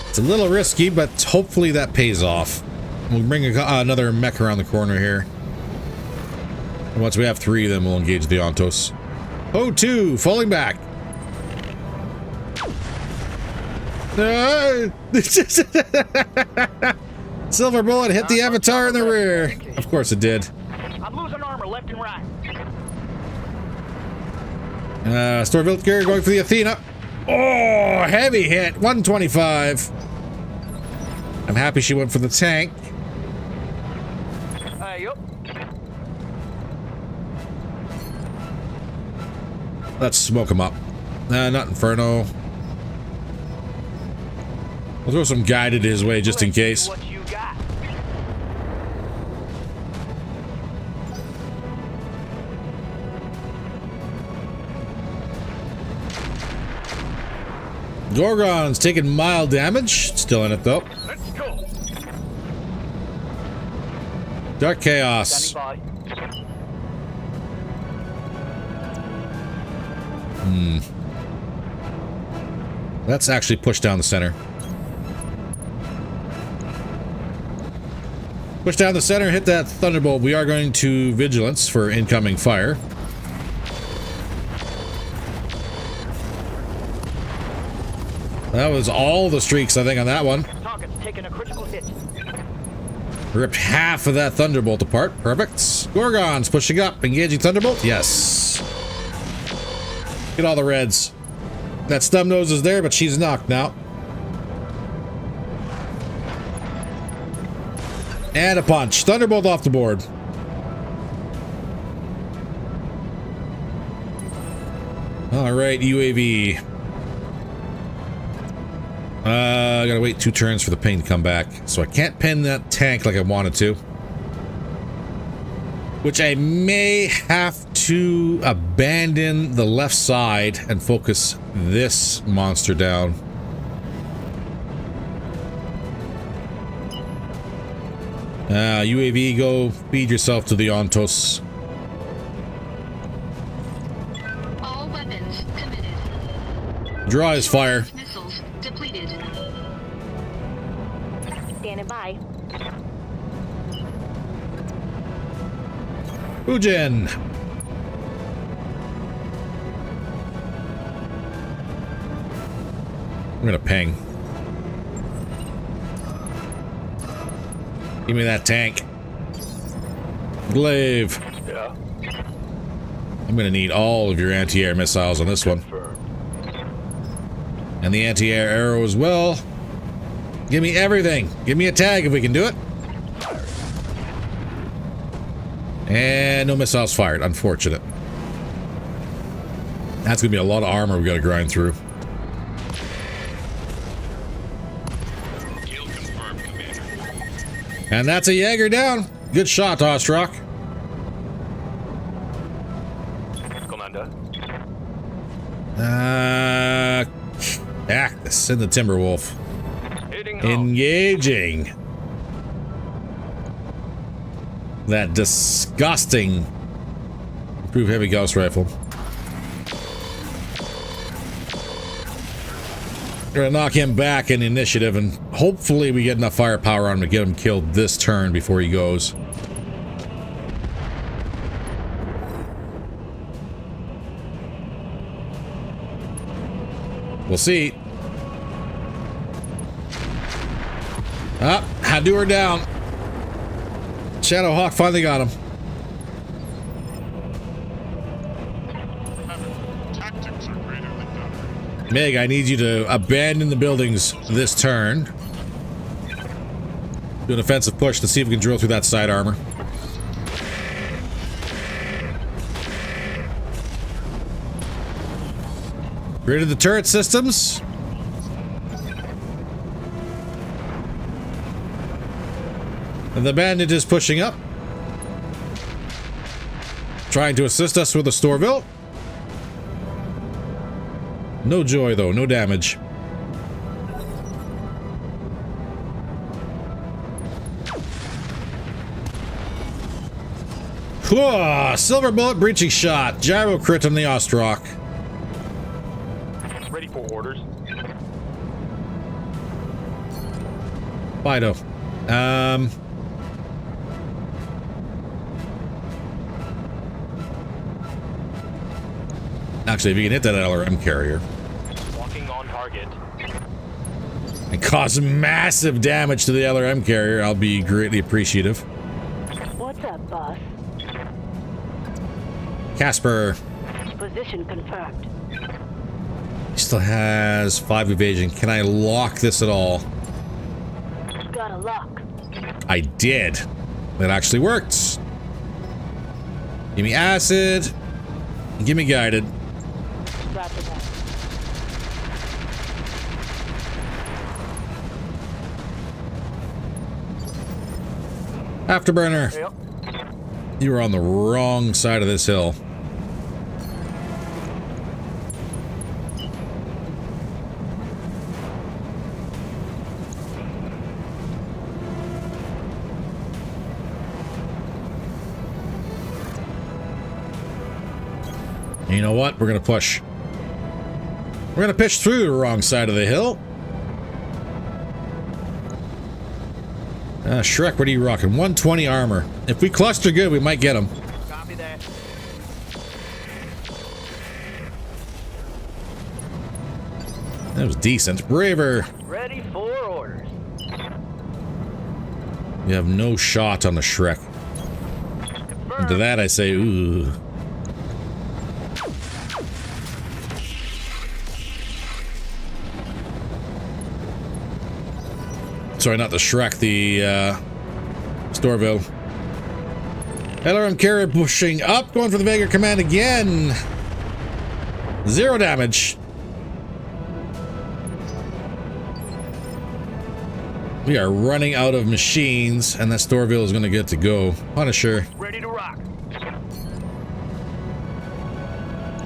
It's a little risky, but hopefully that pays off. We'll bring another mech around the corner here. And once we have 3, then we'll engage the Ontos. O2, falling back. Silver bullet hit the Avatar in the rear. Of course it did. I'm losing armor left and right. Stormvilt carrier going for the Athena. Oh, heavy hit. 125. I'm happy she went for the tank. Yup. Let's smoke him up. Not Inferno. We'll throw some guided his way just in case. What you got? Gorgon's taking mild damage. Still in it though. Let's go. Dark Chaos. Standing by. Let's actually push down the center. Push down the center, hit that Thunderbolt. We are going to Vigilance for incoming fire. That was all the streaks, I think, on that one. Target's taking a critical hit. Ripped half of that Thunderbolt apart. Perfect. Gorgon's pushing up. Engaging Thunderbolt. Yes. Get all the reds. That Stub Nose is there, but she's knocked now. And a punch. Thunderbolt off the board. All right, UAV. I gotta wait 2 turns for the ping to come back. So I can't pin that tank like I wanted to. Which I may have to abandon the left side and focus this monster down. UAV, go feed yourself to the Ontos. All weapons committed. Draw his fire. Missiles depleted. Standing by. Ujin. I'm gonna ping. Give me that tank. Glaive. Yeah. I'm gonna need all of your anti-air missiles on this one. And the anti-air arrow as well. Give me everything. Give me a tag if we can do it. And no missiles fired. Unfortunate. That's gonna be a lot of armor we gotta grind through. Kill confirmed, Commander. And that's a Jaeger down. Good shot, Ostrock. Commander. Cactus and the Timberwolf. Heading out. Engaging. That disgusting improved heavy gauss rifle. Gonna knock him back in initiative, and hopefully we get enough firepower on him to get him killed this turn before he goes. We'll see. Ah, Hadouer down. Shadowhawk finally got him. Tactics are greater than gunnery. Meg, I need you to abandon the buildings this turn. Do an offensive push to see if we can drill through that side armor. Rid of the turret systems. And the bandit is pushing up. Trying to assist us with the Storeville. No joy though, no damage. Whoa, silver bullet breaching shot. Gyro crit on the Ostrock. Ready for orders. Fido. Actually, if you can hit that LRM carrier Walking on target. and cause massive damage to the LRM carrier, I'll be greatly appreciative. What's up, boss? Casper. Position confirmed. He still has 5 evasion. Can I lock this at all? Got a lock. I did. That actually worked. Give me acid. Give me guided. Roger that. Afterburner. Yep. You were on the wrong side of this hill. You know what? We're gonna push. We're gonna push through the wrong side of the hill. Shrek, what are you rocking? 120 armor. If we cluster good, we might get him. Copy that. That was decent. Braver. Ready for orders. You have no shot on the Shrek. And to that I say, ooh. Sorry, not the Shrek, the Storeville. LRM carrier pushing up, going for the Vega command again. 0 damage. We are running out of machines, and that Storeville is going to get to go. Punisher. Ready to rock.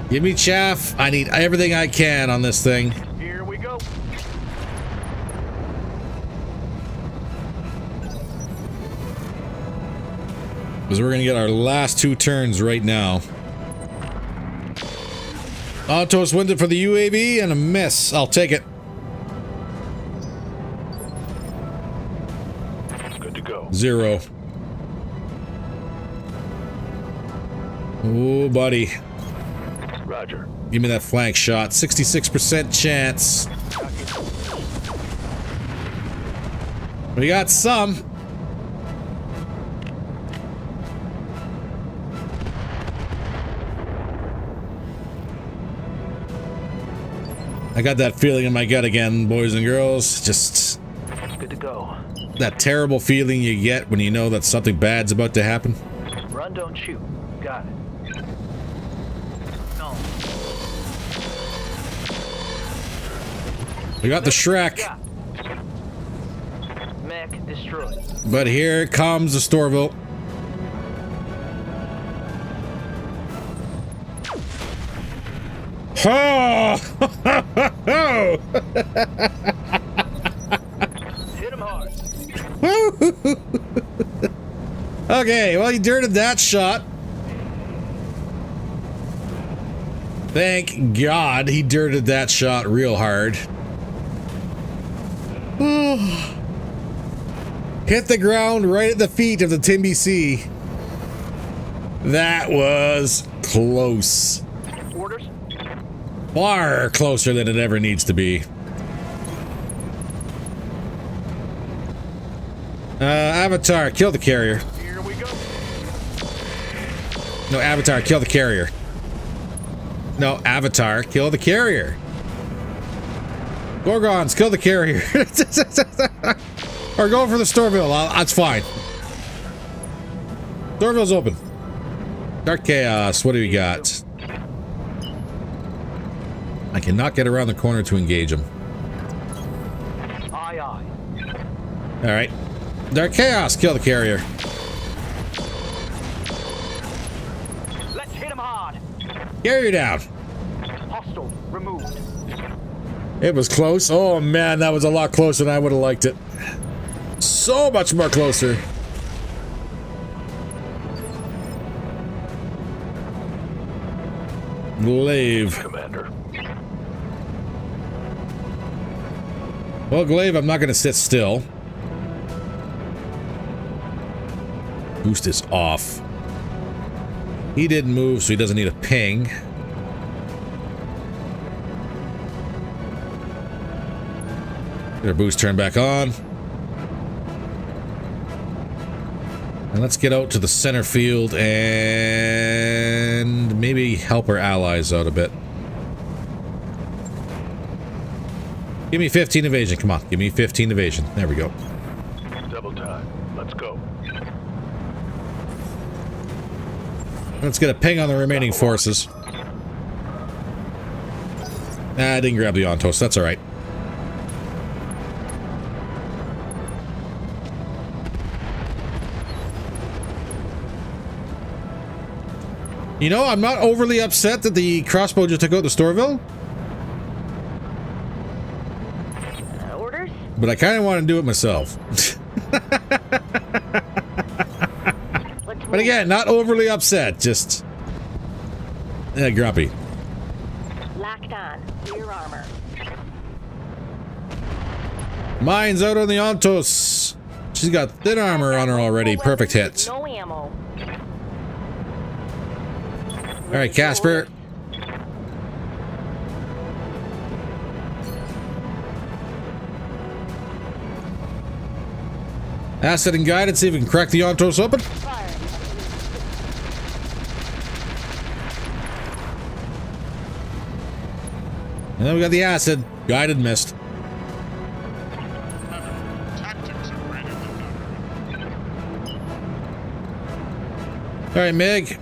Give me chaff. I need everything I can on this thing. Here we go. Because we're going to get our last 2 turns right now. Autos wins it for the UAV and a miss. I'll take it. Good to go. 0. Oh, buddy. Roger. Give me that flank shot. 66% chance. We got some. I got that feeling in my gut again, boys and girls. Just Good to go. that terrible feeling you get when you know that something bad's about to happen. Run, don't shoot. Got it. No. We got the Shrek, Yeah. Mech destroyed. but here comes the Storeville. Oh! Hit him hard. Okay, well, he dirted that shot. Thank God he dirted that shot real hard. Hit the ground right at the feet of the Timby C. That was close. Orders. Far closer than it ever needs to be. Avatar, kill the carrier. Here we go. No, Avatar, kill the carrier. No, Avatar, kill the carrier. Gorgons, kill the carrier. Or go for the Storeville. That's fine. Storeville's open. Dark Chaos, what do we got? I cannot get around the corner to engage him. Aye, aye. Alright. Dark Chaos, kill the carrier. Let's hit him hard. Carrier down. Hostile removed. It was close. Oh man, that was a lot closer than I would have liked it. So much more closer. Glaive. Commander. Well, Glaive, I'm not going to sit still. Boost is off. He didn't move, so he doesn't need a ping. Get our boost turned back on. And let's get out to the center field and maybe help our allies out a bit. Give me 15 evasion. Come on, give me 15 evasion. There we go. Double time. Let's go. Let's get a ping on the remaining forces. I didn't grab the Ontos. That's all right. You know, I'm not overly upset that the crossbow just took out the Storeville, Orders? but I kind of want to do it myself. But again, not overly upset, just grumpy. Locked on. Rear armor. Mine's out on the Ontos. She's got thin armor on her already. Perfect hit. No ammo. All right, Casper. Acid and guided. See if we can crack the Ontos open. Fire. And then we got the acid. Guided missed. Tactics are greater than gunnery. All right, Meg.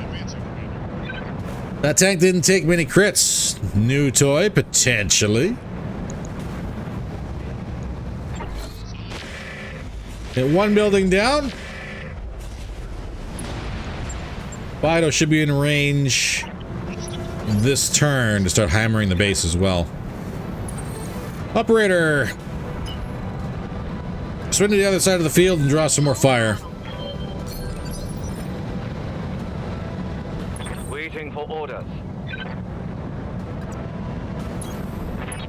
Advancing, Commander. That tank didn't take many crits. New toy, potentially. Hit one building down. Fido should be in range this turn to start hammering the base as well. Operator, swing to the other side of the field and draw some more fire. Waiting for orders.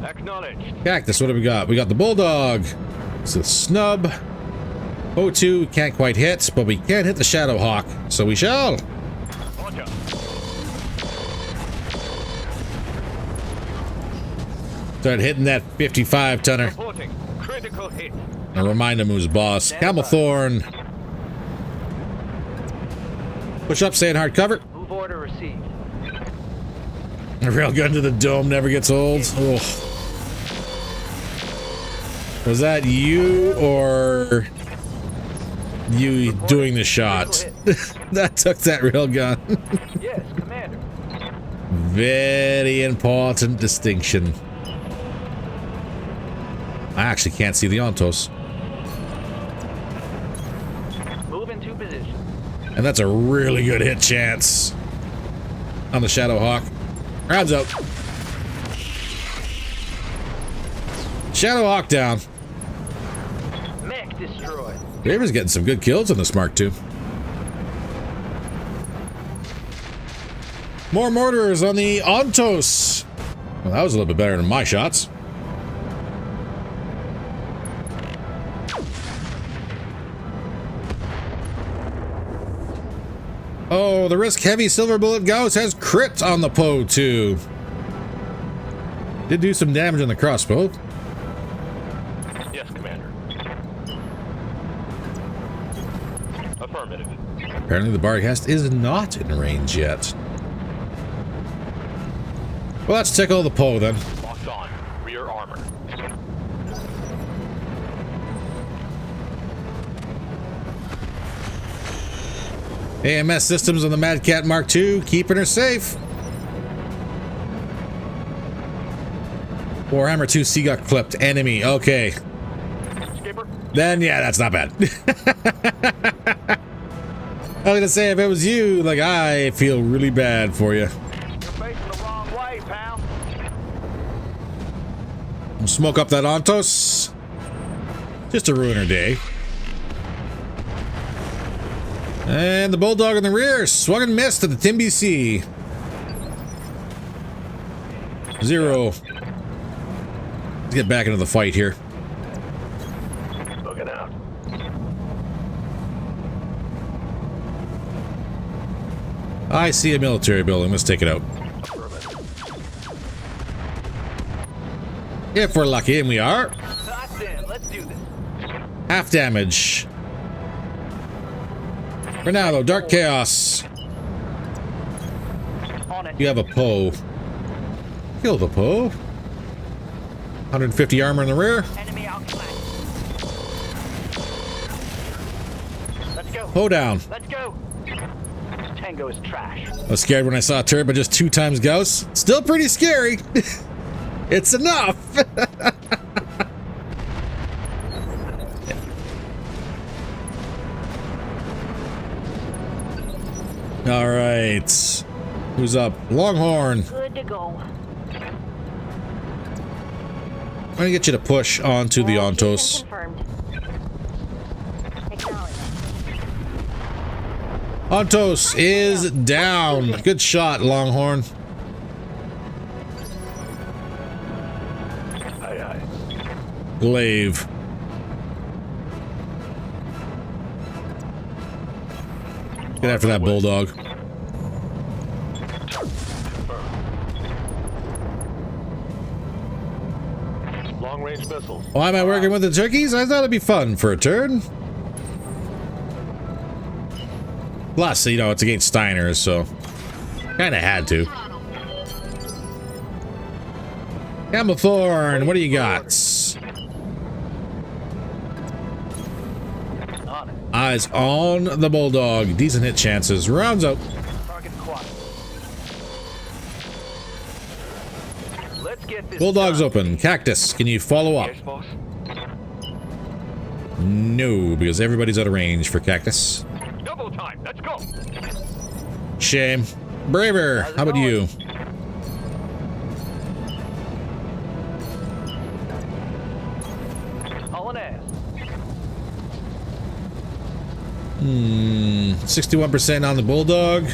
Acknowledged. Cactus, what do we got? We got the Bulldog. It's a snub. O2 we can't quite hit, but we can hit the Shadow Hawk, so we shall. Roger. Start hitting that 55 tonner. Reporting. Critical hit. And remind him who's boss. Camel Thorn. Push up, stay in hard cover. Move order received. A railgun to the dome never gets old. Ugh. Was that you or you doing the shot? That took that railgun. Yes, Commander. Very important distinction. I actually can't see the Ontos. Move into position. And that's a really good hit chance on the Shadow Hawk. Rounds out. Shadow Hawk down. Mech destroyed. Raven's getting some good kills on this Mark II. More mortars on the Ontos. Well, that was a little bit better than my shots. Oh, the Risk Heavy Silver Bullet Gauss has crit on the Poe too. Did do some damage on the crossbow. Yes, Commander. Affirmative. Apparently the Barghast is not in range yet. Well, let's tickle the Poe then. Locked on. Rear armor. AMS systems on the Mad Cat Mark II, keeping her safe. Warhammer 2C got clipped. Enemy. Okay. Skipper. Then, yeah, that's not bad. I was gonna say, if it was you, like, I feel really bad for you. You're facing the wrong way, pal. We'll smoke up that Ontos. Just to ruin her day. And the Bulldog in the rear, swung and missed to the Timby C. 0. Let's get back into the fight here. Looking out. I see a military building. Let's take it out. If we're lucky, and we are. That's it. Let's do this. Half damage. For now, though, Dark Chaos. On it. You have a Poe. Kill the Poe. 150 armor in the rear. Enemy outflank. Let's go. Poe down. Let's go. Tango is trash. I was scared when I saw a turret, but just 2 times Gauss. Still pretty scary. It's enough. All right. Who's up? Longhorn. Good to go. I'm gonna get you to push onto the Ontos. Confirmed. Acknowledged. Ontos is down. Good shot, Longhorn. Aye, aye. Glaive. Get after that Bulldog. Long-range missiles. Why am I working with the turkeys? I thought it'd be fun for a turn. Plus, you know, it's against Steiners, so kind of had to. Camel Thorn, what do you got? On it. Eyes on the Bulldog. Decent hit chances. Rounds out. Target acquired. Let's get this Bulldog's done. open. Cactus, can you follow up? Yes, boss. No, because everybody's out of range for Cactus. Double time. Let's go. Shame. Braver, how about you? Hauling ass. 61% on the Bulldog.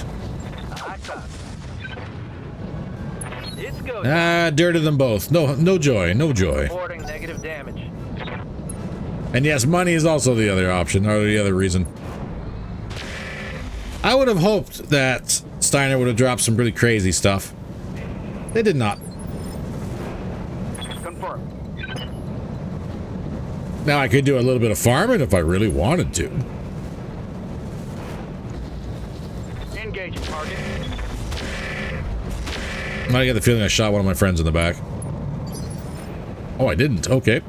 It's go. Ah, dirty them both. No joy, no joy. Reporting negative damage. And yes, money is also the other option, or the other reason. I would have hoped that Steiner would have dropped some really crazy stuff. They did not. Confirm. Now I could do a little bit of farming if I really wanted to. Engaging target. I get the feeling I shot one of my friends in the back. Oh, I didn't. Okay.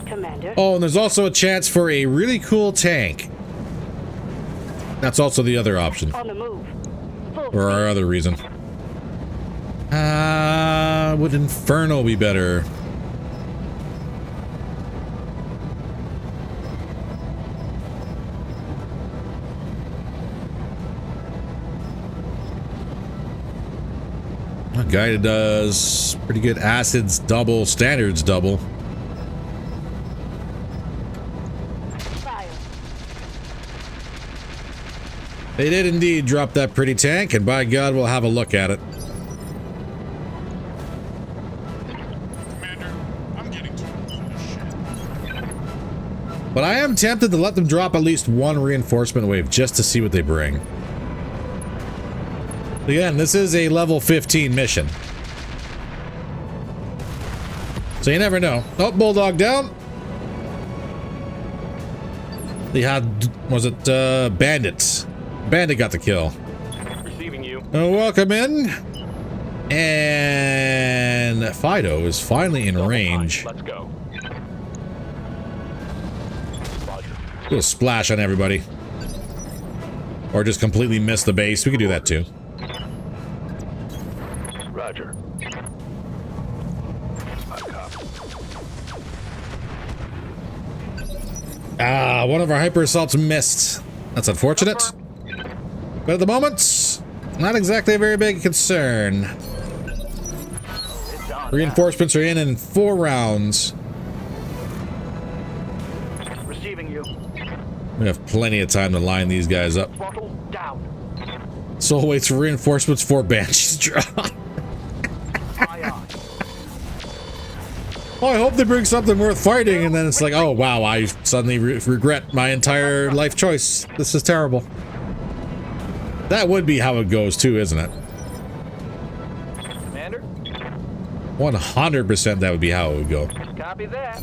Commander. Oh, and there's also a chance for a really cool tank. That's also the other option. On the move. Full Or our other reason. Would Inferno be better? A guy that does pretty good acids double, standards double. fire. They did indeed drop that pretty tank, and by God, we'll have a look at it. Commander, I'm getting too old for this shit. But I am tempted to let them drop at least one reinforcement wave just to see what they bring. Again, this is a level 15 mission. So you never know. Oh, Bulldog down. They had, was it Bandits? Bandit got the kill. Receiving you. Welcome in. And Fido is finally in range. Let's go. Do a splash on everybody. Or just completely miss the base. We could do that too. Roger. One of our hyper assaults missed. That's unfortunate. But at the moment, not exactly a very big concern. Reinforcements are in 4 rounds. Receiving you. We have plenty of time to line these guys up. Throttle down. Soul waits for reinforcements for Banshees drop. Aye, aye. Oh, I hope they bring something worth fighting, and then it's like, oh wow, I suddenly regret my entire life choice. This is terrible. That would be how it goes too, isn't it? Commander. 100% that would be how it would go. Copy that.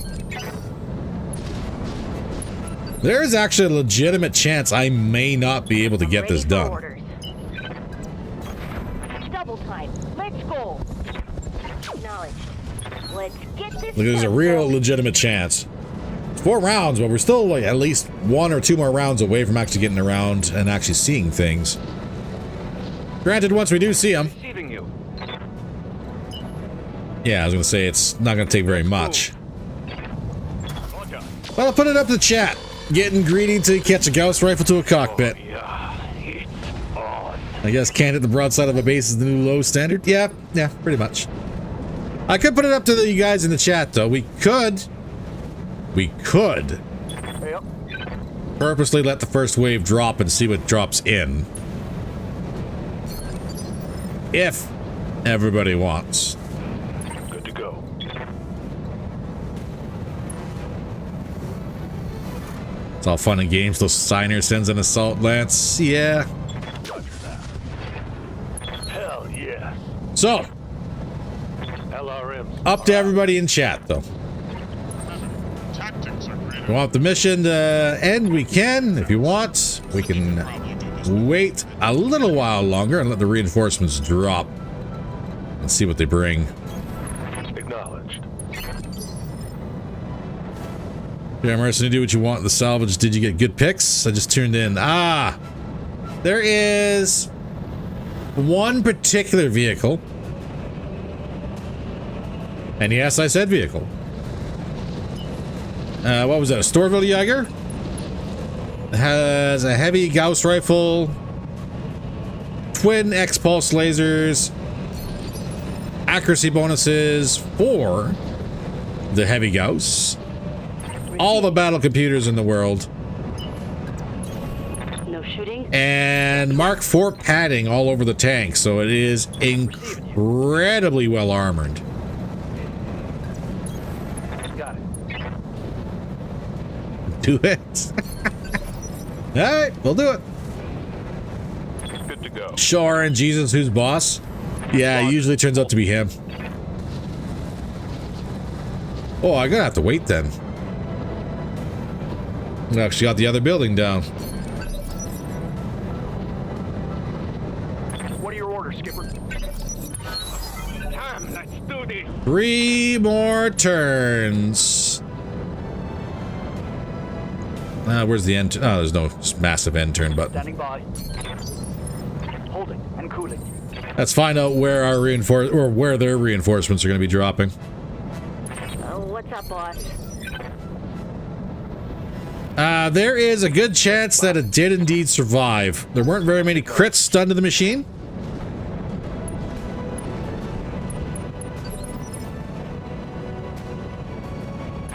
There is actually a legitimate chance I may not be able to get this Ready for done. orders. Double time. Let's go. Acknowledged. Let's get this. Like, there's a real legitimate chance. It's 4 rounds, but we're still like at least 1 or 2 more rounds away from actually getting around and actually seeing things. Granted, once we do see them, Receiving you. yeah, I was gonna say it's not gonna take very much. Roger. Well, I'll put it up to the chat. Getting greedy to catch a Gauss rifle to a cockpit. Yeah, it's on. I guess can't hit the broadside of a base is the new low standard. Yeah, pretty much. I could put it up to you guys in the chat, though. We could Yep. purposely let the first wave drop and see what drops in. If everybody wants. Good to go. It's all fun and games. Those Steiner sends an assault lance. Yeah. Roger that. Hell yes. So, LRM's up to everybody in chat, though. Tactics are great. If you want the mission to end, we can. If you want, we can wait a little while longer and let the reinforcements drop and see what they bring. acknowledged. Yeah, Mercy, do what you want. The salvage. Did you get good picks? I just tuned in. There is one particular vehicle. And yes, I said vehicle. What was that? A Storville Jaeger? Has a heavy Gauss rifle, twin X-pulse lasers, accuracy bonuses for the heavy Gauss, all the battle computers in the world, No shooting. and Mark IV padding all over the tank, so it is incredibly well armored. Got it. Do it. All right, we'll do it. Good to go. Sure, and Jesus, who's boss? Yeah, it usually turns out to be him. Oh, I'm gonna have to wait then. We actually got the other building down. What are your orders, Skipper? Time, let's do this. 3 more turns. Where's the end? Oh, there's no massive end turn button. Standing by. Holding and cooling. Let's find out where our where their reinforcements are going to be dropping. Oh, what's up, boss? There is a good chance that it did indeed survive. There weren't very many crits done to the machine.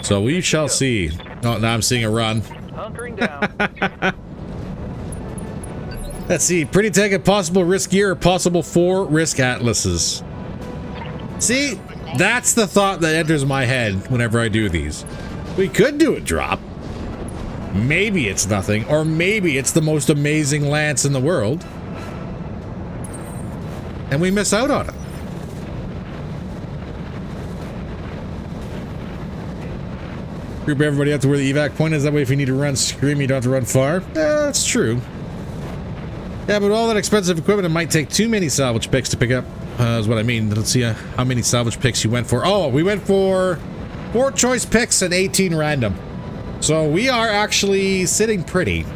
So we shall see. Oh, now I'm seeing a run. Hunkering down. Let's see. Pretty take a possible risk gear or possible 4 risk atlases. See, that's the thought that enters my head whenever I do these. We could do a drop. Maybe it's nothing, or maybe it's the most amazing lance in the world. And we miss out on it. Group everybody up to where the evac point is. That way if you need to run scream, you don't have to run far. That's true. Yeah, but all that expensive equipment, it might take too many salvage picks to pick up, is what I mean. Let's see how many salvage picks you went for. Oh, we went for 4 choice picks and 18 random. So we are actually sitting pretty.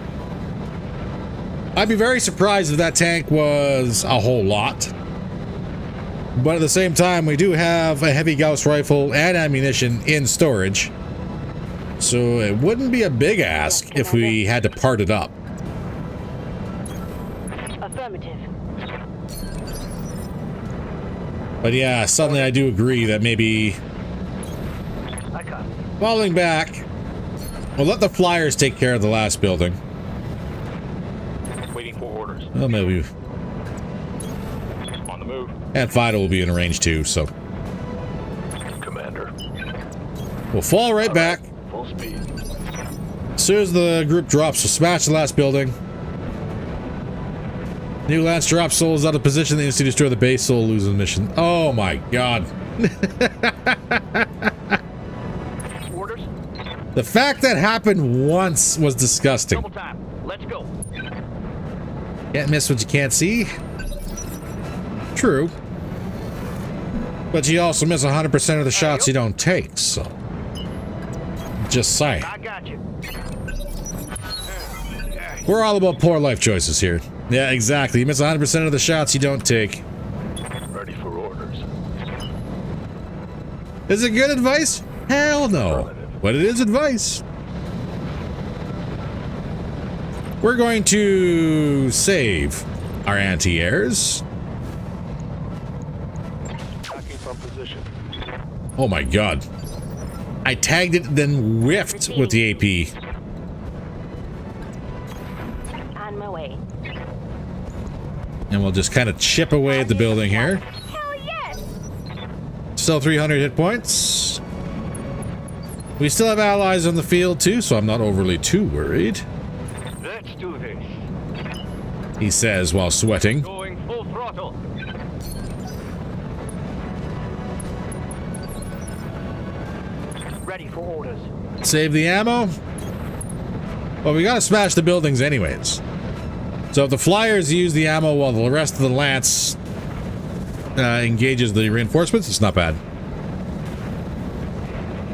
I'd be very surprised if that tank was a whole lot. But at the same time, we do have a heavy Gauss rifle and ammunition in storage. So it wouldn't be a big ask if we had to part it up. Affirmative. But yeah, suddenly I do agree that maybe I got it. falling back, we'll let the flyers take care of the last building. Waiting for orders. Well, maybe. On the move. And Fido will be in range too, so Commander. we'll fall right back. Full speed. As soon as the group drops, we'll smash the last building. New lance drop, Soul is out of position. They instantly destroy the base. Soul loses the mission. Oh my god. Orders. The fact that happened once was disgusting. Double time. Let's go. Can't miss what you can't see. True. But you also miss 100% of the shots you don't take, so. Just saying. I got you. We're all about poor life choices here. Yeah, exactly. You miss 100% of the shots you don't take. Ready for orders. Is it good advice? Hell no. But it is advice. We're going to save our anti-airs. Tracking from position. Oh my god. I tagged it, then whiffed with the AP. On my way. And we'll just kind of chip away at the building here. Hell yes! Still 300 hit points. We still have allies on the field too, so I'm not overly too worried. Let's do this. He says while sweating. Going full throttle. Ready for orders. Save the ammo. Well, we gotta smash the buildings anyways. So if the flyers use the ammo while the rest of the lance engages the reinforcements, it's not bad.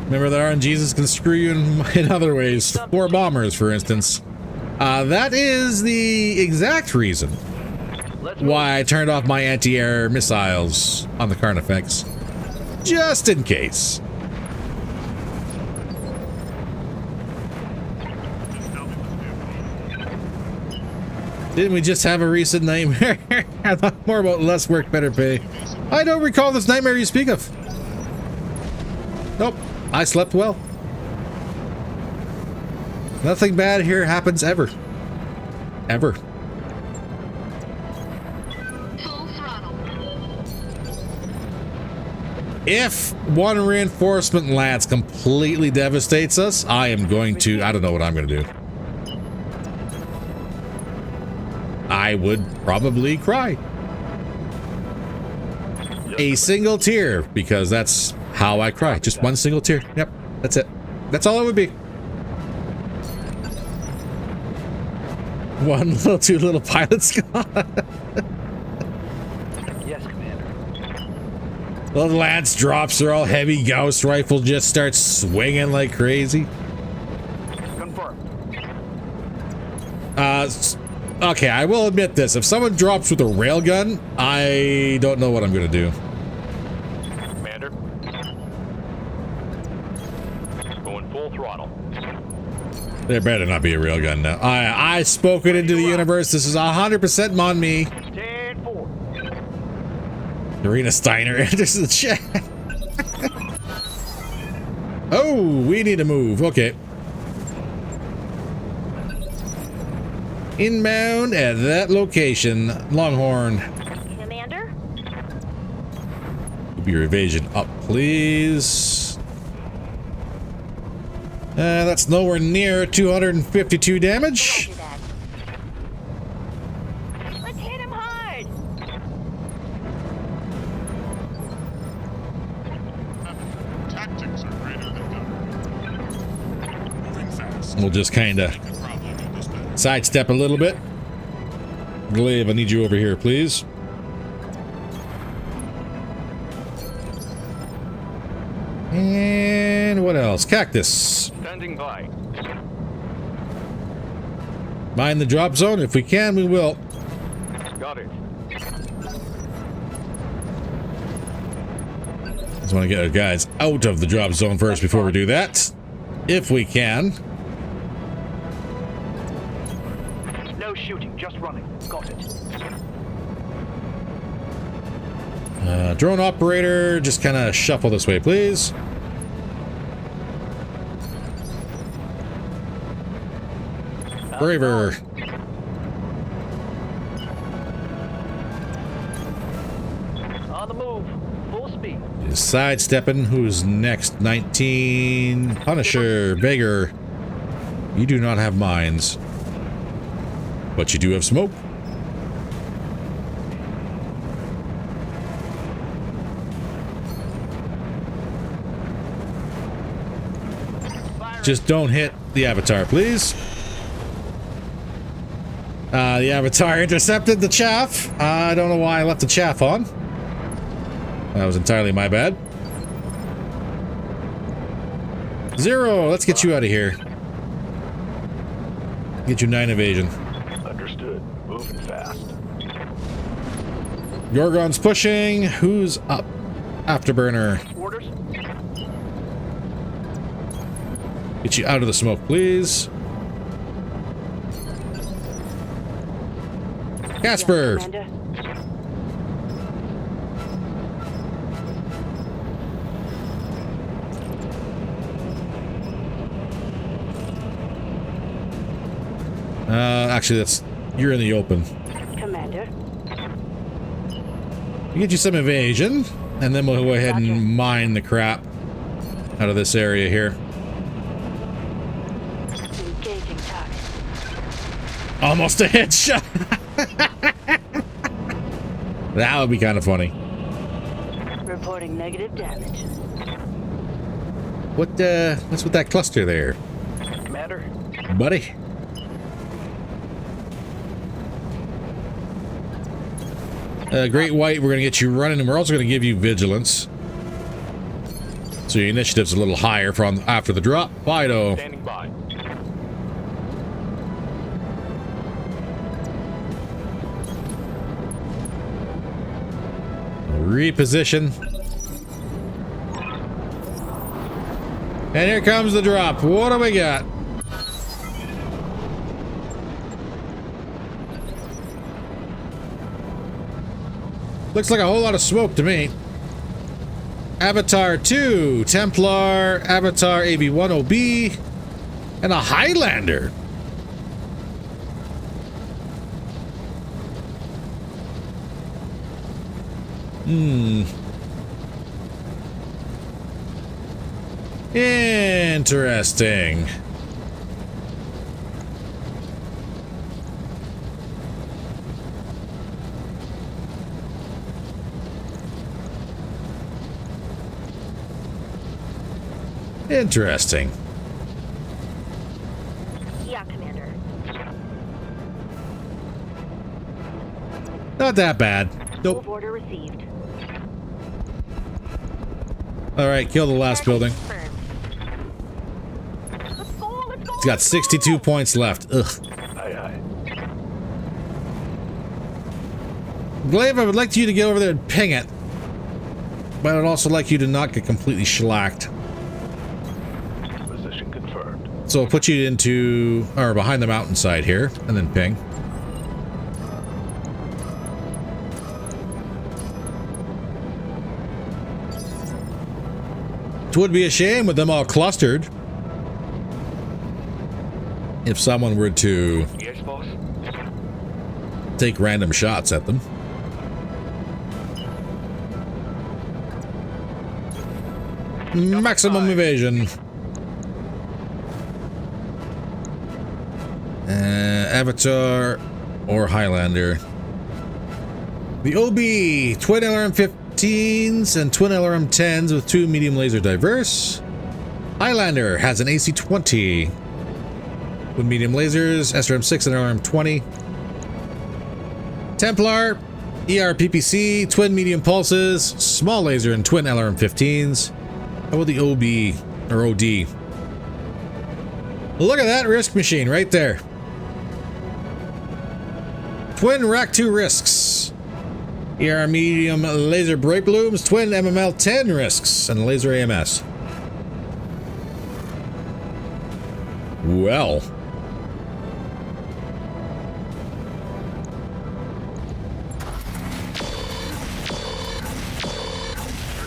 Remember that RNGs can screw you in other ways. 4 bombers, for instance. That is the exact reason why I turned off my anti-air missiles on the Carnifax. Just in case. Didn't we just have a recent nightmare? I thought more about less work, better pay. I don't recall this nightmare you speak of. Nope, I slept well. Nothing bad here happens ever. Ever. Full throttle. If one reinforcement lance completely devastates us, I am going to... I don't know what I'm going to do. I would probably cry. A single tear, because that's how I cry. Just one single tear. Yep, that's it. That's all it would be. One little, two little pilots gone. Yes, Commander. The lance drops, they're all heavy. Gauss rifle just starts swinging like crazy. Confirmed. Okay, I will admit this. If someone drops with a railgun, I don't know what I'm going to do. Commander. Going full throttle. There better not be a railgun now. I spoke it into the universe. This is 100% on me. 10-4. Arena Steiner enters the chat. Oh, we need to move. Okay. Inbound at that location. Longhorn. Commander? Keep your evasion up, please. That's nowhere near 252 damage. Roger that. Let's hit him hard. Tactics are greater than gunnery. Moving fast. We'll just kind of Can probably do this better. sidestep a little bit. Glaive, I need you over here, please. And what else? Cactus. Standing by. Mind the drop zone. If we can, we will. Got it. Just want to get our guys out of the drop zone first before we do that. If we can. No shooting, just running. Got it. Drone operator, just kind of shuffle this way, please. Braver. On the move. Full speed. Is sidestepping. Who's next? 19. Punisher. Beggar. You do not have mines. But you do have smoke. Just don't hit the avatar, please. The avatar intercepted the chaff. I don't know why I left the chaff on. That was entirely my bad. 0, let's get you out of here. Get you 9 evasion. Understood. Moving fast. Gorgon's pushing. Who's up? Afterburner. Orders. Get you out of the smoke, please. Casper. Yes, Commander. Actually, you're in the open. Commander. We'll get you some evasion, and then we'll go ahead Roger. and mine the crap out of this area here. Engaging target. Almost a headshot. That would be kind of funny. Reporting negative damage. What's with that cluster there, Commander. buddy? Great White, we're going to get you running, and we're also going to give you vigilance. So your initiative's a little higher from after the drop. Fido. Standing by. Reposition. And here comes the drop. What do we got? Looks like a whole lot of smoke to me. Avatar 2, Templar, Avatar AV-1OB, and a Highlander. Interesting. Interesting. Yeah, Commander. Not that bad. Nope. Move order received. All right, kill the last building. Confirmed. Let's go, let's go, He's got 62 points left. Ugh. Aye, aye. Glaive, I would like you to get over there and ping it. But I would also like you to not get completely shellacked. Position confirmed. So I'll put you into, or behind the mountainside here, and then ping. It would be a shame with them all clustered if someone were to Yes, boss. take random shots at them. Maximum evasion. Avatar or Highlander. The OB, twin LRM-15s and twin LRM-10s with 2 medium laser diverse. Highlander has an AC-20 with medium lasers, SRM-6 and LRM-20. Templar, ER-PPC, twin medium pulses, small laser and twin LRM-15s. How about the OB or OD? Look at that risk machine right there. Twin Rack 2 risks. ER medium laser brake blooms, twin MML 10 risks, and laser AMS. Well.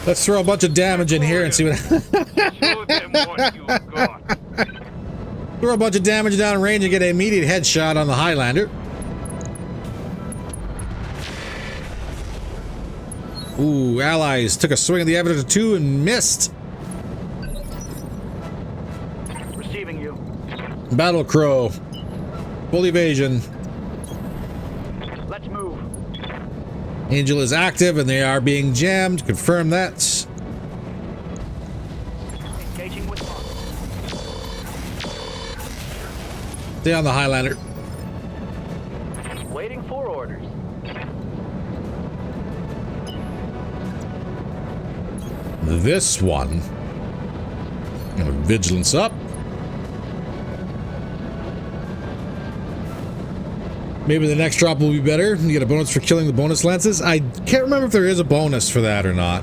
Let's throw a bunch of damage in here and see what. Show them what you got. Throw a bunch of damage down range and get an immediate headshot on the Highlander. Ooh, allies took a swing at the Avatar 2 and missed. Receiving you. Battle Crow. Full evasion. Let's move. Angel is active and they are being jammed. Confirm that. Engaging with boss. Stay on the Highlander. Waiting for orders. This one. Vigilance up. Maybe the next drop will be better. You get a bonus for killing the bonus lances. I can't remember if there is a bonus for that or not.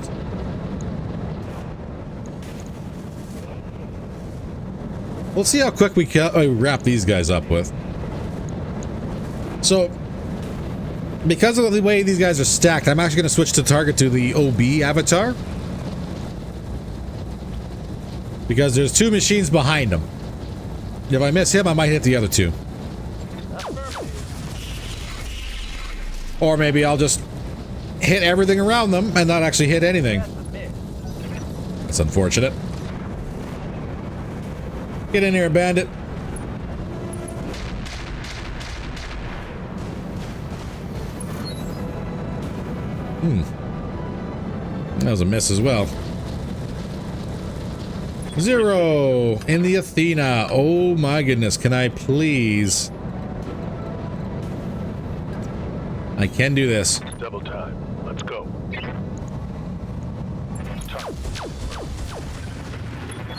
We'll see how quick we wrap these guys up with. So, because of the way these guys are stacked, I'm actually going to switch to target to the OB avatar. Because there's 2 machines behind him. If I miss him, I might hit the other 2. Or maybe I'll just hit everything around them and not actually hit anything. That's unfortunate. Get in here, bandit. That was a miss as well. 0 in the Athena. Oh my goodness. Can I please? I can do this. Double time. Let's go.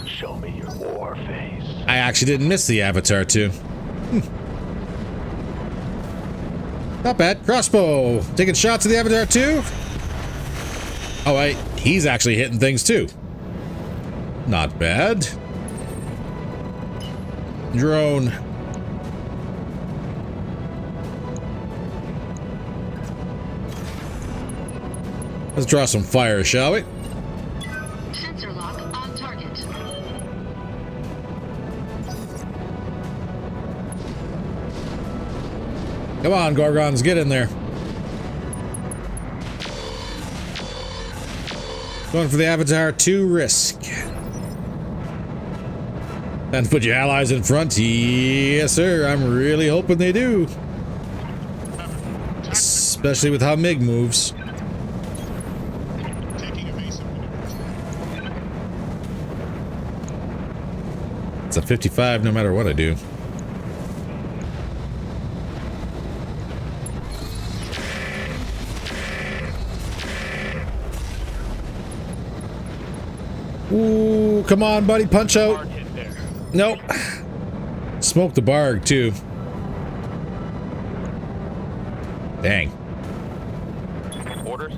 Show me your war face. I actually didn't miss the Avatar too. Not bad. Crossbow. Taking shots at the Avatar too. Oh wait, he's actually hitting things too. Not bad. Drone. Let's draw some fire, shall we? Sensor lock on target. Come on, Gorgons, get in there. Going for the Avatar 2 risk. And put your allies in front. Yes, sir. I'm really hoping they do. Especially with how MiG moves. Taking evasive maneuvers. It's a 55 no matter what I do. Ooh, come on, buddy, punch out. Nope. Smoke the barg, too. Dang. Orders.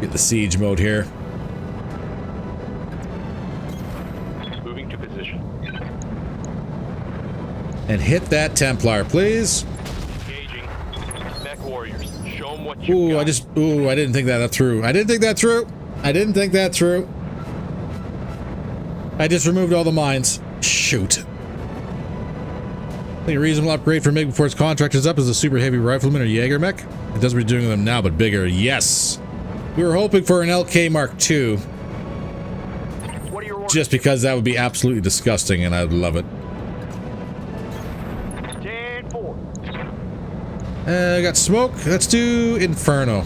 Get the siege mode here. Moving to position. And hit that Templar, please. Engaging. Mech warriors. Show them what you Ooh, got. I didn't think that through. I didn't think that through. I didn't think that through. I just removed all the mines. Shoot. I think a reasonable upgrade for MiG before its contract is up is a super heavy rifleman or Jaeger mech. It does what we're doing with them now, but bigger. Yes. We were hoping for an LK Mark II. What are your orders? Just because that would be absolutely disgusting and I'd love it. 10-4. I got smoke. Let's do Inferno.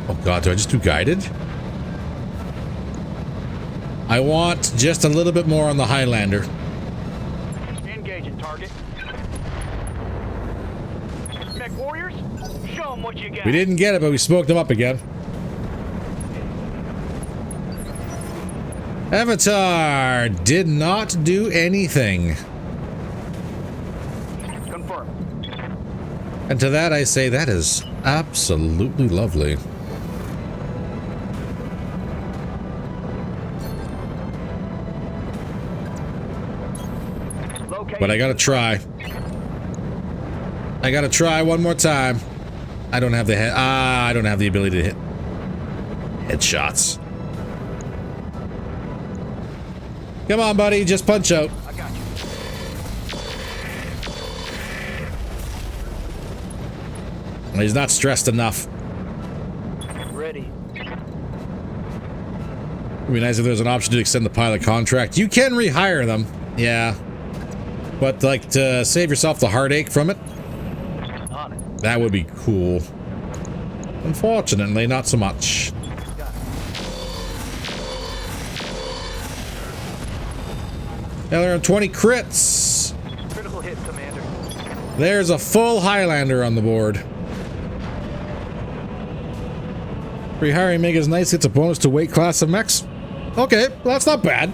Oh god, do I just do guided? I want just a little bit more on the Highlander. Engaging target. Mech warriors. Show them what you got. We didn't get it, but we smoked them up again. Avatar did not do anything. Confirm. And to that I say that is absolutely lovely. But I gotta try. I gotta try one more time. I don't have the head. I don't have the ability to hit headshots. Come on, buddy, just punch out. I got you. He's not stressed enough. Ready. It'd be nice if there's an option to extend the pilot contract. You can rehire them, yeah. But like to save yourself the heartache from it, On it. that would be cool. Unfortunately, not so much. Now they're on 20 crits. Critical hit, Commander. There's a full Highlander on the board. Rehiring MiG is nice. It's a bonus to weight class of mechs. Okay, well, that's not bad.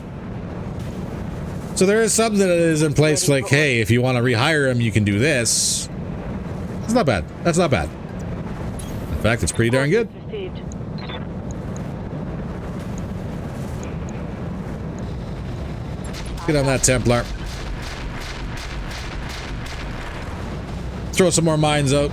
So there is something that is in place like, hey, if you want to rehire him, you can do this. It's not bad. That's not bad. In fact, it's pretty darn good. Received. Get on that Templar. Throw some more mines out.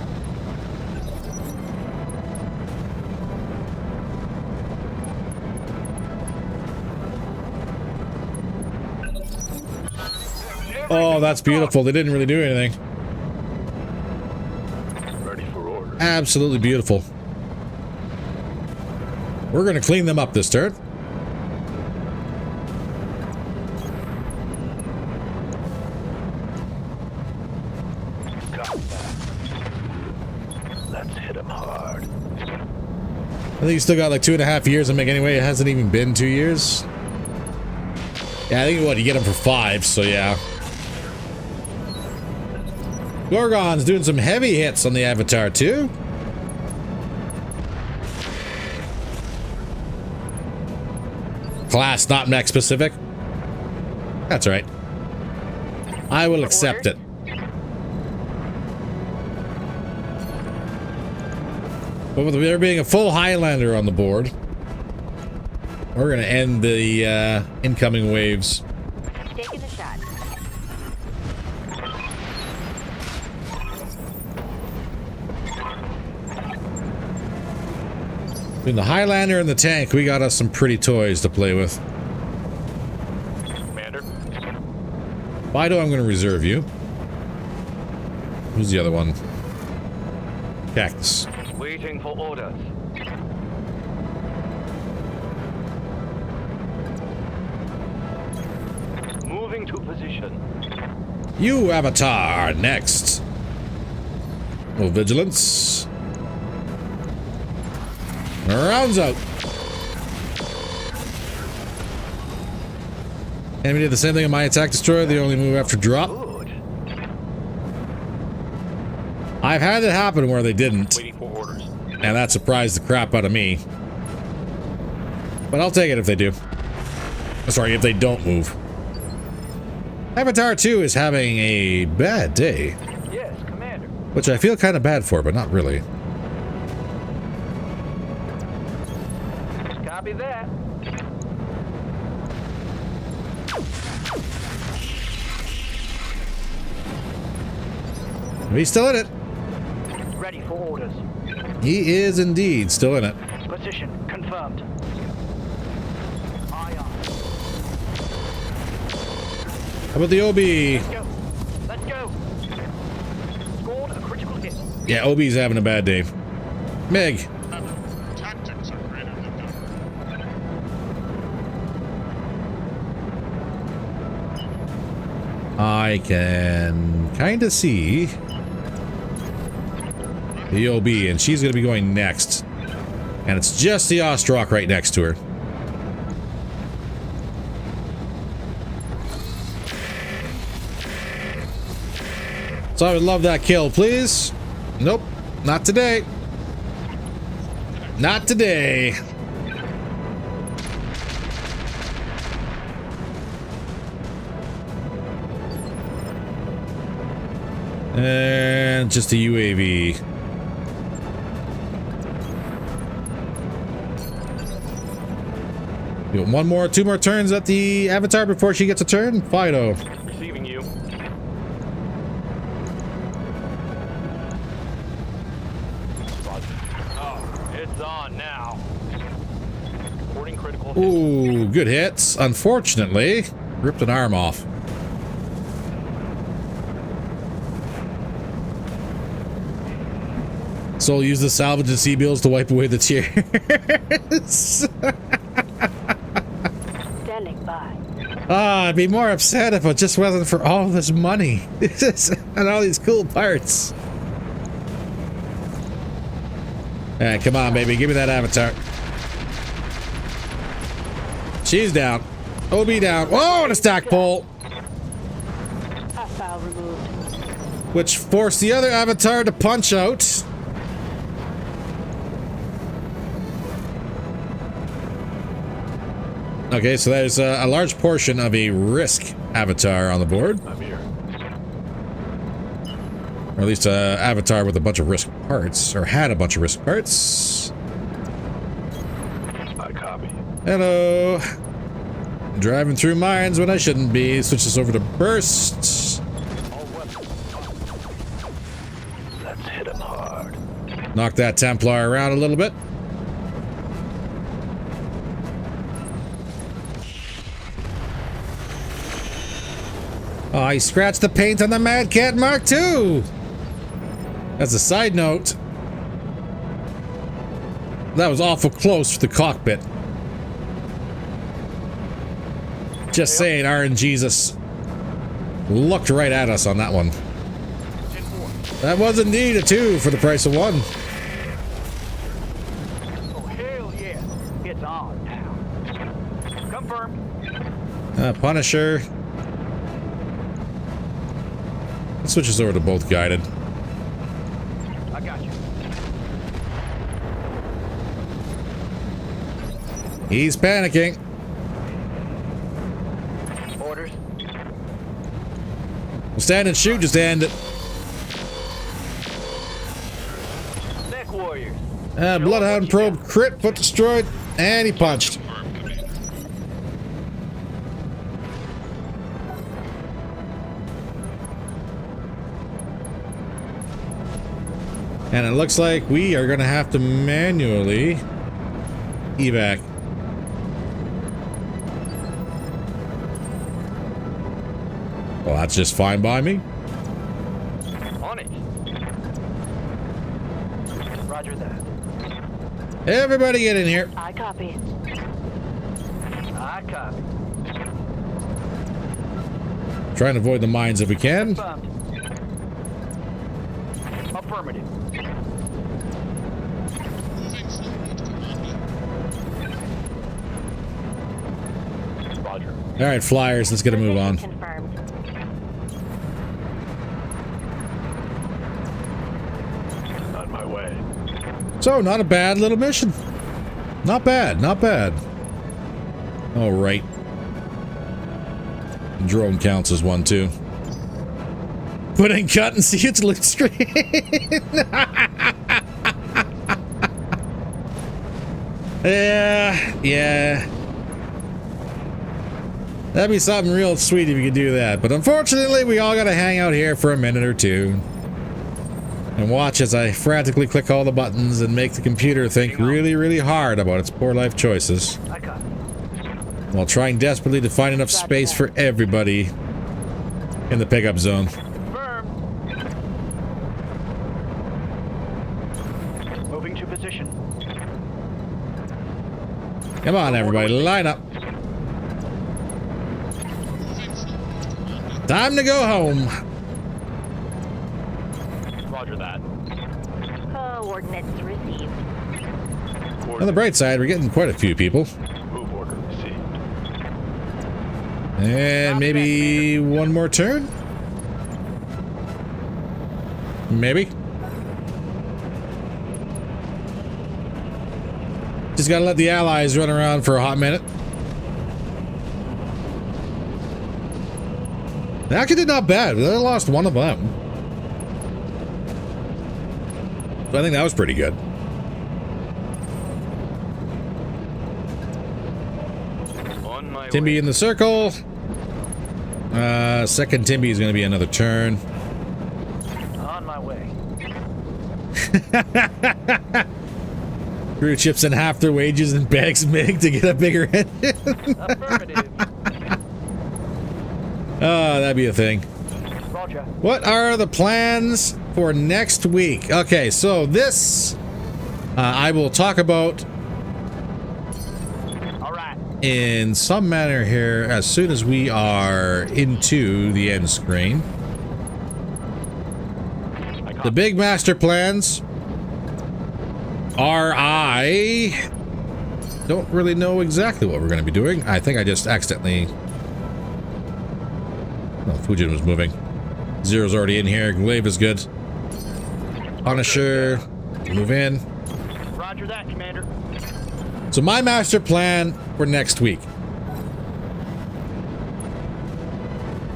Oh, that's beautiful. They didn't really do anything. Ready for order. Absolutely beautiful. We're going to clean them up this turn. Got that. Let's hit him hard. I think he's still got like 2.5 years to make anyway. It hasn't even been 2 years. Yeah, I think what you get him for 5, so yeah. Gorgon's doing some heavy hits on the Avatar too. Class, not mech specific. That's right. I will accept it. But with there being a full Highlander on the board, we're going to end the incoming waves. Taking a shot. Between the Highlander and the tank, we got us some pretty toys to play with. Commander. Fido, I'm going to reserve you. Who's the other one? Cactus. Waiting for orders. Moving to position. You, Avatar, next. Oh, vigilance. Rounds out. Enemy did the same thing on my attack destroyer. They only move after drop. Good. I've had it happen where they didn't, Waiting for orders. and that surprised the crap out of me. But I'll take it if they do. Sorry, if they don't move. Avatar 2 is having a bad day, Yes, Commander. which I feel kind of bad for, but not really. Copy that. He's still in it. Ready for orders. He is indeed still in it. Position confirmed. Aye, aye. How about the OB? Go. Let's go. Scored a critical hit. Yeah, OB's having a bad day. Meg. Tactics are greater than numbers. I can kind of see the OB, and she's going to be going next. And it's just the Ostrock right next to her. So I would love that kill, please. Nope, not today. Not today. And just a UAV. You want one more, two more turns at the Avatar before she gets a turn? Fido. Receiving you. Oh, it's on now. Reporting critical hit. Ooh, good hits. Unfortunately, ripped an arm off. So I'll use the salvage and sea bills to wipe away the tears. Standing by. Ah, I'd be more upset if it just wasn't for all this money and all these cool parts. Alright, come on, baby. Give me that Avatar. She's down. OB down. Whoa, and a stack pole. Hostile removed. Which forced the other Avatar to punch out. Okay, so there's a large portion of a risk Avatar on the board. I'm here. Or at least an Avatar with a bunch of risk parts. Or had a bunch of risk parts. I copy. Hello. Driving through mines when I shouldn't be. Switch this over to burst. Let's hit him hard. Knock that Templar around a little bit. Oh, he scratched the paint on the Mad Cat Mark II. As a side note, that was awful close for the cockpit. Just saying, RNGesus looked right at us on that one. That was indeed a 2 for the price of 1. Oh, hell yeah. It's on now. Confirmed. Punisher. Let's switch this over to both guided. I got you. He's panicking. Orders. Stand and shoot, just end it. Mech warriors. Bloodhound probe crit, foot destroyed, and he punched. Confirmed, Commander. And it looks like we are going to have to manually evac. Well, that's just fine by me. On it. Roger that. Everybody get in here. I copy. I copy. Trying to avoid the mines if we can. Confirmed. Affirmative. Roger. All right, flyers, let's get a move on. Confirmed. On my way. So, not a bad little mission. Not bad, not bad. All right. Drone counts as one, too. Put in cut and see its loot screen. Yeah. That'd be something real sweet if you could do that. But unfortunately, we all gotta hang out here for a minute or two. And watch as I frantically click all the buttons and make the computer think really, really hard about its poor life choices. I copy. While trying desperately to find enough space for everybody in the pickup zone. Confirmed. Moving to position. Come on, everybody, line up. Time to go home. Roger that. Coordinates received. On the bright side, we're getting quite a few people. Move order received. And maybe one more turn? Maybe. Just gotta let the allies run around for a hot minute. They actually did not bad. They lost one of them. So I think that was pretty good. On my Timby way. in the circle. Second Timby is going to be another turn. On my way. Crew chips in half their wages and begs Meg to get a bigger engine. Affirmative. Oh, that'd be a thing. Roger. What are the plans for next week? Okay, so this I will talk about All right. in some manner here as soon as we are into the end screen. The big master plans are I don't really know exactly what we're going to be doing. I think I just accidentally... Oh, Fujin was moving. Zero's already in here. Glaive is good. Punisher, move in. Roger that, Commander. So my master plan for next week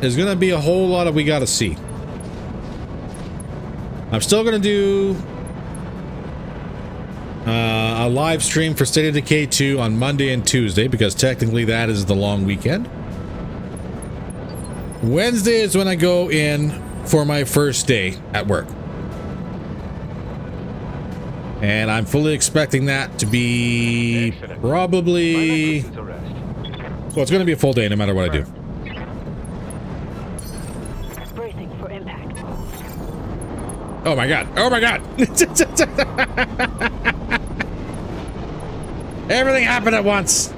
is going to be a whole lot of we got to see. I'm still going to do a live stream for State of Decay 2 on Monday and Tuesday because technically that is the long weekend. Wednesday is when I go in for my first day at work. And I'm fully expecting that to be probably... Well, it's going to be a full day no matter what I do. Bracing for impact. Oh my god. Oh my god. Everything happened at once.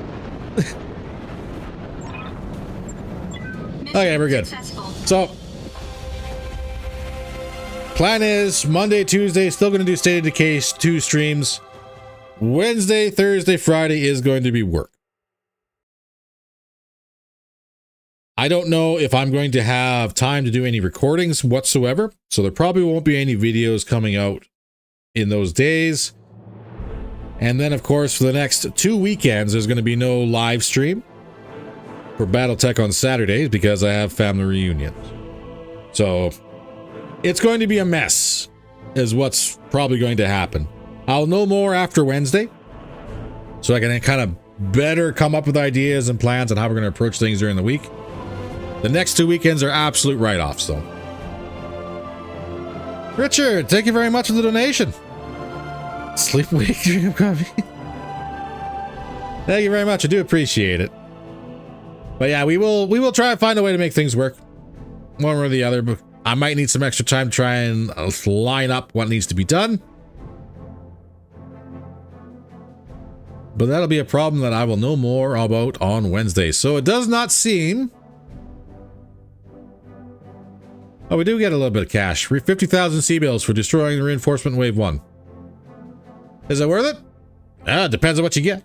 Okay, we're good. So, plan is Monday, Tuesday, still going to do State of Decay 2 streams. Wednesday, Thursday, Friday is going to be work. I don't know if I'm going to have time to do any recordings whatsoever, so there probably won't be any videos coming out in those days. And then, of course, for the next 2 weekends, there's going to be no live stream for BattleTech on Saturdays because I have family reunions. So it's going to be a mess is what's probably going to happen. I'll know more after Wednesday so I can kind of better come up with ideas and plans on how we're going to approach things during the week. The next 2 weekends are absolute write-offs though. Richard, thank you very much for the donation. Sleep, wake, drink of coffee. Thank you very much. I do appreciate it. But yeah, we will try and find a way to make things work. One way or the other. But I might need some extra time to try and line up what needs to be done. But that'll be a problem that I will know more about on Wednesday. So it does not seem... Oh, we do get a little bit of cash. 50,000 C-bills for destroying the reinforcement wave 1. Is it worth it? It depends on what you get.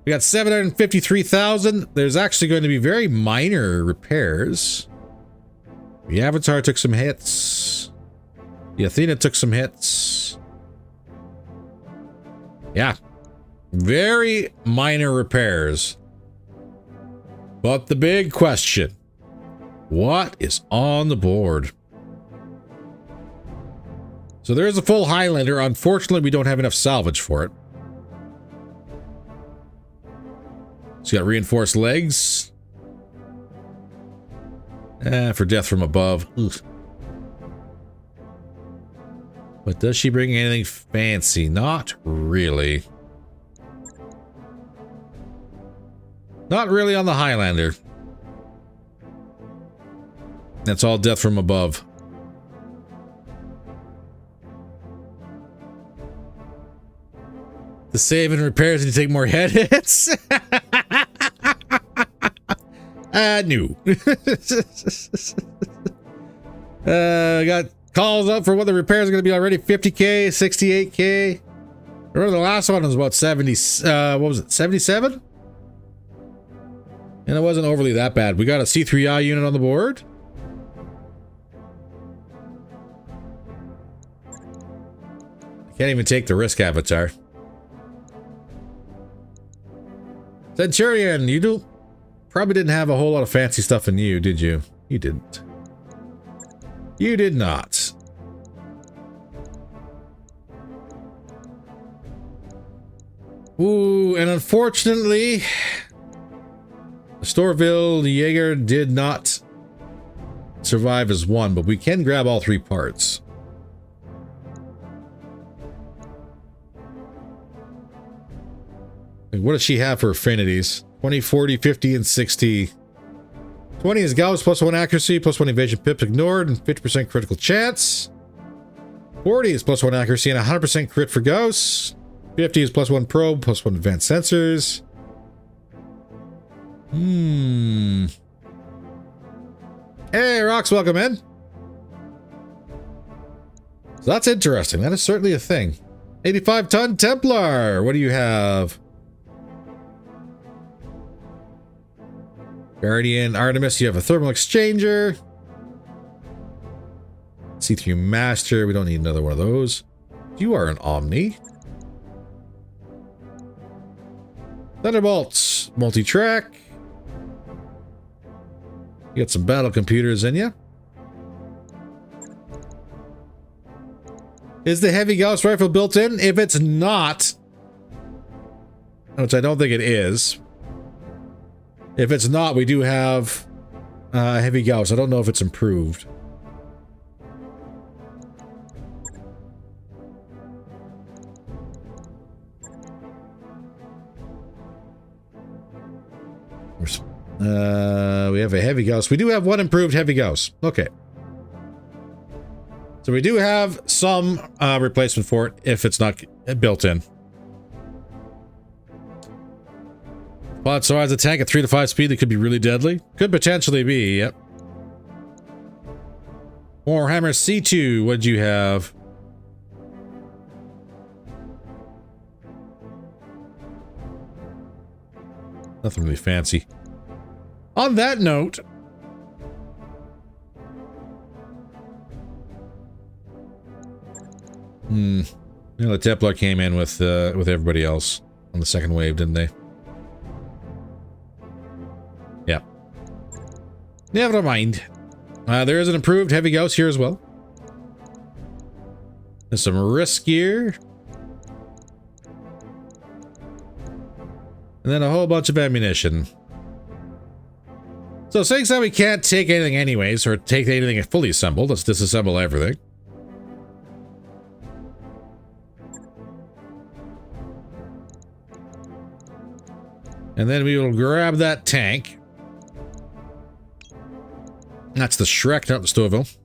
We got 753,000. There's actually going to be very minor repairs. The Avatar took some hits. The Athena took some hits. Yeah. Very minor repairs. But the big question, what is on the board? So there is a full Highlander. Unfortunately, we don't have enough salvage for it. It's got reinforced legs. For death from above. Ugh. But does she bring anything fancy? Not really. Not really on the Highlander. That's all death from above. The save and repairs to take more head hits? No. Got calls up for what the repairs are going to be already. 50K, 68K. Remember the last one was about 70, what was it, 77? And it wasn't overly that bad. We got a C3I unit on the board. Can't even take the risk, Avatar. Centurion, you probably didn't have a whole lot of fancy stuff in you, did you? You didn't. You did not. Ooh, and unfortunately, Storville Jaeger did not survive as one, but we can grab all 3 parts. What does she have for affinities? 20, 40, 50, and 60. 20 is Gauss, +1 accuracy, +1 evasion pips ignored, and 50% critical chance. 40 is +1 accuracy and 100% crit for Gauss. 50 is +1 probe, +1 advanced sensors. Hey, Rocks, welcome in. So that's interesting. That is certainly a thing. 85-ton Templar. What do you have? Guardian Artemis, you have a thermal exchanger. C3 Master, we don't need another one of those. You are an Omni. Thunderbolts, multi-track. You got some battle computers in you. Is the heavy Gauss rifle built in? If it's not, which I don't think it is. If it's not, we do have heavy Gauss. I don't know if it's improved. We have a heavy Gauss. We do have one improved heavy Gauss. Okay. So we do have some replacement for it if it's not built in. But so as a tank at 3 to 5 speed, that could be really deadly. Could potentially be, yep. Warhammer C2, what'd you have? Nothing really fancy. On that note, you know, the Templar came in with everybody else on the second wave, didn't they? Yeah. Never mind. There is an improved heavy Gauss here as well. There's some risk gear. And then a whole bunch of ammunition. So saying that we can't take anything anyways, or take anything fully assembled, let's disassemble everything. And then we will grab that tank. That's the Shrek, not the Stoville.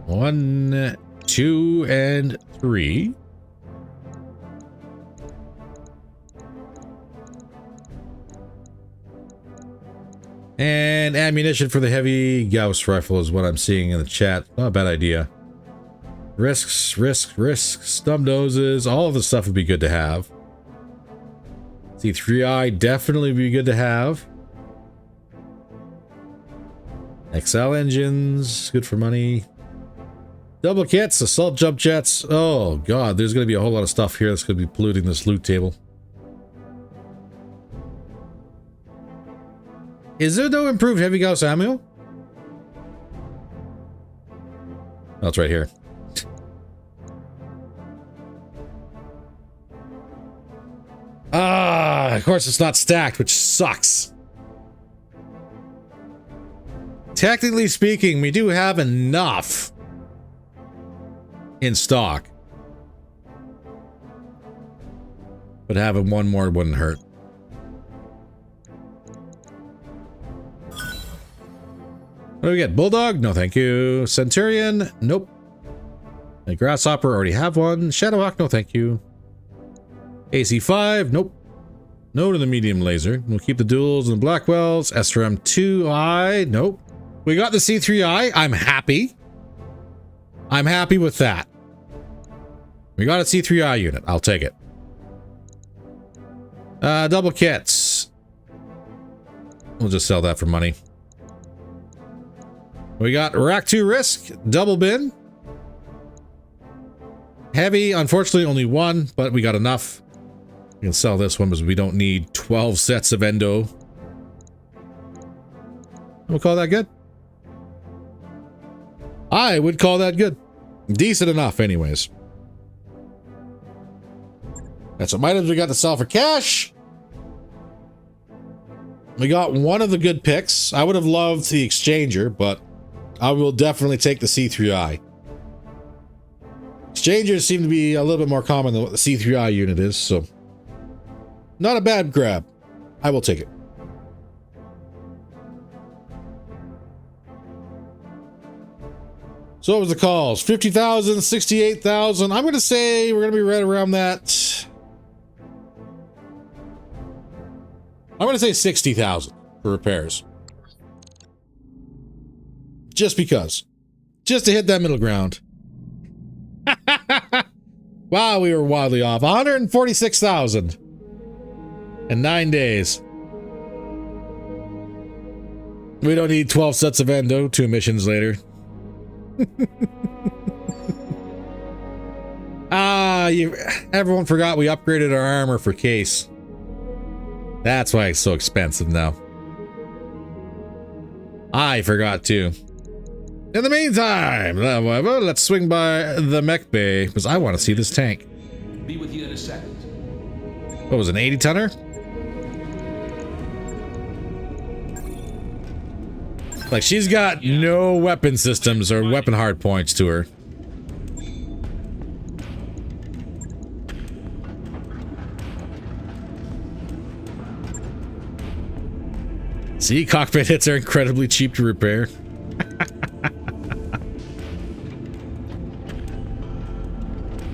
One, 2, and 3. And ammunition for the heavy Gauss rifle is what I'm seeing in the chat. Not a bad idea. Risks, stub noses, all of the stuff would be good to have. C3I definitely be good to have. XL engines, good for money. Double kits, assault jump jets. Oh god, there's going to be a whole lot of stuff here that's going to be polluting this loot table. Is there no improved heavy Gauss ammo? Oh, it's right here. Ah, of course it's not stacked, which sucks. Technically speaking, we do have enough in stock. But having one more wouldn't hurt. What do we get? Bulldog? No, thank you. Centurion? Nope. A Grasshopper? Already have one. Shadowhawk? No, thank you. AC5? Nope. No to the medium laser. We'll keep the duals and the Blackwells. SRM2I? Nope. We got the C3I. I'm happy. I'm happy with that. We got a C3I unit. I'll take it. Double kits. We'll just sell that for money. We got Rack 2 Risk, double bin. Heavy, unfortunately only one, but we got enough. We can sell this one because we don't need 12 sets of endo. We'll call that good. I would call that good. Decent enough anyways. That's some items we got to sell for cash. We got one of the good picks. I would have loved the Exchanger, but I will definitely take the C3I. Exchangers seem to be a little bit more common than what the C3I unit is, so not a bad grab. I will take it. So what was the calls? 50,000, 68,000. I'm going to say we're going to be right around that. I'm going to say 60,000 for repairs. Just because. Just to hit that middle ground. Wow, we were wildly off. 146,000 in 9 days. We don't need 12 sets of endo, 2 missions later. Everyone forgot we upgraded our armor for case. That's why it's so expensive now. I forgot too. In the meantime, let's swing by the mech bay because I want to see this tank. Be with you in a second. What was it, an 80-tonner? Like, she's got no weapon systems or weapon hard points to her. See, cockpit hits are incredibly cheap to repair.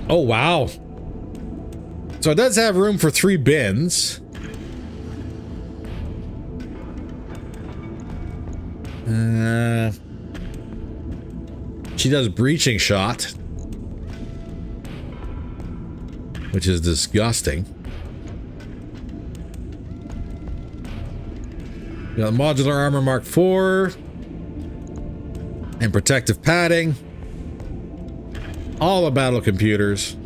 Oh, wow. So it does have room for 3 bins. She does breaching shot, which is disgusting. We got modular armor Mark IV and protective padding. All the battle computers.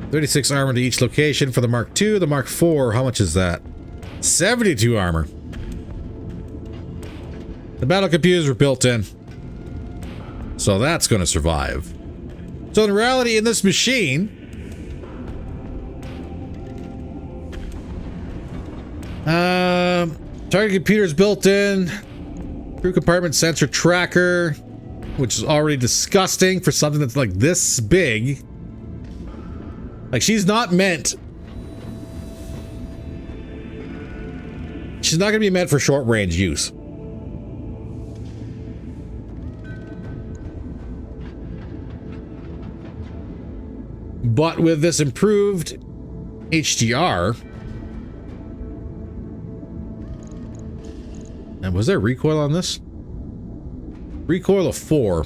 $36 armor to each location for the Mark II. The Mark IV, how much is that? 72 armor. The battle computers were built in, so that's going to survive. So in reality, in this machine, Target computer's built in. Crew compartment sensor tracker, which is already disgusting for something that's like this big. Like, she's not meant. She's not going to be meant for short range use. But with this improved HDR, and was there recoil on this? Recoil of 4.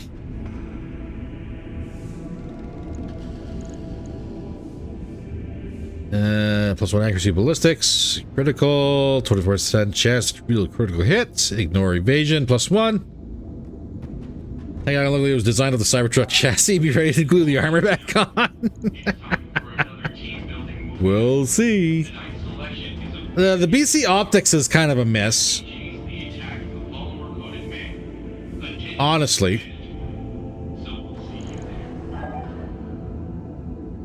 +1 accuracy ballistics, critical, 24% chest, real critical hits, ignore evasion, +1. Hang on, look, it was designed with the Cybertruck chassis. Be ready to glue the armor back on. We'll see. The BC optics is kind of a mess. Honestly.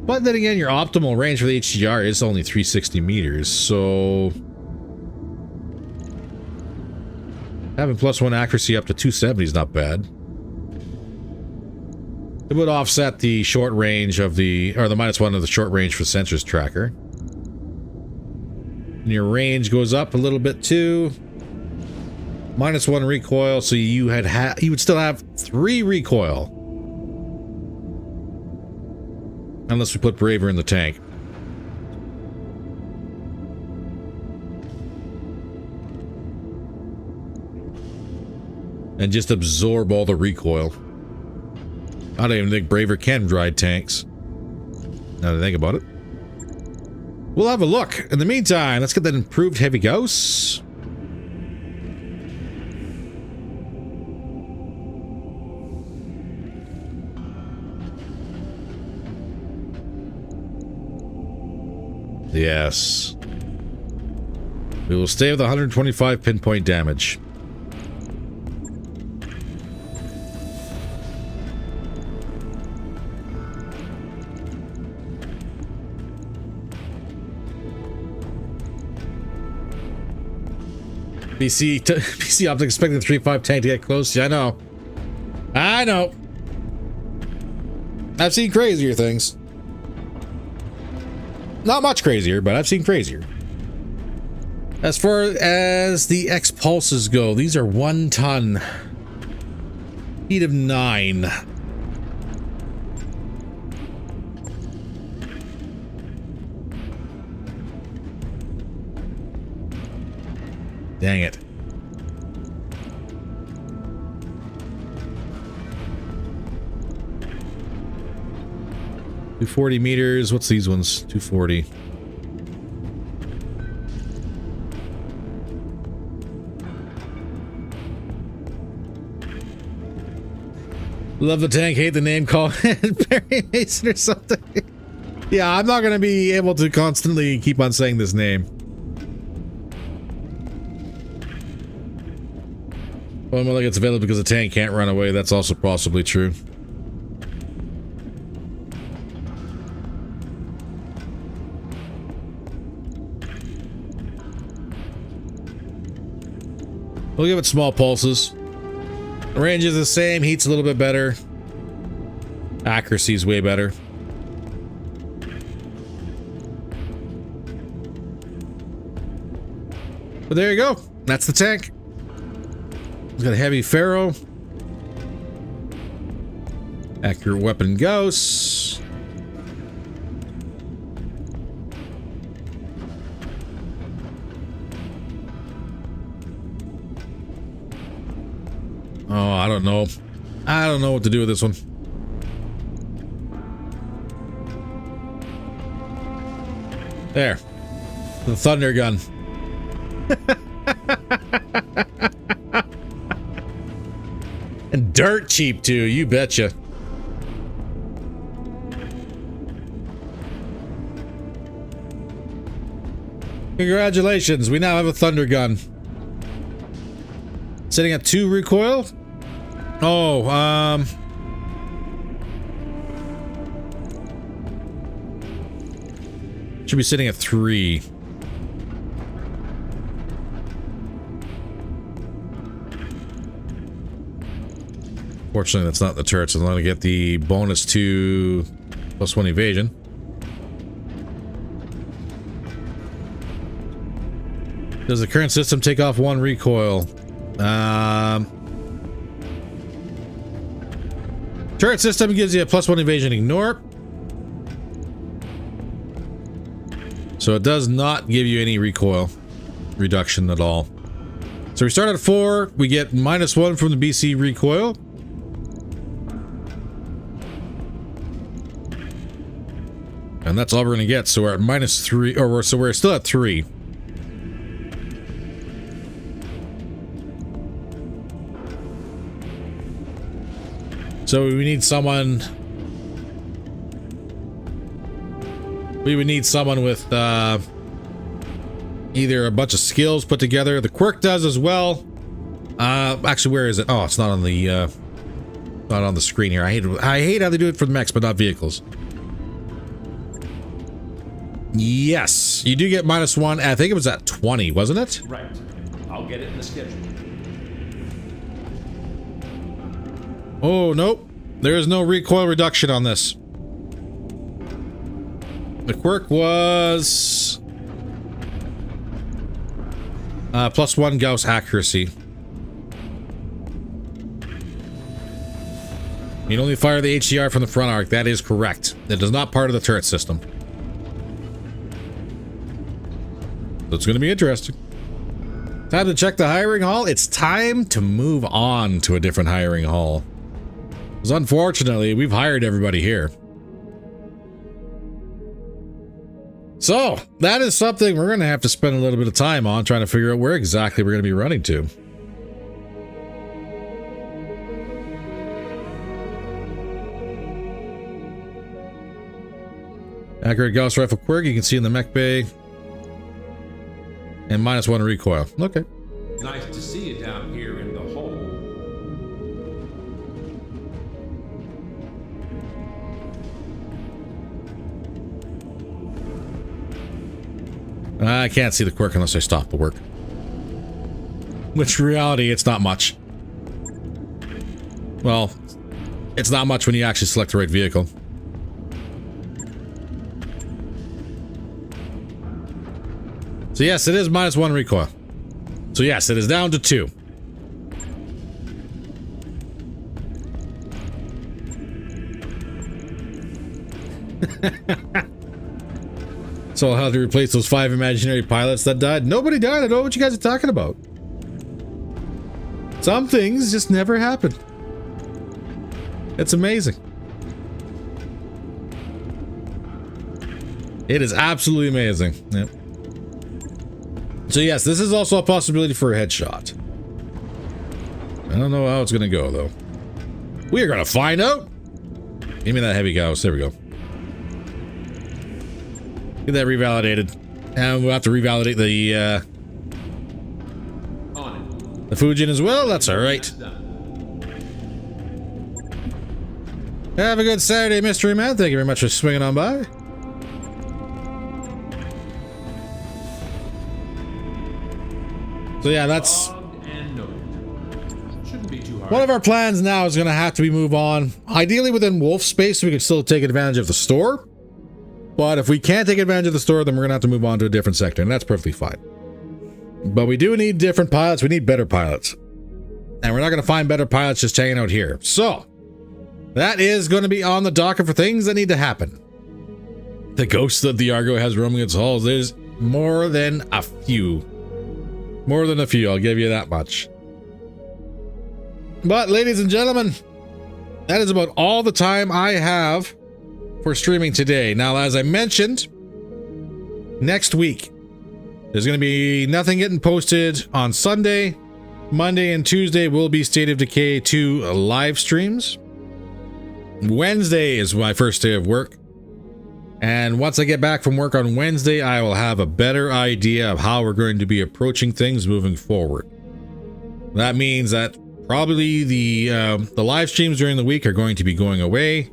But then again, your optimal range for the HDR is only 360 meters, so having +1 accuracy up to 270 is not bad. It would offset the short range of the, or the -1 of the short range for sensors tracker. And your range goes up a little bit too. -1 recoil, so you would still have 3 recoil. Unless we put Braver in the tank. And just absorb all the recoil. I don't even think Braver can ride tanks. Now that I think about it. We'll have a look. In the meantime, let's get that improved heavy gauss. Yes. We will stay with 125 pinpoint damage. BC optic expecting the 3.5 tank to get close. Yeah, I know. I know. I've seen crazier things. Not much crazier, but I've seen crazier. As far as the X-Pulses go, these are 1 ton. Heat of 9. Dang it. $240 meters. What's these ones? 240. Love the tank, hate the name, call it Barry Mason or something. Yeah, I'm not going to be able to constantly keep on saying this name. Well, more like it's available because the tank can't run away. That's also possibly true. We'll give it small pulses. The range is the same. Heat's a little bit better. Accuracy's way better. But there you go. That's the tank. It's got a heavy ferro. Accurate weapon gauss. Oh, I don't know. I don't know what to do with this one. There. The thunder gun. And dirt cheap too, you betcha. Congratulations, we now have a thunder gun. Sitting at 2 recoil? Oh, should be sitting at 3. Fortunately, that's not the turrets. I'm going to get the bonus to +1 evasion. Does the current system take off 1 recoil? Turret system gives you a +1 evasion ignore. So it does not give you any recoil reduction at all. So we start at 4, we get -1 from the BC recoil. And that's all we're gonna get. So we're at -3, or so we're still at 3. So we need someone. We would need someone with either a bunch of skills put together. The quirk does as well. Actually, where is it? Oh, it's not on the screen here. I hate how they do it for the mechs, but not vehicles. Yes, you do get -1. I think it was at 20, wasn't it? Right. I'll get it in the schedule. Oh, nope. There is no recoil reduction on this. The quirk was +1 Gauss accuracy. You can only fire the HCR from the front arc. That is correct. It is not part of the turret system. So it's going to be interesting. Time to check the hiring hall. It's time to move on to a different hiring hall. Because unfortunately, we've hired everybody here. So, that is something we're going to have to spend a little bit of time on, trying to figure out where exactly we're going to be running to. Accurate Gauss rifle quirk, you can see in the mech bay. And -1 recoil. Okay. Nice to see you down here in the hole. I can't see the quirk unless I stop the work. Which, in reality, it's not much. Well, it's not much when you actually select the right vehicle. So yes, it is -1 recoil. So yes, it is down to 2. So I'll have to replace those 5 imaginary pilots that died. Nobody died. I don't know what you guys are talking about. Some things just never happen. It's amazing. It is absolutely amazing. Yep. So yes, this is also a possibility for a headshot. I don't know how it's going to go, though. We are going to find out. Give me that heavy Gauss. There we go. Get that revalidated. And we'll have to revalidate the Fujin as well. That's all right. Have a good Saturday, Mystery Man. Thank you very much for swinging on by. So yeah, that's one of our plans now is going to have to be move on. Ideally within wolf space so we can still take advantage of the store. But if we can't take advantage of the store, then we're going to have to move on to a different sector, and that's perfectly fine. But we do need different pilots. We need better pilots. And we're not going to find better pilots just hanging out here. So, that is going to be on the docket for things that need to happen. The ghost that the Argo has roaming its halls. There's more than a few. More than a few, I'll give you that much. But, ladies and gentlemen, that is about all the time I have for streaming today. Now, as I mentioned, next week, there's going to be nothing getting posted on Sunday. Monday and Tuesday will be State of Decay 2 live streams. Wednesday is my first day of work. And once I get back from work on Wednesday, I will have a better idea of how we're going to be approaching things moving forward. That means that probably the live streams during the week are going to be going away.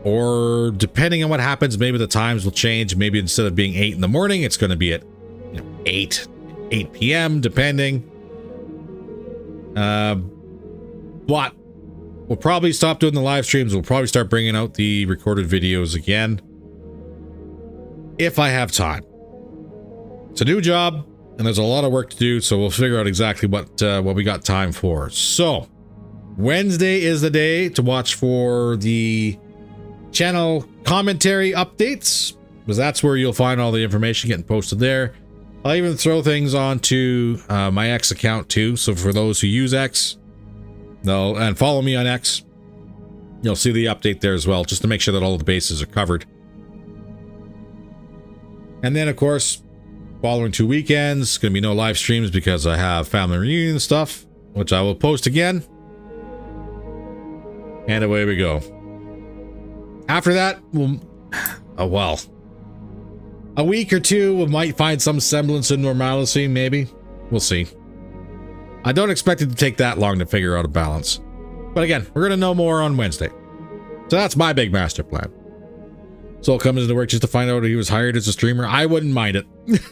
Or depending on what happens, maybe the times will change. Maybe instead of being 8 in the morning, it's going to be at 8 p.m. depending. But We'll probably stop doing the live streams. We'll probably start bringing out the recorded videos again, if I have time. It's a new job, and there's a lot of work to do, so we'll figure out exactly what we got time for. So, Wednesday is the day to watch for the channel commentary updates, because that's where you'll find all the information getting posted there. I'll even throw things onto my X account too, so for those who use X, and follow me on X, you'll see the update there as well, just to make sure that all the bases are covered. And then, of course, following 2 weekends, going to be no live streams because I have family reunion stuff, which I will post again. And away we go. After that, a week or two, we might find some semblance of normalcy, maybe. We'll see. I don't expect it to take that long to figure out a balance. But again, we're going to know more on Wednesday. So that's my big master plan. Soul comes into work just to find out he was hired as a streamer. I wouldn't mind it. If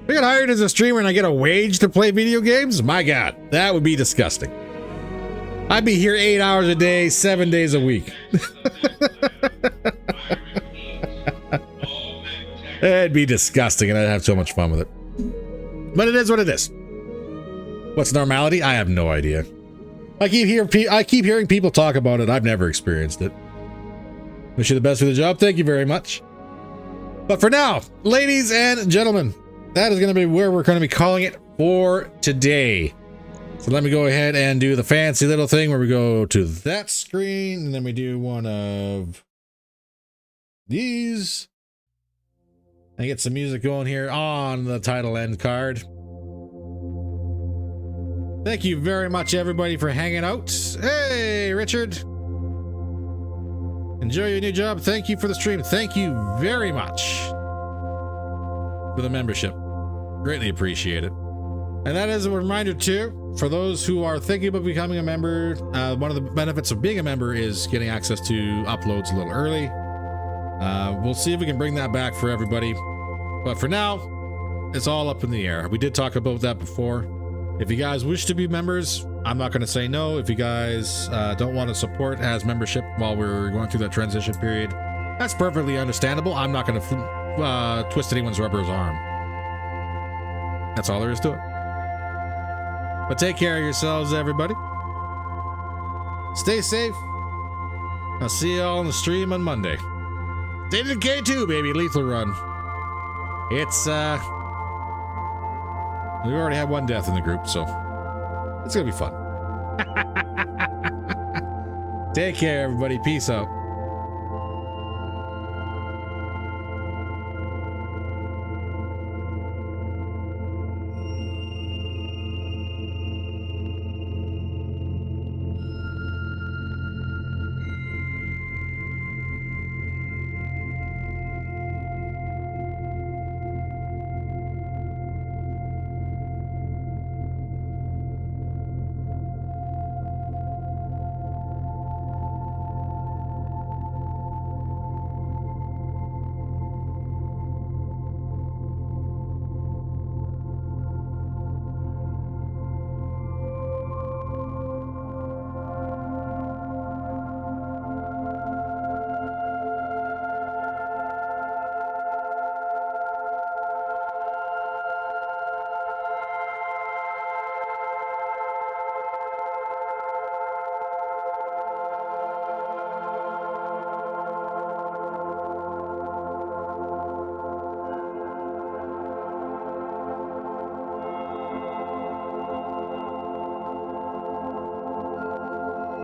I get hired as a streamer and I get a wage to play video games, my God, that would be disgusting. I'd be here 8 hours a day, 7 days a week. It'd be disgusting, and I'd have so much fun with it. But it is what it is. What's normality? I have no idea. I keep hearing people talk about it. I've never experienced it. Wish you the best for the job. Thank you very much. But for now, ladies and gentlemen, that is going to be where we're going to be calling it for today. So let me go ahead and do the fancy little thing where we go to that screen, and then we do one of these. And get some music going here on the title end card. Thank you very much, everybody, for hanging out. Hey, Richard. Enjoy your new job. Thank you for the stream. Thank you very much for the membership. Greatly appreciate it. And that is a reminder, too, for those who are thinking about becoming a member. One of the benefits of being a member is getting access to uploads a little early. We'll see if we can bring that back for everybody. But for now, it's all up in the air. We did talk about that before. If you guys wish to be members, I'm not going to say no. If you guys don't want to support as membership while we're going through that transition period, that's perfectly understandable. I'm not going to twist anyone's rubber's arm. That's all there is to it. But take care of yourselves, everybody. Stay safe. I'll see you all on the stream on Monday. Stay in K2, baby. Lethal Run. It's, we already had one death in the group, so it's gonna be fun. Take care, everybody. Peace out.